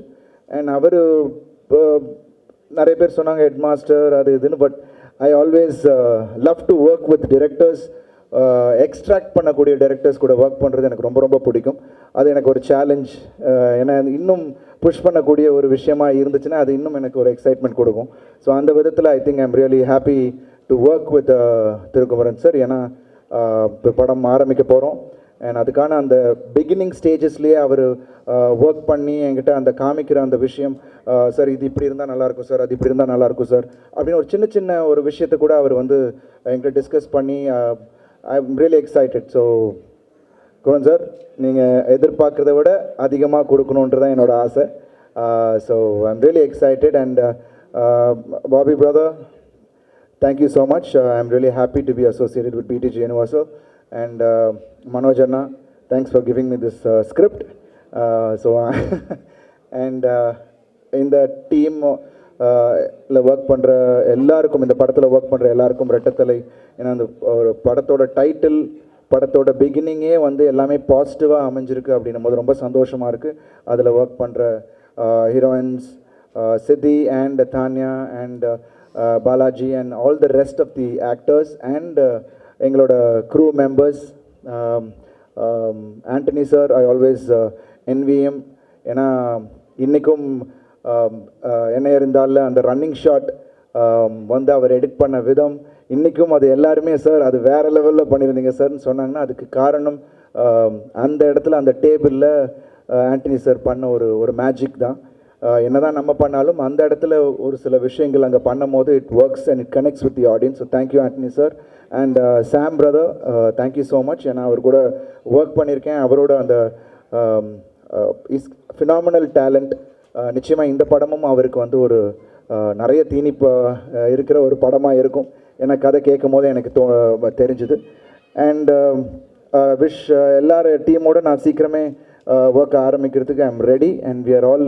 அண்ட் அவர் நிறைய பேர் சொன்னாங்க ஹெட் மாஸ்டர் அது இதுன்னு. But I always love to work with directors. Extract பண்ணக்கூடிய டைரக்டர்ஸ் கூட ஒர்க் பண்ணுறது எனக்கு ரொம்ப ரொம்ப பிடிக்கும். அது எனக்கு ஒரு சேலஞ்ச். ஏன்னா இன்னும் புஷ் பண்ணக்கூடிய ஒரு விஷயமா இருந்துச்சுன்னா அது இன்னும் எனக்கு ஒரு எக்ஸைட்மெண்ட் கொடுக்கும். ஸோ அந்த விதத்தில் I think I am really happy to work with Thirukumaran sir. ஏன்னா இப்போ படம் ஆரம்பிக்க போகிறோம். அண்ட் அதுக்கான அந்த பிகினிங் ஸ்டேஜஸ்லேயே அவர் ஒர்க் பண்ணி என்கிட்ட அந்த காமிக்கிற அந்த விஷயம், சார் இது இப்படி இருந்தால் நல்லாயிருக்கும் சார், அது இப்படி இருந்தால் நல்லாயிருக்கும் சார் அப்படின்னு ஒரு சின்ன ஒரு விஷயத்தை கூட அவர் வந்து என்கிட்ட டிஸ்கஸ் பண்ணி I am really excited. So Kumaran sir நீங்கள் எதிர்பார்க்குறத விட அதிகமாக கொடுக்கணுன்றது தான் என்னோடய ஆசை. So I am really excited. And Bobby brother, thank you so much. I'm really happy to be associated with BTG Universal. And Manoj Anna, thanks for giving me this script. And in the team work பண்ணுற எல்லாருக்கும், இந்த படத்தில் work பண்ணுற எல்லாருக்கும் ரெட்டத்தலை. ஏன்னா அந்த ஒரு படத்தோட டைட்டில், படத்தோட பிகினிங்கே வந்து எல்லாமே பாசிட்டிவாக அமைஞ்சிருக்கு அப்படின்னும் போது ரொம்ப சந்தோஷமாக இருக்குது. அதில் ஒர்க் பண்ணுற ஹீரோயின்ஸ் சித்தி and Tania and Balaji and all the rest of the actors and எங்களோட crew members. Anthony sir, I always envy him. ஏன்னா இன்றைக்கும் என்ன இருந்தாலும் அந்த ரன்னிங் ஷாட் வந்து அவர் எடிட் பண்ண விதம் இன்றைக்கும் அது எல்லாருமே சார் அது வேறு லெவலில் பண்ணியிருந்தீங்க சார்னு சொன்னாங்கன்னா அதுக்கு காரணம் அந்த இடத்துல அந்த டேபிளில் ஆண்டனி சார் பண்ண ஒரு மேஜிக் தான். என்னதான் நம்ம பண்ணாலும் அந்த இடத்துல ஒரு சில விஷயங்கள் அங்கே பண்ணும் போது it works and it connects with the audience. So thank you Antony sir. And Sam brother, thank you so much. ஏன்னா அவர் கூட ஒர்க் பண்ணியிருக்கேன். அவரோட அந்த இஸ் ஃபினாமினல் டேலண்ட். நிச்சயமாக இந்த படமும் அவருக்கு வந்து ஒரு நிறைய தீனிப்பு இருக்கிற ஒரு படமாக இருக்கும். ஏன்னா கதை கேட்கும் போது எனக்கு தெரிஞ்சுது. அண்ட் விஷ் எல்லாரும் டீமோடு நான் சீக்கிரமே ஒர்க் ஆரம்பிக்கிறதுக்கு I am ready and we are all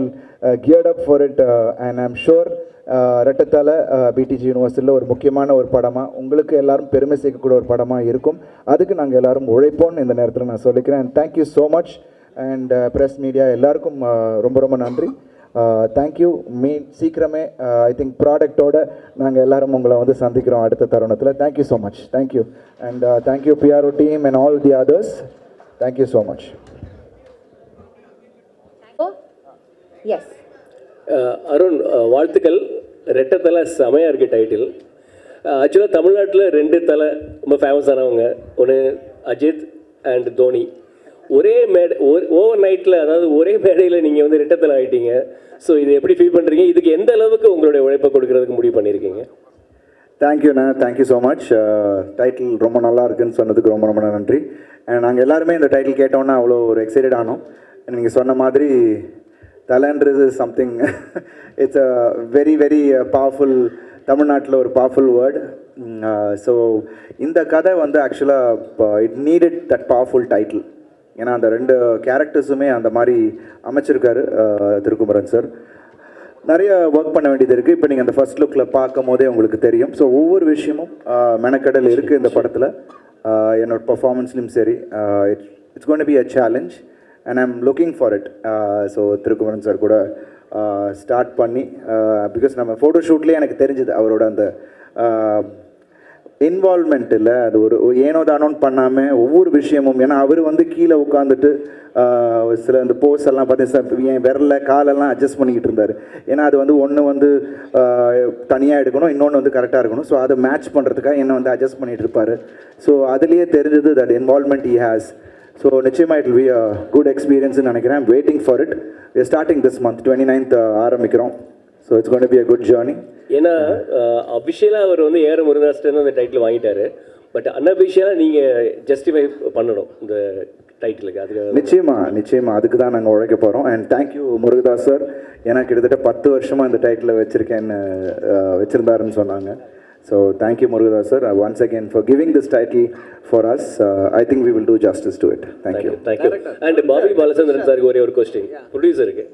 geared up for it. And I am sure ரெட்டத்தால பிடிஜி யூனிவர்சிட்டியில் ஒரு முக்கியமான ஒரு படமாக உங்களுக்கு எல்லாரும் பெருமை சேர்க்கக்கூடிய ஒரு படமாக இருக்கும். அதுக்கு நாங்கள் எல்லோரும் உழைப்போம்னு இந்த நேரத்தில் நான் சொல்லிக்கிறேன். And thank you so much. And press media எல்லாருக்கும் ரொம்ப ரொம்ப நன்றி. தேங்க்யூ. சீக்கிரமே ஐ திங்க் ப்ராடக்டோட நாங்கள் எல்லோரும் உங்களை வந்து சந்திக்கிறோம் அடுத்த தருணத்தில். Thank you so much. Thank you. And thank you PRO team and all the others. Thank you so much. எஸ் அருண், வாழ்த்துக்கள். ரெட்டத்தலை செமையாக இருக்குது டைட்டில். ஆக்சுவலாக தமிழ்நாட்டில் 2 தலை ரொம்ப ஃபேமஸானவங்க. ஒன்று அஜித் அண்ட் தோனி. ஒரே ஓவர் நைட்டில், அதாவது ஒரே மேடையில் நீங்கள் வந்து ரெட்டத்தலை ஆகிட்டீங்க. ஸோ இது எப்படி ஃபீல் பண்ணுறீங்க? இதுக்கு எந்த அளவுக்கு உங்களுடைய உழைப்பை கொடுக்கறதுக்கு முடிவு பண்ணியிருக்கீங்க? தேங்க்யூண்ணா, தேங்க்யூ ஸோ மச். டைட்டில் ரொம்ப நல்லா இருக்குன்னு சொன்னதுக்கு ரொம்ப ரொம்ப நன்றி. நாங்கள் எல்லாருமே இந்த டைட்டில் கேட்டோன்னா அவ்வளோ ஒரு எக்ஸைட்டட் ஆனோம். நீங்கள் சொன்ன மாதிரி தலைன்றது something it's a very very powerful, தமிழ்நாட்டில் ஒரு பவர்ஃபுல் வேர்டு. ஸோ இந்த கதை வந்து ஆக்சுவலாக it needed that powerful title. ஏன்னா அந்த 2 கேரக்டர்ஸுமே அந்த மாதிரி அமைச்சிருக்காரு திருக்குமரன் சார். நிறைய ஒர்க் பண்ண வேண்டியது இருக்குது. இப்போ நீங்கள் அந்த ஃபர்ஸ்ட் லுக்கில் பார்க்கும் போதே உங்களுக்கு தெரியும். ஸோ ஒவ்வொரு விஷயமும் மெனக்கடல் இருக்குது இந்த படத்தில். என்னோட பர்ஃபார்மன்ஸ்லையும் சரி, it's going to be a challenge. And I am looking for it. So Thirukumaran sir கூட ஸ்டார்ட் பண்ணி பிகாஸ் நம்ம ஃபோட்டோ ஷூட்லேயே எனக்கு தெரிஞ்சுது அவரோட அந்த இன்வால்மெண்ட் இல்லை, அது ஒரு ஏனோ தானோன்னு பண்ணாமல் ஒவ்வொரு விஷயமும். ஏன்னா அவர் வந்து கீழே உட்காந்துட்டு சில இந்த போஸ் எல்லாம் பார்த்தீங்கன்னா என் விரல காலெல்லாம் அட்ஜஸ்ட் பண்ணிக்கிட்டு இருந்தார். ஏன்னா அது வந்து ஒன்று வந்து தனியாக எடுக்கணும், இன்னொன்று வந்து கரெக்டாக இருக்கணும். ஸோ அதை மேட்ச் பண்ணுறதுக்காக என்னை வந்து அட்ஜஸ்ட் பண்ணிகிட்டு இருப்பார். ஸோ அதுலேயே தெரிஞ்சது that involvement he has. So நிச்சயமாக it will be a good எக்ஸ்பீரியன்ஸ்னு நினைக்கிறேன். I'm waiting for it. We are starting this month 29th ஆரம்பிக்கிறோம். So it's going to be a good journey. ஏன்னா அஃபிஷியலாக அவர் வந்து ஏஆர் முருகதாஸ்டன் அந்த டைட்டில் வாங்கிட்டாரு. பட் அன்அஃபிஷியலாக நீங்கள் ஜஸ்டிஃபை பண்ணணும் இந்த டைட்டிலுக்கு. அதுக்கு நிச்சயமாக அதுக்கு தான் நாங்கள் உழைக்க போகிறோம். And thank you Murugadoss sir. ஏன்னா கிட்டத்தட்ட 10 வருஷமாக இந்த டைட்டிலை வச்சுருந்தாருன்னு சொன்னாங்க. So thank you Murugadoss sir once again for giving this title for us. I think we will do justice to it. Thank you. And Bobby Balachandran சாருக்கு ஒரே ஒரு கொஸ்டின் ப்ரொடியூசருக்கு.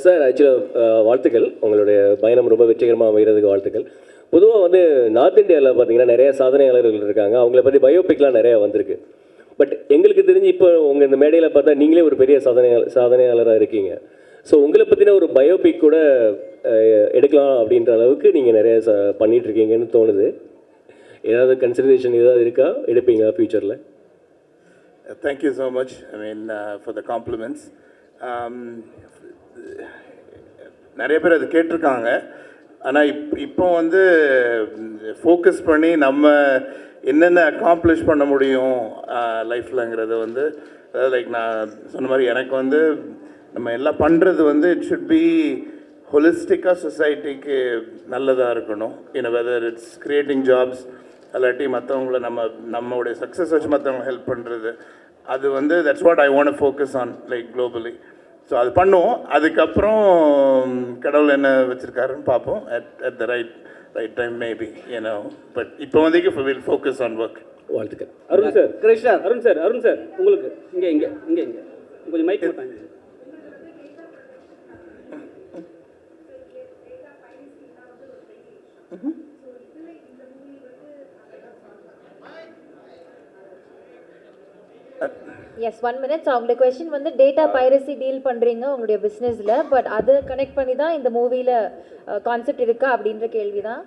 சார் ஆக்சுவலாக வாழ்த்துக்கள், உங்களுடைய பயணம் ரொம்ப வெற்றிகரமாக அமைகிறதுக்கு வாழ்த்துக்கள். பொதுவாக வந்து நார்த் இந்தியாவில் பார்த்தீங்கன்னா நிறைய சாதனையாளர்கள் இருக்காங்க, அவங்கள பற்றி பயோபிக்லாம் நிறையா வந்திருக்கு. பட் எங்களுக்கு தெரிஞ்சு இப்போ உங்கள் இந்த மேடையில் பார்த்தா நீங்களே ஒரு பெரிய சாதனையாளராக இருக்கீங்க. ஸோ உங்களை பற்றின ஒரு பயோபிக் கூட எடுக்கலாம் அப்படின்ற அளவுக்கு நீங்கள் நிறைய பண்ணிகிட்ருக்கீங்கன்னு தோணுது. ஏதாவது கன்சிடரேஷன் ஏதாவது இருக்கா, எடுப்பீங்களா ஃப்யூச்சரில்? Thank you so much. I mean for the compliments. நிறைய பேர் அது கேட்டிருக்காங்க. ஆனால் இப்போ வந்து ஃபோக்கஸ் பண்ணி நம்ம என்னென்ன அக்காம்ப்ளிஷ் பண்ண முடியும் லைஃப்லங்கிறத வந்து, அதாவது லைக் நான் சொன்ன மாதிரி எனக்கு வந்து நம்ம எல்லாம் பண்ணுறது வந்து இட் ஷுட் பி ஹொலிஸ்டிக்காக சொசைட்டிக்கு நல்லதாக இருக்கணும். வெதர் இட்ஸ் கிரியேட்டிங் ஜாப்ஸ், இல்லாட்டி மற்றவங்கள நம்மளுடைய சக்ஸஸ் வச்சு மற்றவங்களை ஹெல்ப் பண்ணுறது, அது வந்து that's what I want focus on like globally. So அது பண்ணுவோம். அதுக்கப்புறம் கடவுள் என்ன வச்சுருக்காருன்னு பார்ப்போம். At the right time maybe but இப்போ வந்து வில் ஃபோக்கஸ் ஆன் ஒர்க். வாழ்த்துக்கள். அருண் சார், கிருஷ்ணா, அருண் சார் உங்களுக்கு இங்கே கொஞ்சம் மைக் போட்டாங்க. Yes 1 minute. அவங்களுடைய கொஸ்டின் வந்து டேட்டா பைரசி டீல் பண்ணுறீங்க உங்களுடைய பிஸ்னஸில், பட் அதை கனெக்ட் பண்ணி தான் இந்த மூவியில் கான்செப்ட் இருக்கா அப்படின்ற கேள்வி தான்.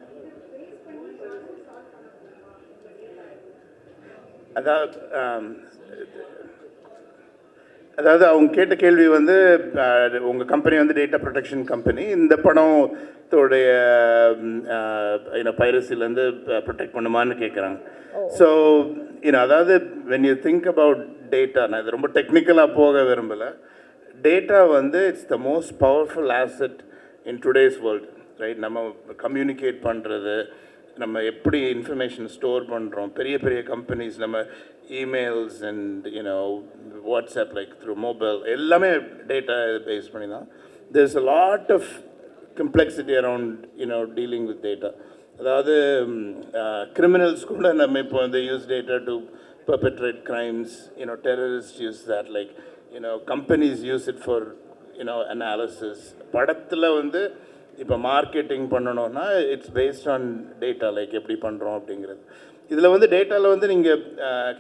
அதாவது அவங்க கேட்ட கேள்வி வந்து உங்கள் கம்பெனி வந்து டேட்டா ப்ரொடெக்ஷன் கம்பெனி, இந்த படத்தோடைய பைரசிலேருந்து ப்ரொடெக்ட் பண்ணுமான்னு கேட்குறாங்க. ஸோ அதாவது when you think about data, நான் இது ரொம்ப டெக்னிக்கலாக போக விரும்பலை. டேட்டா வந்து it's the most powerful asset in today's world, right? நம்ம கம்யூனிகேட் பண்ணுறது, நம்ம எப்படி இன்ஃபர்மேஷன் ஸ்டோர் பண்ணுறோம், பெரிய பெரிய கம்பெனிஸ் நம்ம emails and WhatsApp like through mobile எல்லாமே டேட்டா பேஸ் பண்ணி தான். There is a lot of complexity around dealing with data. அதாவது கிரிமினல்ஸ் கூட நம்ம இப்போ வந்து use data to perpetrate crimes, terrorists use that, like companies use it for analysis. படத்தில் வந்து இப்போ மார்க்கெட்டிங் பண்ணணும்னா it's based on data, like எப்படி பண்ணுறோம் அப்படிங்கிறது. இதில் வந்து டேட்டாவில் வந்து நீங்கள்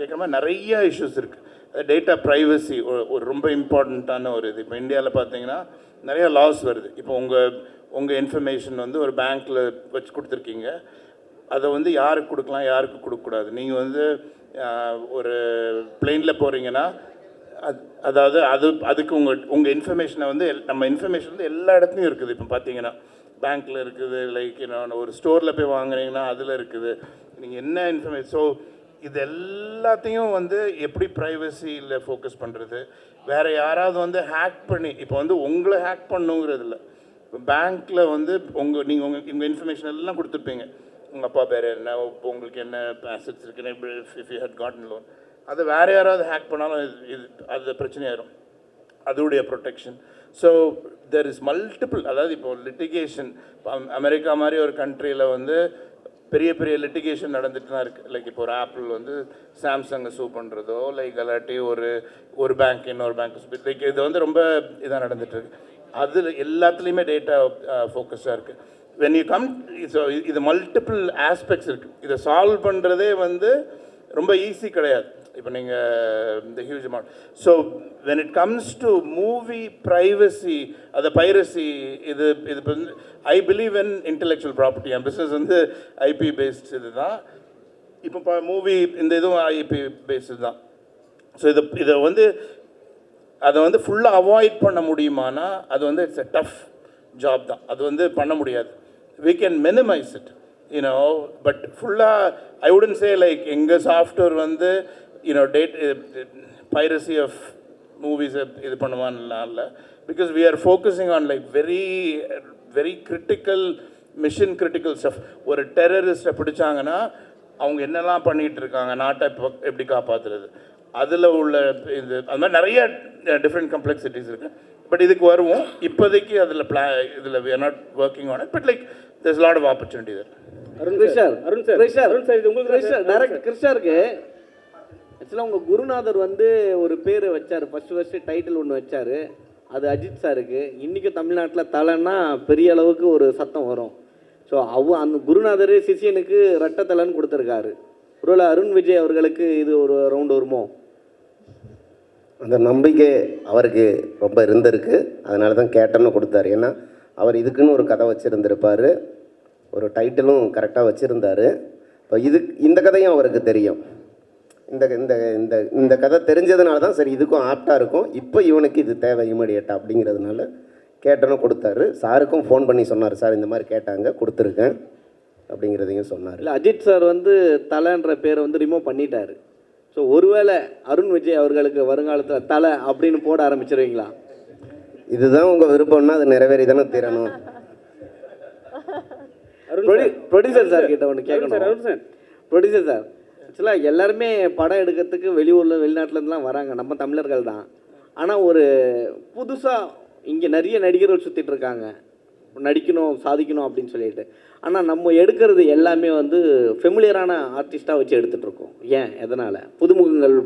கேட்குற மாதிரி நிறைய இஷ்யூஸ் இருக்குது. டேட்டா ப்ரைவசி ஒரு ரொம்ப இம்பார்ட்டண்ட்டான ஒரு இது. இப்போ இந்தியாவில் பார்த்தீங்கன்னா நிறைய லாஸ் வருது. இப்போ உங்கள் இன்ஃபர்மேஷன் வந்து ஒரு பேங்க்கில் வச்சு கொடுத்துருக்கீங்க, அதை வந்து யாருக்கு கொடுக்கலாம், யாருக்கு கொடுக்கக்கூடாது. நீங்கள் வந்து ஒரு பிளெயினில் போகிறீங்கன்னா அதாவது அதுக்கு உங்கள் இன்ஃபர்மேஷனை வந்து நம்ம இன்ஃபர்மேஷன் வந்து எல்லா இடத்துலையும் இருக்குது. இப்போ பார்த்தீங்கன்னா பேங்க்கில் இருக்குது, லைக் ஒரு ஸ்டோரில் போய் வாங்குறீங்கன்னா அதில் இருக்குது, நீங்கள் என்ன இன்ஃபர்மேஷன். ஸோ இது எல்லாத்தையும் வந்து எப்படி ப்ரைவசியில் ஃபோக்கஸ் பண்ணுறது, வேறு யாராவது வந்து ஹேக் பண்ணி இப்போ வந்து உங்களை ஹேக் பண்ணுங்கிறது இல்லை. இப்போ பேங்க்கில் வந்து நீங்கள் உங்கள் இன்ஃபர்மேஷன் எல்லாம் கொடுத்துருப்பீங்க, உங்கள் அப்பா பேர் என்ன, இப்போ உங்களுக்கு என்ன ஆசட்ஸ் இருக்குன்னு, if you had gotten loan, அதை வேறு யாராவது ஹேக் பண்ணாலும் அது பிரச்சனையாயிரும். அதோடைய protection. So there is multiple, அதாவது இப்போ லிட்டிகேஷன், அமெரிக்கா மாதிரி ஒரு கண்ட்ரியில் வந்து பெரிய பெரிய லிட்டிகேஷன் நடந்துட்டு தான் இருக்குது. லைக் இப்போ ஒரு ஆப்பிள் வந்து சாம்சங்கை சூ பண்ணுறதோ, லைக் அல்லாட்டி ஒரு பேங்க் இன்னொரு பேங்க், லைக் இது வந்து ரொம்ப இதாக நடந்துகிட்ருக்கு. அதில் எல்லாத்துலேயுமே டேட்டா ஃபோக்கஸாக இருக்குது. வென் யூ கம், ஸோ இது மல்டிபிள் ஆஸ்பெக்ட்ஸ் இருக்குது. இதை சால்வ் பண்ணுறதே வந்து ரொம்ப ஈஸி கிடையாது. இப்போ நீங்கள் இந்த huge amount. So when it comes to movie privacy, அதை பைரசி, இது இது வந்து I believe in intellectual property. N business வந்து ஐபி பேஸ்ட் இது தான். இப்போ மூவி இந்த இதுவும் ஐபி பேஸ்டு தான். ஸோ இதை வந்து அதை வந்து ஃபுல்லாக அவாய்ட் பண்ண முடியுமானா அது வந்து இட்ஸ் எ டஃப் ஜாப் தான். அது வந்து பண்ண முடியாது. we can minimize it, you know, but fulla I wouldn't say like enga software வந்து you know piracy of movies இது பண்ணுவான்ல, because we are focusing on like very critical mission critical stuff. ஒரு டெரரிஸ்ட்டை பிடிச்சாங்கன்னா அவங்க என்னெல்லாம் பண்ணிகிட்டு இருக்காங்க, நாட்டை எப்படி காப்பாற்றுறது, அதில் உள்ள இது அது மாதிரி நிறைய டிஃப்ரெண்ட் கம்ப்ளெக்சிட்டிஸ் இருக்குது. பட் இதுக்கு வருவோம். இப்போதைக்கு அதில் இதில் we are not working on it, but like there's a lot of opportunity there. கிருஷ்ணருக்கு ஆக்சுவலாக உங்கள் குருநாதர் வந்து ஒரு பேர் வச்சார், ஃபஸ்ட்டு டைட்டில் ஒன்று வச்சார், அது அஜித் சாருக்கு. இன்றைக்கும் தமிழ்நாட்டில் தலைன்னா பெரிய அளவுக்கு ஒரு சத்தம் வரும். ஸோ அந்த குருநாதர் சிஷியனுக்கு ரெட்டை தலைன்னு கொடுத்துருக்காரு. ஒருவேளை அருண் விஜய் அவர்களுக்கு இது ஒரு ரவுண்ட் வருமோ? அந்த நம்பிக்கை அவருக்கு ரொம்ப இருந்திருக்கு, அதனால தான் கேட்டேன்னு கொடுத்தாரு. ஏன்னா அவர் இதுக்குன்னு ஒரு கதை வச்சுருந்துருப்பார், ஒரு டைட்டிலும் கரெக்டாக வச்சுருந்தார். இப்போ இந்த கதையும் அவருக்கு தெரியும். இந்த இந்த இந்த இந்த கதை தெரிஞ்சதுனால தான் சரி இதுக்கும் ஆப்டாக இருக்கும், இப்போ இவனுக்கு இது தேவை இமீடியட்டாக அப்படிங்கிறதுனால கேட்டேன்னு கொடுத்தாரு. சாருக்கும் ஃபோன் பண்ணி சொன்னார், சார் இந்த மாதிரி கேட்டாங்க கொடுத்துருக்கேன் அப்படிங்கிறதையும் சொன்னார். இல்லை, அஜித் சார் வந்து தலைன்ற பேரை வந்து ரிமூவ் பண்ணிட்டார். ஸோ ஒருவேளை அருண் விஜய் அவர்களுக்கு வருங்காலத்தில் தலை அப்படின்னு போட ஆரம்பிச்சிருவீங்களா? இதுதான் உங்கள் விருப்பம்னா அது நிறைவேறி தானே தீரணும். ப்ரொடியூசர் சார் கிட்ட ஒன்று கேட்கணும். ப்ரொடியூசர் சார், ஆக்சுவலாக எல்லாருமே படம் எடுக்கிறதுக்கு வெளியூரில் வெளிநாட்டிலேருந்துலாம் வராங்க, நம்ம தமிழர்கள் தான். ஆனால் ஒரு புதுசாக இங்கே நிறைய நடிகர்கள் சுற்றிட்டு இருக்காங்க, நடிக்கணும் சாதிக்கணும் அப்படின்னு சொல்லிட்டு. ஆனால் நம்ம எடுக்கிறது எல்லாமே வந்து ஃபெமிலியரான ஆர்டிஸ்ட்டாக வச்சு எடுத்துகிட்ருக்கோம். ஏன், எதனால்? புதுமுகங்கள்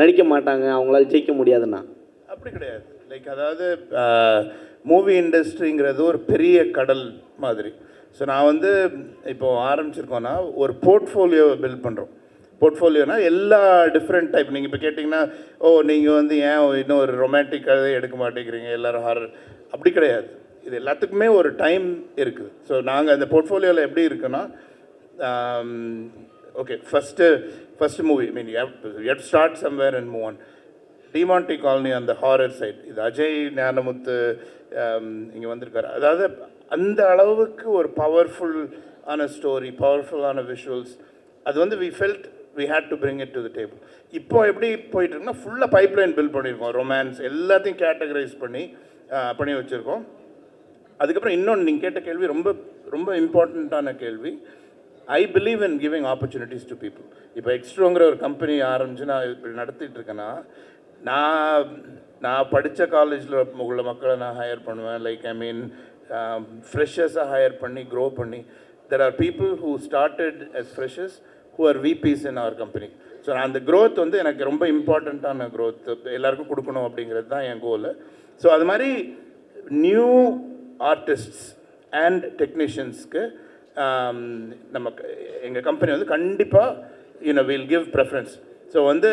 நடிக்க மாட்டாங்க, அவங்களால ஜெயிக்க முடியாதுன்னா? அப்படி கிடையாது. லைக் அதாவது மூவி இண்டஸ்ட்ரிங்கிறது ஒரு பெரிய கடல் மாதிரி. ஸோ நான் வந்து இப்போது ஆரம்பிச்சிருக்கோன்னா ஒரு போர்ட்ஃபோலியோவை பில்ட் பண்ணுறோம். போர்ட்ஃபோலியோனா எல்லா டிஃப்ரெண்ட் டைப். நீங்கள் இப்போ கேட்டிங்கன்னா, நீங்கள் வந்து ஏன் இன்னும் ஒரு ரொமான்டிக் கதை எடுக்க மாட்டேங்கிறீங்க, எல்லோரும் ஹாரர், அப்படி கிடையாது. இது எல்லாத்துக்குமே ஒரு டைம் இருக்குது. ஸோ நாங்கள் அந்த போர்ட்ஃபோலியோவில் எப்படி இருக்குன்னா, okay first movie mean you start somewhere and move on. Demonte colony அந்த ஹாரர் சைட், இது அஜய் ஞானமுத்து இங்கே வந்திருக்காரு. அதாவது அந்த அளவுக்கு ஒரு பவர்ஃபுல்லான ஸ்டோரி, பவர்ஃபுல்லான விஷுவல்ஸ், அது வந்து we felt we had to bring it to the table. இப்போ எப்படி போயிட்டுருக்குன்னா ஃபுல்லாக பைப்லைன் பில்ட் பண்ணியிருக்கோம், ரொமான்ஸ் எல்லாத்தையும் கேட்டகரைஸ் பண்ணி வச்சுருக்கோம். அதுக்கப்புறம் இன்னொன்று நீங்கள் கேட்ட கேள்வி ரொம்ப ரொம்ப இம்பார்ட்டண்ட்டான கேள்வி. I believe in giving opportunities to people. இப்போ எக்ஸ்ட்ரோங்கிற ஒரு கம்பெனி ஆரம்பித்து நான் இப்படி நடத்திட்டு இருக்கேன்னா, நான் படித்த காலேஜில் உள்ள மக்களை நான் ஹையர் பண்ணுவேன். லைக் ஐ மீன் ஃப்ரெஷர்ஸை ஹையர் பண்ணி க்ரோ பண்ணி, there are people who started as freshers who are VPs in our company. So நான் அந்த க்ரோத் வந்து எனக்கு ரொம்ப இம்பார்ட்டண்ட்டான க்ரோத் எல்லாருக்கும் கொடுக்கணும் அப்படிங்கிறது தான் என் கோல். ஸோ அது மாதிரி நியூ ஆர்டிஸ்ட்ஸ் அண்ட் டெக்னீஷியன்ஸ்க்கு எங்கள் கம்பெனி வந்து கண்டிப்பாக வில் கிவ் ப்ரெஃபரன்ஸ். ஸோ வந்து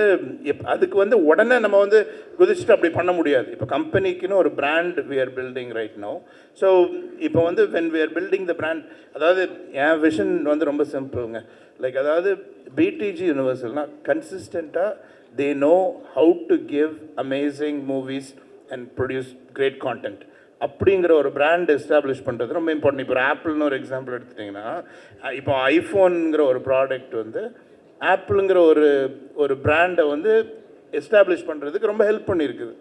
அதுக்கு வந்து உடனே நம்ம வந்து குதிச்சுட்டு அப்படி பண்ண முடியாது. இப்போ கம்பெனிக்குன்னு ஒரு brand we are building right now. So இப்போ வந்து when we are building the brand, அதாவது என் விஷன் வந்து ரொம்ப சிம்பிளுங்க. லைக் அதாவது பிடிஜி யூனிவர்சல்னா கன்சிஸ்டண்ட்டாக they know how to give amazing movies and produce great content அப்படிங்கிற ஒரு பிராண்ட் எஸ்டாப்ளிஷ் பண்ணுறது ரொம்ப இம்பார்ட்டன்ட். இப்போ ஆப்பிள்னு ஒரு எக்ஸாம்பிள் எடுத்துட்டிங்கன்னா, இப்போ ஐஃபோனுங்கிற ஒரு ப்ராடக்ட் வந்து ஆப்பிளுங்கிற ஒரு பிராண்டை வந்து எஸ்டாப்ளிஷ் பண்ணுறதுக்கு ரொம்ப ஹெல்ப் பண்ணியிருக்குது.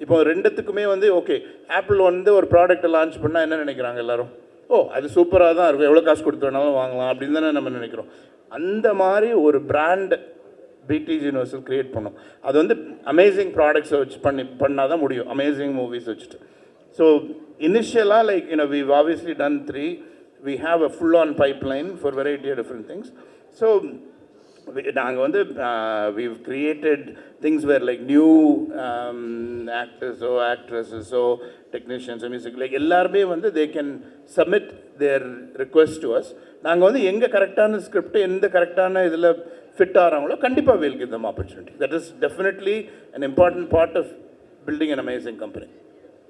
இப்போ ரெண்டுத்துக்குமே வந்து ஓகே, ஆப்பிள் வந்து ஒரு ப்ராடக்ட்டை லான்ச் பண்ணால் என்ன நினைக்கிறாங்க எல்லோரும், அது சூப்பராக தான் இருக்கும், எவ்வளோ காசு கொடுத்து வேணாலும் வாங்கலாம் அப்படின்னு தானே நம்ம நினைக்கிறோம். அந்த மாதிரி ஒரு பிராண்ட் பிடிஜி யூனிவர்சல் க்ரியேட் பண்ணோம். அது வந்து அமேசிங் ப்ராடக்ட்ஸை வச்சு பண்ணால் தான் முடியும், அமேசிங் மூவிஸ் வச்சுட்டு. ஸோ இனிஷியலாக like we've obviously done 3. We have a full-on pipeline for variety of different things. So நாங்கள் வந்து we've created things where like new actors-ஓ actresses-ஓ technicians-ஓ music like எல்லாருமே வந்து they can submit their request to us. நாங்கள் வந்து எங்கே கரெக்டான script எந்த கரெக்டான இதில் ஃபிட் ஆகிறாங்களோ கண்டிப்பாக we'll give them opportunity. That is definitely an important part of building an amazing company.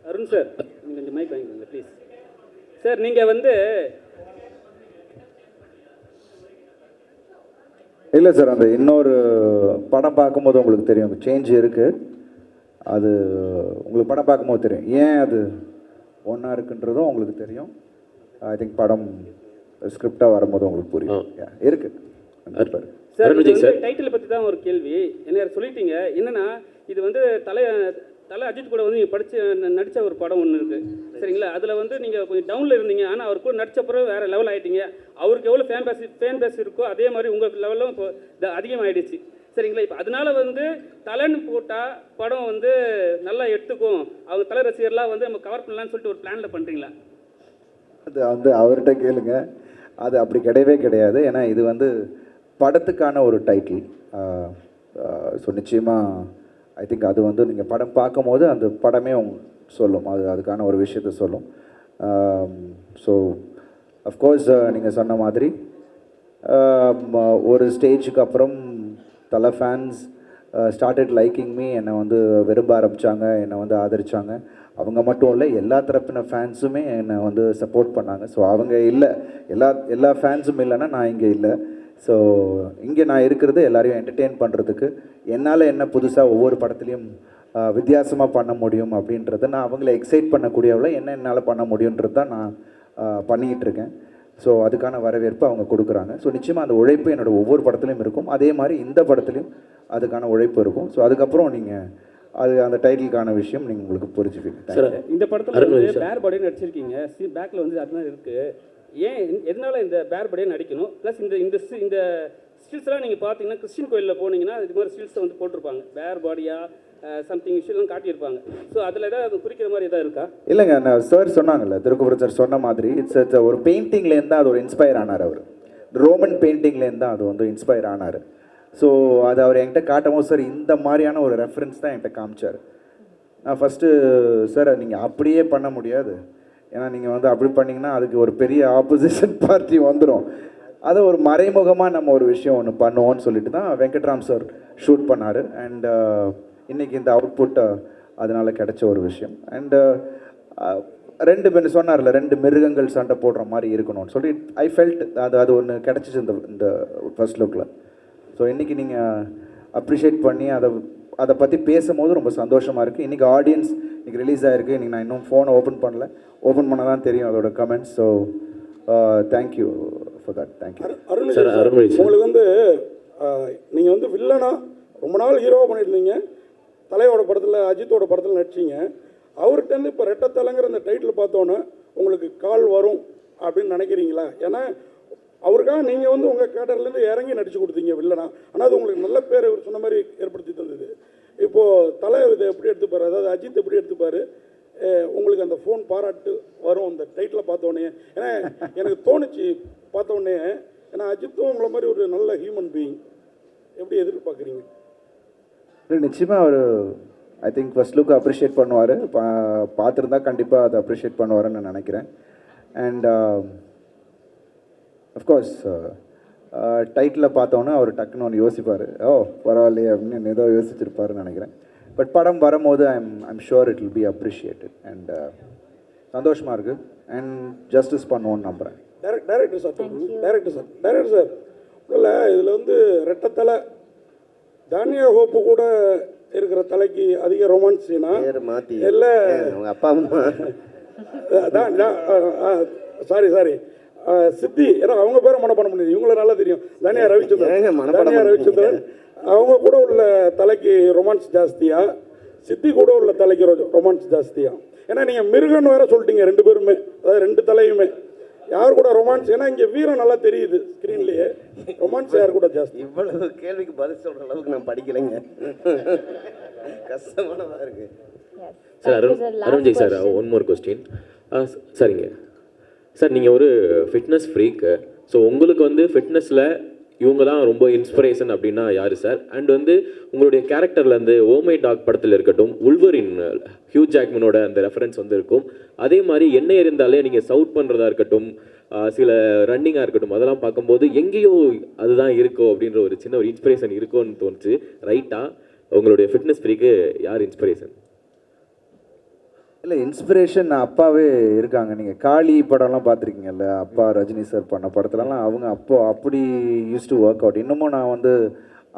Arun sir நீங்கள் கொஞ்சம் மைக் வாங்கிக்கோங்க ப்ளீஸ். சார் நீங்கள் வந்து இல்லை சார், அந்த இன்னொரு படம் பார்க்கும்போது உங்களுக்கு தெரியும் சேஞ்ச் இருக்குது. அது உங்களுக்கு படம் பார்க்கும்போது தெரியும் ஏன் அது ஒன்றா இருக்குன்றதும் உங்களுக்கு தெரியும். ஐ திங்க் படம் ஸ்கிரிப்டாக வரும்போது உங்களுக்கு புரியும். இருக்குது சார் டைட்டில் பற்றி தான் ஒரு கேள்வி. என்ன சொல்லிட்டீங்க என்னன்னா இது வந்து தலை அஜித் கூட வந்து நீங்கள் நடித்த ஒரு படம் ஒன்று இருக்குது சரிங்களா. அதில் வந்து நீங்கள் கொஞ்சம் டவுனில் இருந்தீங்க, ஆனால் அவர் கூட நடித்த பிறகு வேறு லெவல் ஆகிட்டீங்க. அவருக்கு எவ்வளோ ஃபேன் பேஸ் இருக்கோ அதே மாதிரி உங்கள் லெவலும் இப்போ அதிகமாகிடுச்சு சரிங்களா. இப்போ அதனால வந்து தலைன்னு போட்டால் படம் வந்து நல்லா எடுத்துக்கும், அவங்க தலை ரசிகர்லாம் வந்து நம்ம கவர் பண்ணலான்னு சொல்லிட்டு ஒரு பிளானில் பண்ணுறீங்களா? அது வந்து அவர்கிட்ட கேளுங்க. அது அப்படி கிடையவே கிடையாது. ஏன்னா இது வந்து படத்துக்கான ஒரு டைட்டில். ஸோ நிச்சயமாக ஐ திங்க் அது வந்து நீங்கள் படம் பார்க்கும்போது அந்த படமே சொல்லும், அதுக்கான ஒரு விஷயத்த சொல்லும். ஸோ அஃப்கோர்ஸ் நீங்கள் சொன்ன மாதிரி ஒரு ஸ்டேஜுக்கு அப்புறம் தலை ஃபேன்ஸ் ஸ்டார்டட் லைக்கிங் மீ, என்னை வந்து விரும்ப ஆரம்பித்தாங்க, என்னை வந்து ஆதரித்தாங்க. அவங்க மட்டும் இல்லை, எல்லா தரப்பின ஃபேன்ஸுமே என்னை வந்து சப்போர்ட் பண்ணாங்க. ஸோ அவங்க இல்லை, எல்லா ஃபேன்ஸும் இல்லைன்னா நான் இங்கே இல்லை. ஸோ இங்கே நான் இருக்கிறது எல்லாரையும் என்டர்டெயின் பண்ணுறதுக்கு, என்னால் என்ன புதுசாக ஒவ்வொரு படத்துலையும் வித்தியாசமாக பண்ண முடியும் அப்படின்றத நான் அவங்கள எக்ஸைட் பண்ணக்கூடியவளை என்னால் பண்ண முடியுன்றது தான் நான் பண்ணிக்கிட்டு இருக்கேன். ஸோ அதுக்கான வரவேற்பு அவங்க கொடுக்குறாங்க. ஸோ நிச்சயமாக அந்த உழைப்பு என்னோடய ஒவ்வொரு படத்துலையும் இருக்கும். அதே மாதிரி இந்த படத்துலையும் அதுக்கான உழைப்பு இருக்கும். ஸோ அதுக்கப்புறம் நீங்கள் அந்த டைட்டிலுக்கான விஷயம் நீங்கள் உங்களுக்கு புரிஞ்சுப்பீங்க. இந்த படத்தில் வந்து பேர் பாடியே நடிச்சிருக்கீங்க, பேக்கில் வந்து அதுதான் இருக்குது. ஏன் எதனால இந்த பேர் பாடியே நடிக்கணும்? ப்ளஸ் இந்த ஸ்டில்ஸ்லாம் நீங்கள் பார்த்தீங்கன்னா கிறிஸ்டின் கோயிலில் போனீங்கன்னா இது மாதிரி ஸ்டில்ஸை வந்து போட்டிருப்பாங்க, பேர் பாடியாக சம்திங் விஷயம்லாம் காட்டியிருப்பாங்க. ஸோ அதில் ஏதாவது குறிக்கிற மாதிரி எதாவது இருக்கா? இல்லைங்க, நான் சார் சொன்னாங்கல்ல, திருக்குறள் சார் சொன்ன மாதிரி இட்ஸ் ஒரு பெயிண்டிங்லேருந்து தான் அது ஒரு இன்ஸ்பயர் ஆனார். அவர் ரோமன் பெயிண்டிங்லேருந்து தான் அது வந்து இன்ஸ்பயர் ஆனார். ஸோ அது அவர் என்கிட்ட காட்டும் சார் இந்த மாதிரியான ஒரு ரெஃபரன்ஸ் தான் என்கிட்ட காமிச்சார். நான் ஃபஸ்ட்டு சார் நீங்கள் அப்படியே பண்ண முடியாது, ஏன்னா நீங்கள் வந்து அப்படி பண்ணிங்கன்னா அதுக்கு ஒரு பெரிய ஆப்போசிஷன் பார்ட்டி வந்துடும். அதை ஒரு மறைமுகமாக நம்ம ஒரு விஷயம் ஒன்று பண்ணுவோன்னு சொல்லிட்டு தான் வெங்கட்ராம் சார் ஷூட் பண்ணார். அண்ட் இன்றைக்கி இந்த அவுட்புட் அதனால் கிடைச்ச ஒரு விஷயம். அண்டு ரெண்டு பேர் சொன்னார்ல, 2 மிருகங்கள் சண்டை போடுற மாதிரி இருக்கணும்னு சொல்லி ஐ ஃபெல்ட் அது ஒன்று கிடச்சிச்சு இந்த ஃபர்ஸ்ட் லுக்கில். ஸோ இன்றைக்கி நீங்கள் அப்ரிஷியேட் பண்ணி அதை பற்றி பேசும்போது ரொம்ப சந்தோஷமாக இருக்குது. இன்றைக்கி ஆடியன்ஸ் இன்றைக்கி ரிலீஸ் ஆகிருக்கு. இன்றைக்கி நான் இன்னும் ஃபோனை ஓப்பன் பண்ண தான் தெரியும் அதோட comments. So thank you for that. Thank you. உங்களுக்கு வந்து நீங்கள் வந்து வில்லனா ரொம்ப நாள் ஹீரோவாக பண்ணியிருந்தீங்க, தலையோட படத்தில் அஜித்தோட படத்தில் நடிச்சிங்க. அவர்கிட்டருந்து இப்போ ரெட்டத்தலைங்கிற அந்த டைட்டில் பார்த்தோன்னே உங்களுக்கு கால் வரும் அப்படின்னு நினைக்கிறீங்களா? ஏன்னா அவருக்காக நீங்கள் வந்து உங்கள் கேட்டர்லேருந்து இறங்கி நடிச்சு கொடுத்தீங்க வில்லனா, ஆனால் அது உங்களுக்கு நல்ல பேர் இவர் சொன்ன மாதிரி ஏற்படுத்தி தந்தது. இப்போது தலை இதை எப்படி எடுத்துப்பார், அதாவது அஜித் எப்படி எடுத்துப்பார், உங்களுக்கு அந்த ஃபோன் பாராட்டு வரும் அந்த டைட்டில் பார்த்தோன்னே? ஏன்னா எனக்கு தோணுச்சு பார்த்தோன்னே, ஏன்னா அஜித்தும் உங்களை மாதிரி ஒரு நல்ல ஹியூமன் பீயிங், எப்படி எதிர்பார்க்குறீங்க? நிச்சயமாக அவர் I think first look appreciate பண்ணுவார். பார்த்துருந்தா கண்டிப்பாக அதை அப்ரிஷியேட் பண்ணுவாருன்னு நான் நினைக்கிறேன். அண்ட் அஃப்கோர்ஸ் டைட்டில் பார்த்தோன்னே அவர் டக்குன்னு ஒன்று யோசிப்பார், ஓ பரவாயில்லையே அப்படின்னு ஏதோ யோசிச்சிருப்பாருன்னு நினைக்கிறேன். பட் படம் வரும்போது I'm sure it will B appreciated. And சந்தோஷமாக இருக்குது அண்ட் ஜஸ்டிஸ் பண்ணுவோன்னு நம்புகிறேன். டைரக்டர் சார் இல்லை, இதில் வந்து ரெட்டத்தலை தானியா ஹோப்பு கூட இருக்கிற தலைக்கு அதிக ரொமான்ஸ் சீனா இல்லை? அப்பா அம்மா சாரி சித்தி, ஏன்னா அவங்க பேரை மனம் பண்ண முடியாது, இவங்கள நல்லா தெரியும். தானியா ரவிச்சந்திரன் அவங்க கூட உள்ள தலைக்கு ரொமான்ஸ் ஜாஸ்தியா, சித்தி கூட உள்ள தலைக்கு ரொமான்ஸ் ஜாஸ்தியா? ஏன்னா நீங்கள் மிருகன் வேற சொல்லிட்டீங்க 2 பேருமே, அதாவது 2 தலையுமே. யார் கூட ரொமான்ஸ்? ஏன்னா இங்கே வீரம் நல்லா தெரியுது ஸ்க்ரீன்லேயே, ரொமான்ஸ் யார் கூட ஜாஸ்தி? இவ்வளவு கேள்விக்கு பதில் சொல்கிற அளவுக்கு நான் படிக்கலைங்க, கஷ்டமானதாக இருக்குது. Sir Arunji sir, one more question. சரிங்க சார், நீங்கள் ஒரு ஃபிட்னஸ் ஃப்ரீக்கு. ஸோ உங்களுக்கு வந்து ஃபிட்னஸில் இவங்க தான் ரொம்ப இன்ஸ்பிரேஷன் அப்படின்னா யார் சார்? அண்ட் வந்து உங்களுடைய கேரக்டர்லேருந்து ஓமை டாக் படத்தில் இருக்கட்டும், உல்வரின் ஹியூ ஜாக்மனோட அந்த ரெஃபரன்ஸ் வந்து இருக்கும். அதே மாதிரி என்ன இருந்தாலே நீங்கள் சவுட் பண்ணுறதா இருக்கட்டும், சில ரன்னிங்காக இருக்கட்டும், அதெல்லாம் பார்க்கும்போது எங்கேயோ அதுதான் இருக்கோ அப்படின்ற ஒரு சின்ன ஒரு இன்ஸ்பிரேஷன் இருக்கும்னு தோணுச்சு. ரைட்டாக உங்களுடைய ஃபிட்னஸ் ஃப்ரீக்கு யார் இன்ஸ்பிரேஷன்? இல்லை, இன்ஸ்பிரேஷன் அப்பாவே இருக்காங்க. நீங்கள் காளி படம்லாம் பார்த்துருக்கீங்கல்ல, அப்பா ரஜினி சார் பண்ண படத்துலலாம் அவங்க அப்படி யூஸ் டு ஒர்க் அவுட். இன்னமும் நான் வந்து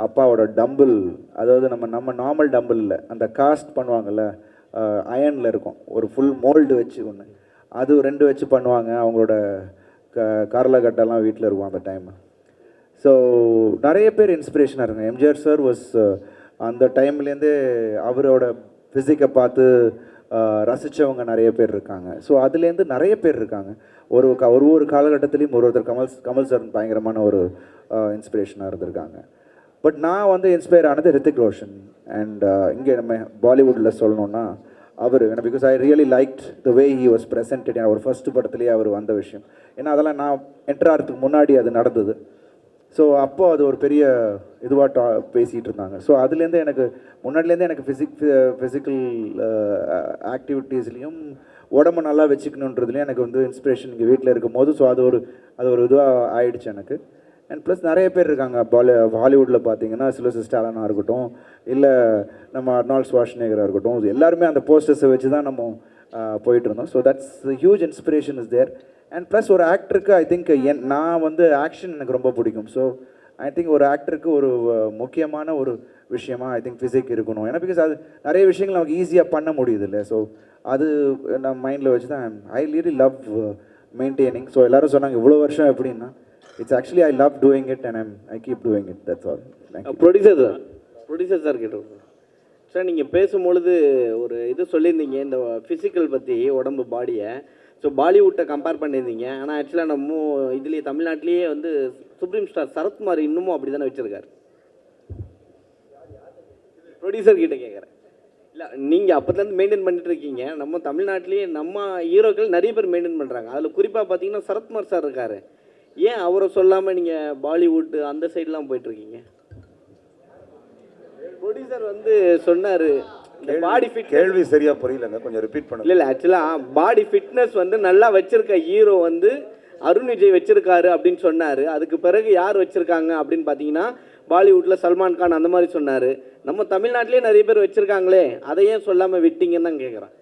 அப்பாவோட டம்பிள், அதாவது நம்ம நார்மல் டம்பிள் இல்லை, அந்த காஸ்ட் பண்ணுவாங்கள்ல, அயனில் இருக்கும், ஒரு ஃபுல் மோல்டு வச்சு ஒன்று, அது 2 வச்சு பண்ணுவாங்க. அவங்களோட கார்லகட்டெல்லாம் வீட்டில் இருக்கும் அந்த டைம். ஸோ நிறைய பேர் இன்ஸ்பிரேஷனாக இருக்காங்க. எம்ஜிஆர் சார் வாஸ் அந்த டைம்லேருந்தே அவரோட ஃபிசிக்கை பார்த்து ரசித்தவங்க நிறைய பேர் இருக்காங்க. ஸோ அதுலேருந்து நிறைய பேர் இருக்காங்க. ஒரு காலகட்டத்துலேயும் ஒருத்தர் கமல் சார் பயங்கரமான ஒரு இன்ஸ்பிரேஷனாக இருந்திருக்காங்க. பட் நான் வந்து இன்ஸ்பயர் ஆனது ரித்திக் ரோஷன். அண்ட் இங்கே நம்ம பாலிவுட்டில் சொல்லணுன்னா அவர், because I really liked the way he was presented. அவர் ஃபர்ஸ்ட் படத்துலேயே அவர் வந்த விஷயம், ஏன்னா அதெல்லாம் நான் என்டர் ஆகிறதுக்கு முன்னாடி அது நடந்தது. ஸோ அப்போது அது ஒரு பெரிய இதுவாக பேசிகிட்டு இருந்தாங்க. ஸோ அதுலேருந்து எனக்கு முன்னாடிலேருந்து எனக்கு ஃபிசிக்கல் ஆக்டிவிட்டீஸ்லேயும் உடம்பு நல்லா வச்சுக்கணுன்றதுலேயும் எனக்கு வந்து இன்ஸ்பிரேஷன் இங்கே வீட்டில் இருக்கும் போது. ஸோ அது ஒரு இதுவாக ஆயிடுச்சு எனக்கு. அண்ட் ப்ளஸ் நிறைய பேர் இருக்காங்க ஹாலிவுட்டில் பார்த்தீங்கன்னா, சில்வஸ்டர் ஸ்டாலனாக இருக்கட்டும், இல்லை நம்ம அர்னால்ட் ஷ்வார்ஸ்நெகராக இருக்கட்டும், எல்லாருமே அந்த போஸ்டர்ஸை வச்சு தான் நம்ம போயிட்டு இருந்தோம். So that's huge inspiration is there. And plus ஒரு ஆக்டருக்கு ஐ திங்க் நான் வந்து ஆக்ஷன் எனக்கு ரொம்ப பிடிக்கும். ஸோ ஐ திங்க் ஒரு ஆக்டருக்கு ஒரு முக்கியமான ஒரு விஷயமா ஐ திங்க் ஃபிசிக் இருக்கணும். ஏன்னா பிகாஸ் அது நிறைய விஷயங்கள் நமக்கு ஈஸியாக பண்ண முடியுது இல்லை. ஸோ அது நம்ம மைண்டில் வச்சு தான் I really love maintaining. So எல்லோரும் சொன்னாங்க இவ்வளோ வருஷம் எப்படின்னா, it's actually I love doing it and I keep doing it, that's all. Producer sir கேட்டோம் சார், நீங்கள் பேசும்பொழுது ஒரு இது சொல்லியிருந்தீங்க இந்த ஃபிசிக்கல் பற்றி, உடம்பு பாடியை. ஸோ பாலிவுட்டை கம்பேர் பண்ணியிருந்தீங்க. ஆனால் ஆக்சுவலாக நம்ம இதுலேயே தமிழ்நாட்டிலேயே வந்து சுப்ரீம் ஸ்டார் சரத்குமார் இன்னமும் அப்படி தானே வச்சுருக்காரு. ப்ரொடியூசர் கிட்டே கேட்குறேன். இல்லை, நீங்கள் அப்போதுலேருந்து மெயின்டைன் பண்ணிட்டு இருக்கீங்க. நம்ம தமிழ்நாட்டிலேயே நம்ம ஹீரோக்கள் நிறைய பேர் மெயின்டைன் பண்ணுறாங்க. அதில் குறிப்பாக பார்த்தீங்கன்னா சரத்குமார் சார் இருக்கார். ஏன் அவரை சொல்லாமல் நீங்கள் பாலிவுட்டு அந்த சைட்லாம் போயிட்டுருக்கீங்க? ப்ரொடியூசர் வந்து சொன்னார் பாடி ஃபிட். கேள்வி சரியா புரியலங்க, கொஞ்சம் ரிப்பீட் பண்ணுங்க. இல்லை ஆக்சுவலாக பாடி ஃபிட்னஸ் வந்து நல்லா வச்சிருக்க ஹீரோ வந்து அருண் விஜய் வச்சிருக்காரு அப்படின்னு சொன்னார். அதுக்கு பிறகு யார் வச்சிருக்காங்க அப்படின்னு பார்த்தீங்கன்னா பாலிவுட்டில் சல்மான் கான் அந்த மாதிரி சொன்னார். நம்ம தமிழ்நாட்டிலே நிறைய பேர் வச்சிருக்காங்களே, அதை ஏன் சொல்லாமல் விட்டீங்கன்னு தான் கேட்குறேன்.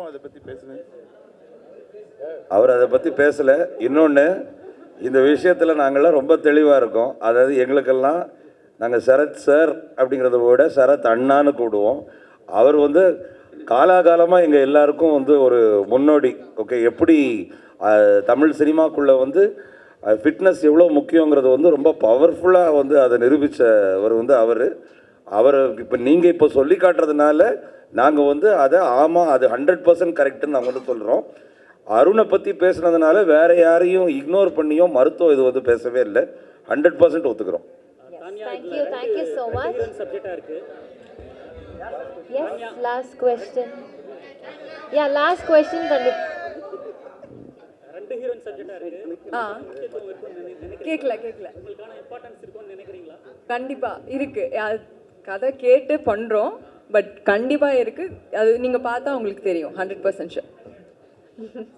அதை பற்றி பேசுனேன், அவர் அதை பற்றி பேசலை. இன்னொன்று, இந்த விஷயத்தில் நாங்கள்லாம் ரொம்ப தெளிவாக இருக்கோம். அதாவது எங்களுக்கெல்லாம் நாங்கள் சரத் சார் அப்படிங்கிறத விட சரத் அண்ணான்னு கூடுவோம். அவர் வந்து காலாகாலமாக எங்கள் எல்லாருக்கும் வந்து ஒரு முன்னோடி. ஓகே, எப்படி தமிழ் சினிமாக்குள்ளே வந்து ஃபிட்னஸ் எவ்வளோ முக்கியங்கிறது வந்து ரொம்ப பவர்ஃபுல்லாக வந்து அதை நிரூபித்தவர் வந்து அவர் இப்போ நீங்கள் இப்போ சொல்லி காட்டுறதுனால நாங்கள் வந்து அதை ஆமாம் அது 100% கரெக்டுன்னு நாங்கள் வந்து சொல்கிறோம். அருணை பற்றி பேசுனதுனால வேறு யாரையும் இக்னோர் பண்ணியோ மருத்துவம் இது வந்து பேசவே இல்லை, 100% ஒத்துக்கிறோம். Thank you so much. Yes, last question. Yeah, last question. கேட்கல கண்டிப்பா இருக்கு. கதை கேட்டு பண்றோம், பட் கண்டிப்பா இருக்கு. அது நீங்க பார்த்தா உங்களுக்கு தெரியும். 100% ஷூர்.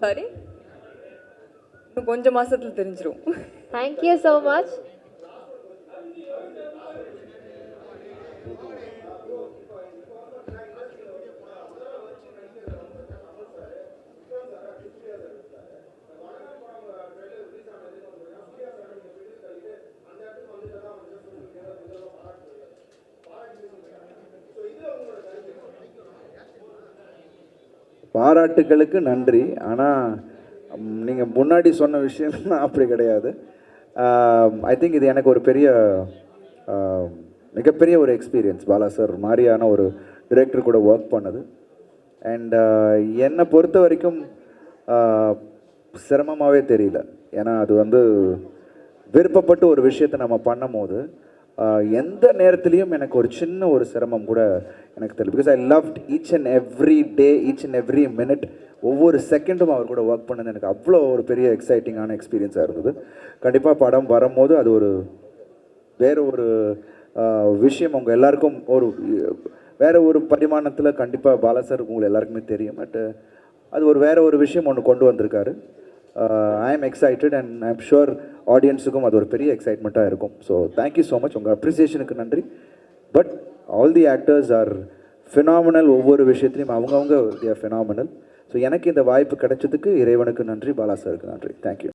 சாரி, இன்னும் கொஞ்சம் மாசத்துல தெரிஞ்சிரும். Thank you so much. பாராட்டுகளுக்கு நன்றி. ஆனால் நீங்கள் முன்னாடி சொன்ன விஷயம்லாம் அப்படி கிடையாது. ஐ திங்க் இது எனக்கு ஒரு மிகப்பெரிய ஒரு எக்ஸ்பீரியன்ஸ். பாலா சார் மாதிரியான ஒரு டிரெக்டர் கூட ஒர்க் பண்ணது. அண்ட் என்னை பொறுத்த வரைக்கும் சிரமமாகவே தெரியல. ஏன்னா அது வந்து விருப்பப்பட்டு ஒரு விஷயத்தை நம்ம பண்ணும் போது எந்த நேரத்துலையும் எனக்கு ஒரு சின்ன ஒரு சிரமம் கூட எனக்கு தெரியல. Because I loved each and every day, each and every minute, ஒவ்வொரு செகண்டும் அவர் கூட ஒர்க் பண்ணது எனக்கு அவ்வளோ ஒரு பெரிய எக்ஸைட்டிங்கான எக்ஸ்பீரியன்ஸாக இருந்தது. கண்டிப்பாக படம் வரும்போது அது ஒரு வேறு ஒரு விஷயம் உங்கள் எல்லாருக்கும் வேறு ஒரு பரிமாணத்தில் கண்டிப்பாக பாலா சார் உங்களுக்கு எல்லாருக்குமே தெரியும். பட் அது வேறு ஒரு விஷயம் ஒன்று கொண்டு வந்திருக்காரு. I am excited and I am sure ஆடியன்ஸுக்கும் அது ஒரு பெரிய எக்ஸைட்மெண்ட்டாக இருக்கும். ஸோ தேங்க்யூ ஸோ மச், உங்கள் அப்ரிசியேஷனுக்கு நன்றி. But all the actors are phenomenal. ஒவ்வொரு விஷயத்துலையும் அவங்கவுங்க ஃபினாமினல். ஸோ எனக்கு இந்த வாய்ப்பு கிடைச்சதுக்கு இறைவனுக்கு நன்றி, பாலா சாருக்கு நன்றி. தேங்க்யூ.